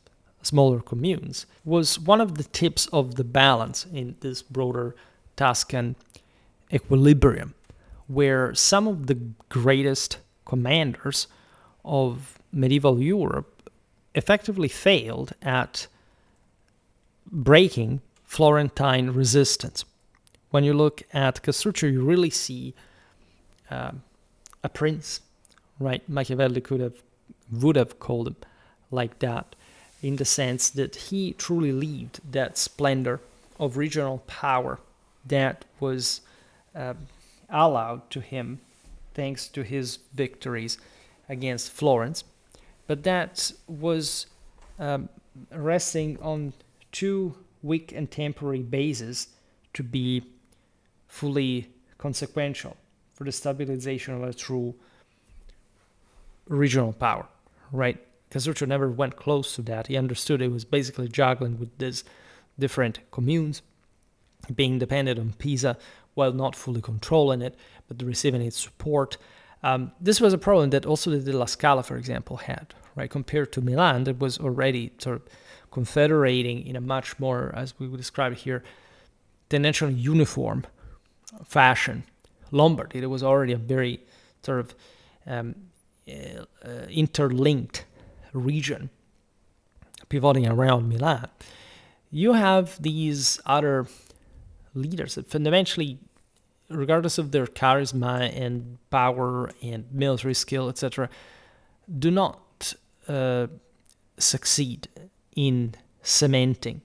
smaller communes, was one of the tips of the balance in this broader Tuscan equilibrium, where some of the greatest commanders of medieval Europe effectively failed at breaking Florentine resistance. When you look at Castruccio, you really see a prince, right? Machiavelli would have called him like that, in the sense that he truly lived that splendor of regional power that was allowed to him thanks to his victories against Florence, but that was resting on too weak and temporary bases to be fully consequential for the stabilization of a true regional power, right? Castruccio never went close to that. He understood it was basically juggling with these different communes being dependent on Pisa while not fully controlling it, but receiving its support. This was a problem that also the La Scala, for example, had, right? Compared to Milan, that was already sort of confederating in a much more, as we would describe here, tendentially uniform fashion. Lombardy, there was already a very sort of interlinked region pivoting around Milan. You have these other leaders that fundamentally, regardless of their charisma and power and military skill, etc., do not succeed in cementing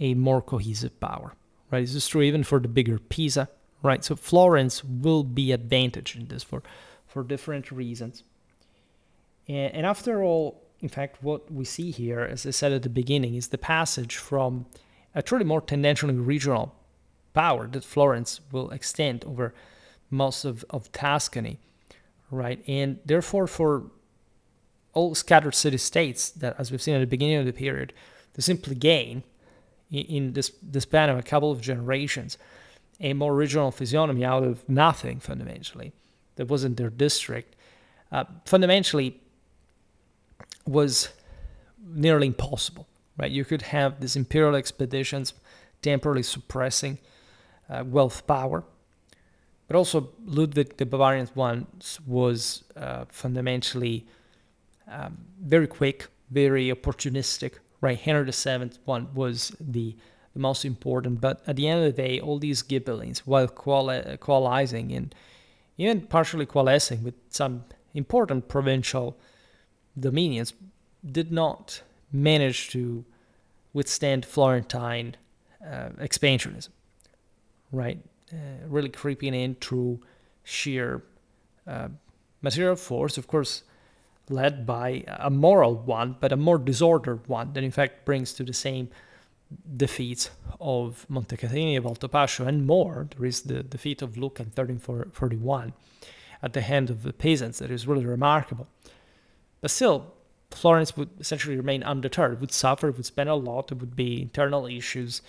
a more cohesive power. Right? This is true even for the bigger Pisa. Right? So Florence will be advantaged in this for different reasons. And after all, in fact, what we see here, as I said at the beginning, is the passage from a truly more tendentially regional power that Florence will extend over most of Tuscany, right? And therefore, for all scattered city-states that, as we've seen at the beginning of the period, to simply gain in this span of a couple of generations a more regional physiognomy out of nothing, fundamentally, that wasn't their district, fundamentally was nearly impossible, right? You could have these imperial expeditions temporarily suppressing wealth power, but also Ludwig the Bavarian once was fundamentally very quick, very opportunistic, right? Henry VII one was the most important, but at the end of the day, all these Ghibellines, while coalescing and even partially coalescing with some important provincial dominions, did not manage to withstand Florentine expansionism, right? Really creeping in through sheer material force, of course, led by a moral one, but a more disordered one that in fact brings to the same defeats of Montecatini, Voltopascio, and more. There is the defeat of Lucca in 1341 at the hand of the peasants that is really remarkable. But still, Florence would essentially remain undeterred. It would suffer, it would spend a lot, there would be internal issues.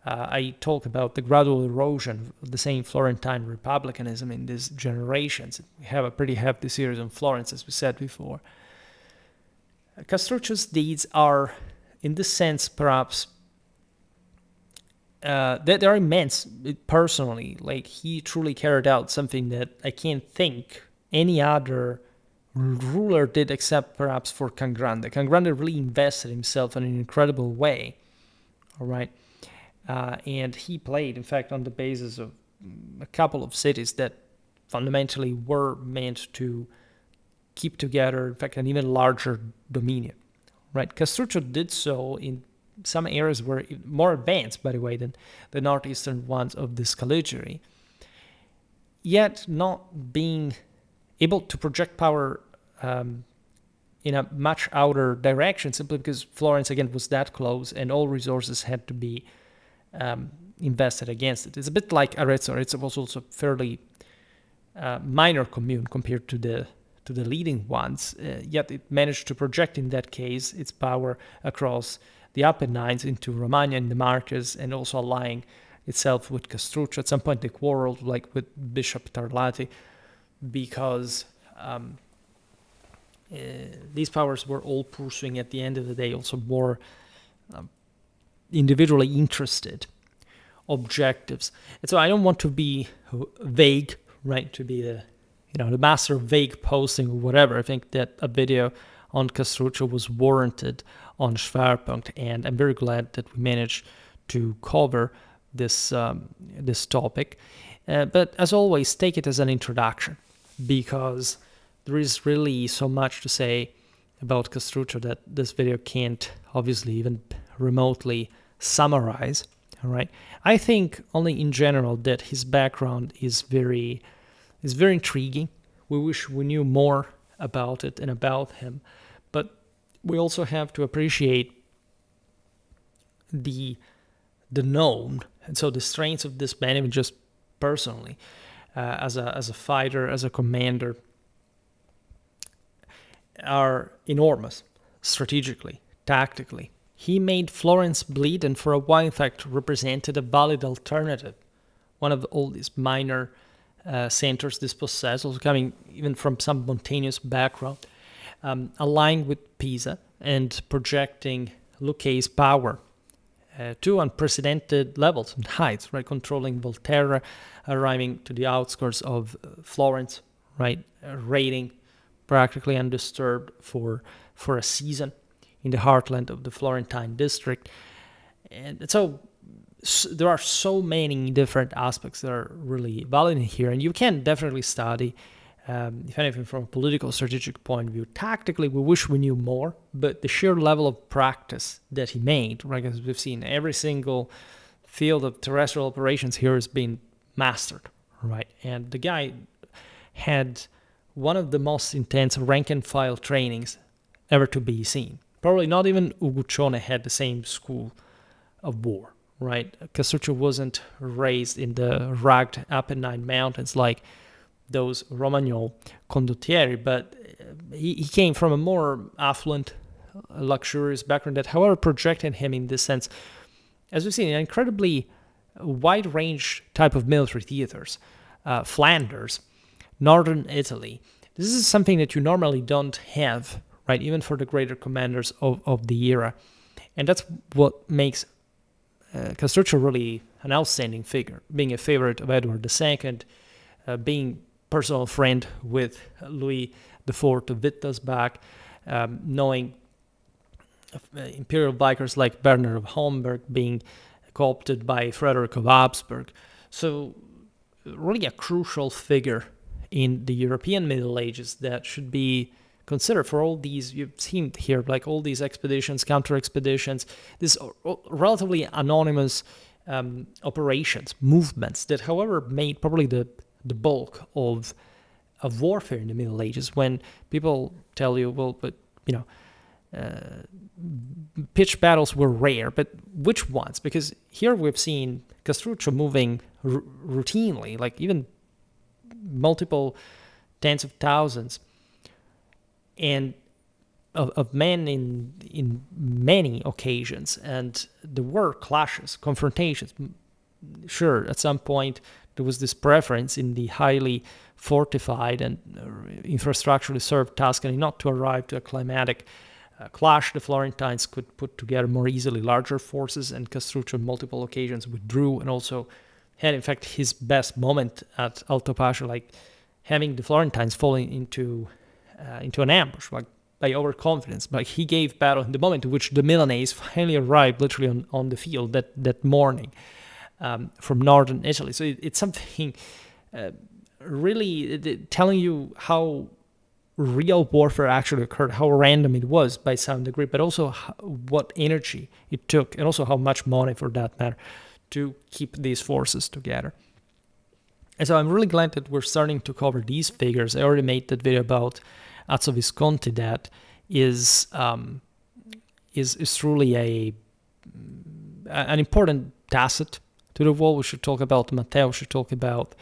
I talk about the gradual erosion of the same Florentine republicanism in these generations. We have a pretty hefty series on Florence, as we said before. Castruccio's deeds are, in this sense, perhaps, they're immense personally. Like, he truly carried out something that I can't think any other ruler did except perhaps for Cangrande. Cangrande really invested himself in an incredible way, all right? And he played, in fact, on the basis of a couple of cities that fundamentally were meant to keep together, in fact, an even larger dominion, right? Castruccio did so in some areas were more advanced, by the way, than the northeastern ones of the Scaligeri, yet not being able to project power in a much outer direction, simply because Florence, again, was that close and all resources had to be invested against it. It's a bit like Arezzo. Arezzo was also fairly minor commune compared to the leading ones, yet it managed to project in that case its power across the Apennines into Romagna and the Marches, and also allying itself with Castruccio. At some point they quarreled, like with Bishop Tarlati, because these powers were all pursuing, at the end of the day, also more individually interested objectives. And so I don't want to be vague, right, to be the master of vague posting or whatever. I think that a video on Castruccio was warranted on Schwerpunkt, and I'm very glad that we managed to cover this topic. But as always, take it as an introduction, because there is really so much to say about Castruccio that this video can't obviously even remotely summarize. All right, I think only in general that his background is very intriguing. We wish we knew more about it and about him, but we also have to appreciate the known, and so the strengths of this man, even just personally, as a fighter, as a commander, are enormous, strategically, tactically, He made Florence bleed, and for a while, in fact, represented a valid alternative. One of all these minor centers dispossessed, also coming even from some spontaneous background, aligned with Pisa and projecting Lucca's power to unprecedented levels and heights, right? Controlling Volterra, arriving to the outskirts of Florence, right? Reigning practically undisturbed for a season in the heartland of the Florentine district. And so there are so many different aspects that are really valid here, and you can definitely study, if anything, from a political strategic point of view. Tactically, we wish we knew more, but the sheer level of practice that he made, right, as we've seen, every single field of terrestrial operations here has been mastered, right? And the guy had one of the most intense rank and file trainings ever to be seen. Probably not even Uguccione had the same school of war, right? Castruccio wasn't raised in the rugged Apennine Mountains like those Romagnol condottieri, but he came from a more affluent, luxurious background that, however, projected him in this sense, as we've seen, an incredibly wide-range type of military theaters. Flanders, northern Italy. This is something that you normally don't have, right, even for the greater commanders of the era. And that's what makes Castruccio really an outstanding figure, being a favorite of Edward II, being personal friend with Louis IV of Wittelsbach, knowing imperial vikings like Bernard of Homburg, being co-opted by Frederick of Habsburg. So really a crucial figure in the European Middle Ages that should be considered for all these, you've seen here, like all these expeditions, counter-expeditions, these relatively anonymous operations, movements that, however, made probably the bulk of warfare in the Middle Ages. When people tell you, well, but, pitched battles were rare, but which ones? Because here we've seen Castruccio moving routinely, like even multiple tens of thousands, and of men in many occasions, and there were clashes, confrontations. Sure, at some point there was this preference in the highly fortified and infrastructurally served Tuscany not to arrive to a climatic clash. The Florentines could put together more easily larger forces, and Castruccio on multiple occasions withdrew and also had, in fact, his best moment at Altopascio, like having the Florentines falling into an ambush, like by overconfidence. But he gave battle in the moment in which the Milanese finally arrived, literally on the field that morning from northern Italy. So it's something really telling you how real warfare actually occurred, how random it was by some degree, but also what energy it took, and also how much money, for that matter, to keep these forces together. And so I'm really glad that we're starting to cover these figures. I already made that video about Azzo Visconti that is truly an important tacit to the wall. We should talk about Matteo, we should talk about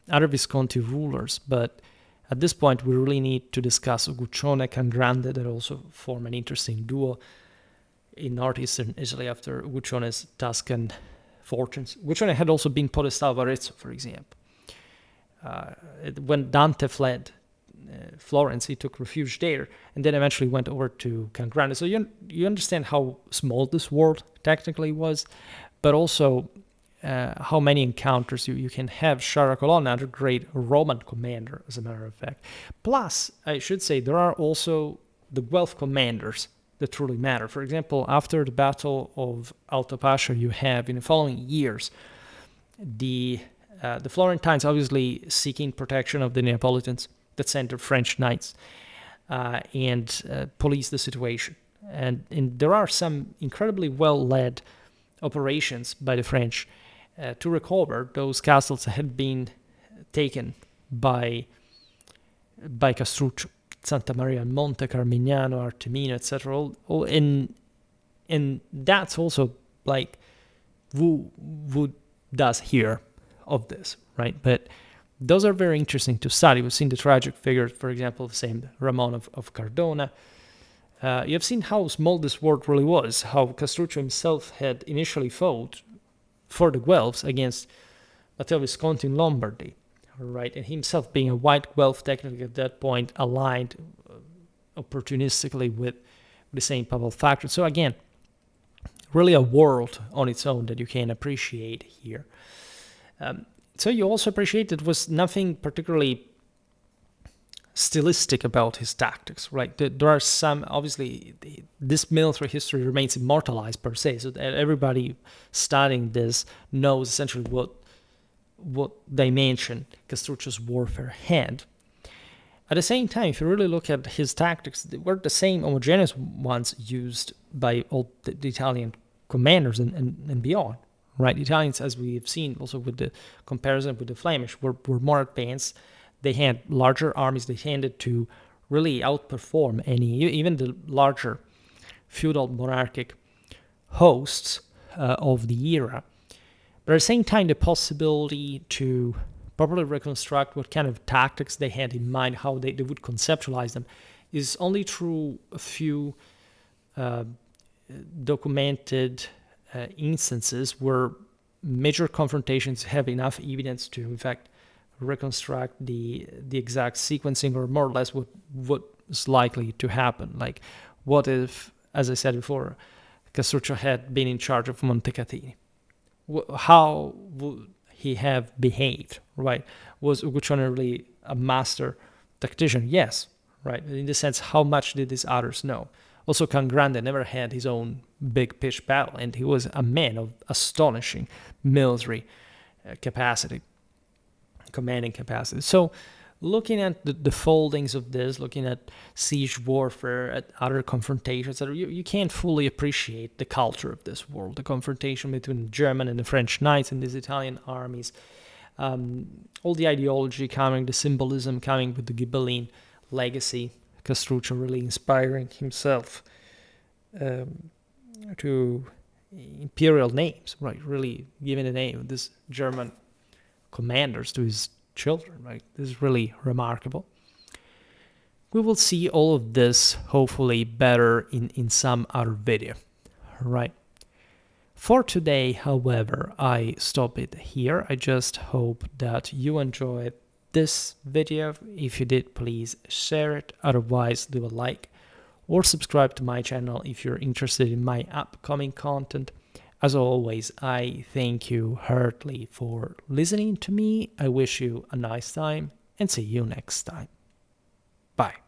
other Visconti rulers, but at this point we really need to discuss Uguccione, Cangrande, that also form an interesting duo in northeastern Italy after Uguccione's Tuscan fortunes. Uguccione had also been Podestà of Arezzo, for example. When Dante fled Florence, he took refuge there, and then eventually went over to Cangrande. So you understand how small this world technically was, but also how many encounters you can have. Sciarra Colonna, another great Roman commander, as a matter of fact. Plus, I should say, there are also the Guelph commanders that truly matter. For example, after the Battle of Altopascio, you have, in the following years, the Florentines obviously seeking protection of the Neapolitans that sent their French knights and police the situation. And there are some incredibly well-led operations by the French to recover those castles that had been taken by Castruccio, Santa Maria in Monte, Carmignano, Artemino, etc. And that's also like who does hear of this, right? But those are very interesting to study. We've seen the tragic figures, for example, the same Ramon of Cardona, You have seen how small this world really was, how Castruccio himself had initially fought for the Guelphs against Matteo Visconti in Lombardy, right? And himself being a white Guelph, technically at that point aligned opportunistically with the same papal faction. So again, really a world on its own that you can appreciate here. So you also appreciate it was nothing particularly stylistic about his tactics, right? There are some, obviously, this military history remains immortalized per se, so that everybody studying this knows essentially what dimension Castruccio's warfare had. At the same time, if you really look at his tactics, they were the same homogeneous ones used by all the Italian commanders and beyond, right? Italians, as we have seen also with the comparison with the Flemish, were more advanced. They had larger armies. They tended to really outperform even the larger feudal monarchic hosts of the era. But at the same time, the possibility to properly reconstruct what kind of tactics they had in mind, how they would conceptualize them, is only through a few documented instances where major confrontations have enough evidence to, in fact, reconstruct the exact sequencing, or more or less what is likely to happen. Like, what if, as I said before, Castruccio had been in charge of Montecatini? How would he have behaved, right? Was Uguccione really a master tactician? Yes, right? In the sense, how much did these others know? Also, Can Grande never had his own big pitched battle, and he was a man of astonishing military capacity, commanding capacity. So looking at the foldings of this, looking at siege warfare, at other confrontations, you can't fully appreciate the culture of this world, the confrontation between the German and the French knights and these Italian armies, all the ideology coming, the symbolism coming with the Ghibelline legacy, Castruccio really inspiring himself to imperial names, right? Really giving a name of this German commanders to his children, right? This is really remarkable. We will see all of this hopefully better in some other video, right? For today, however, I stop it here. I just hope that you enjoyed this video. If you did, please share it. Otherwise, leave a like or subscribe to my channel if you're interested in my upcoming content. As always, I thank you heartily for listening to me. I wish you a nice time and see you next time. Bye.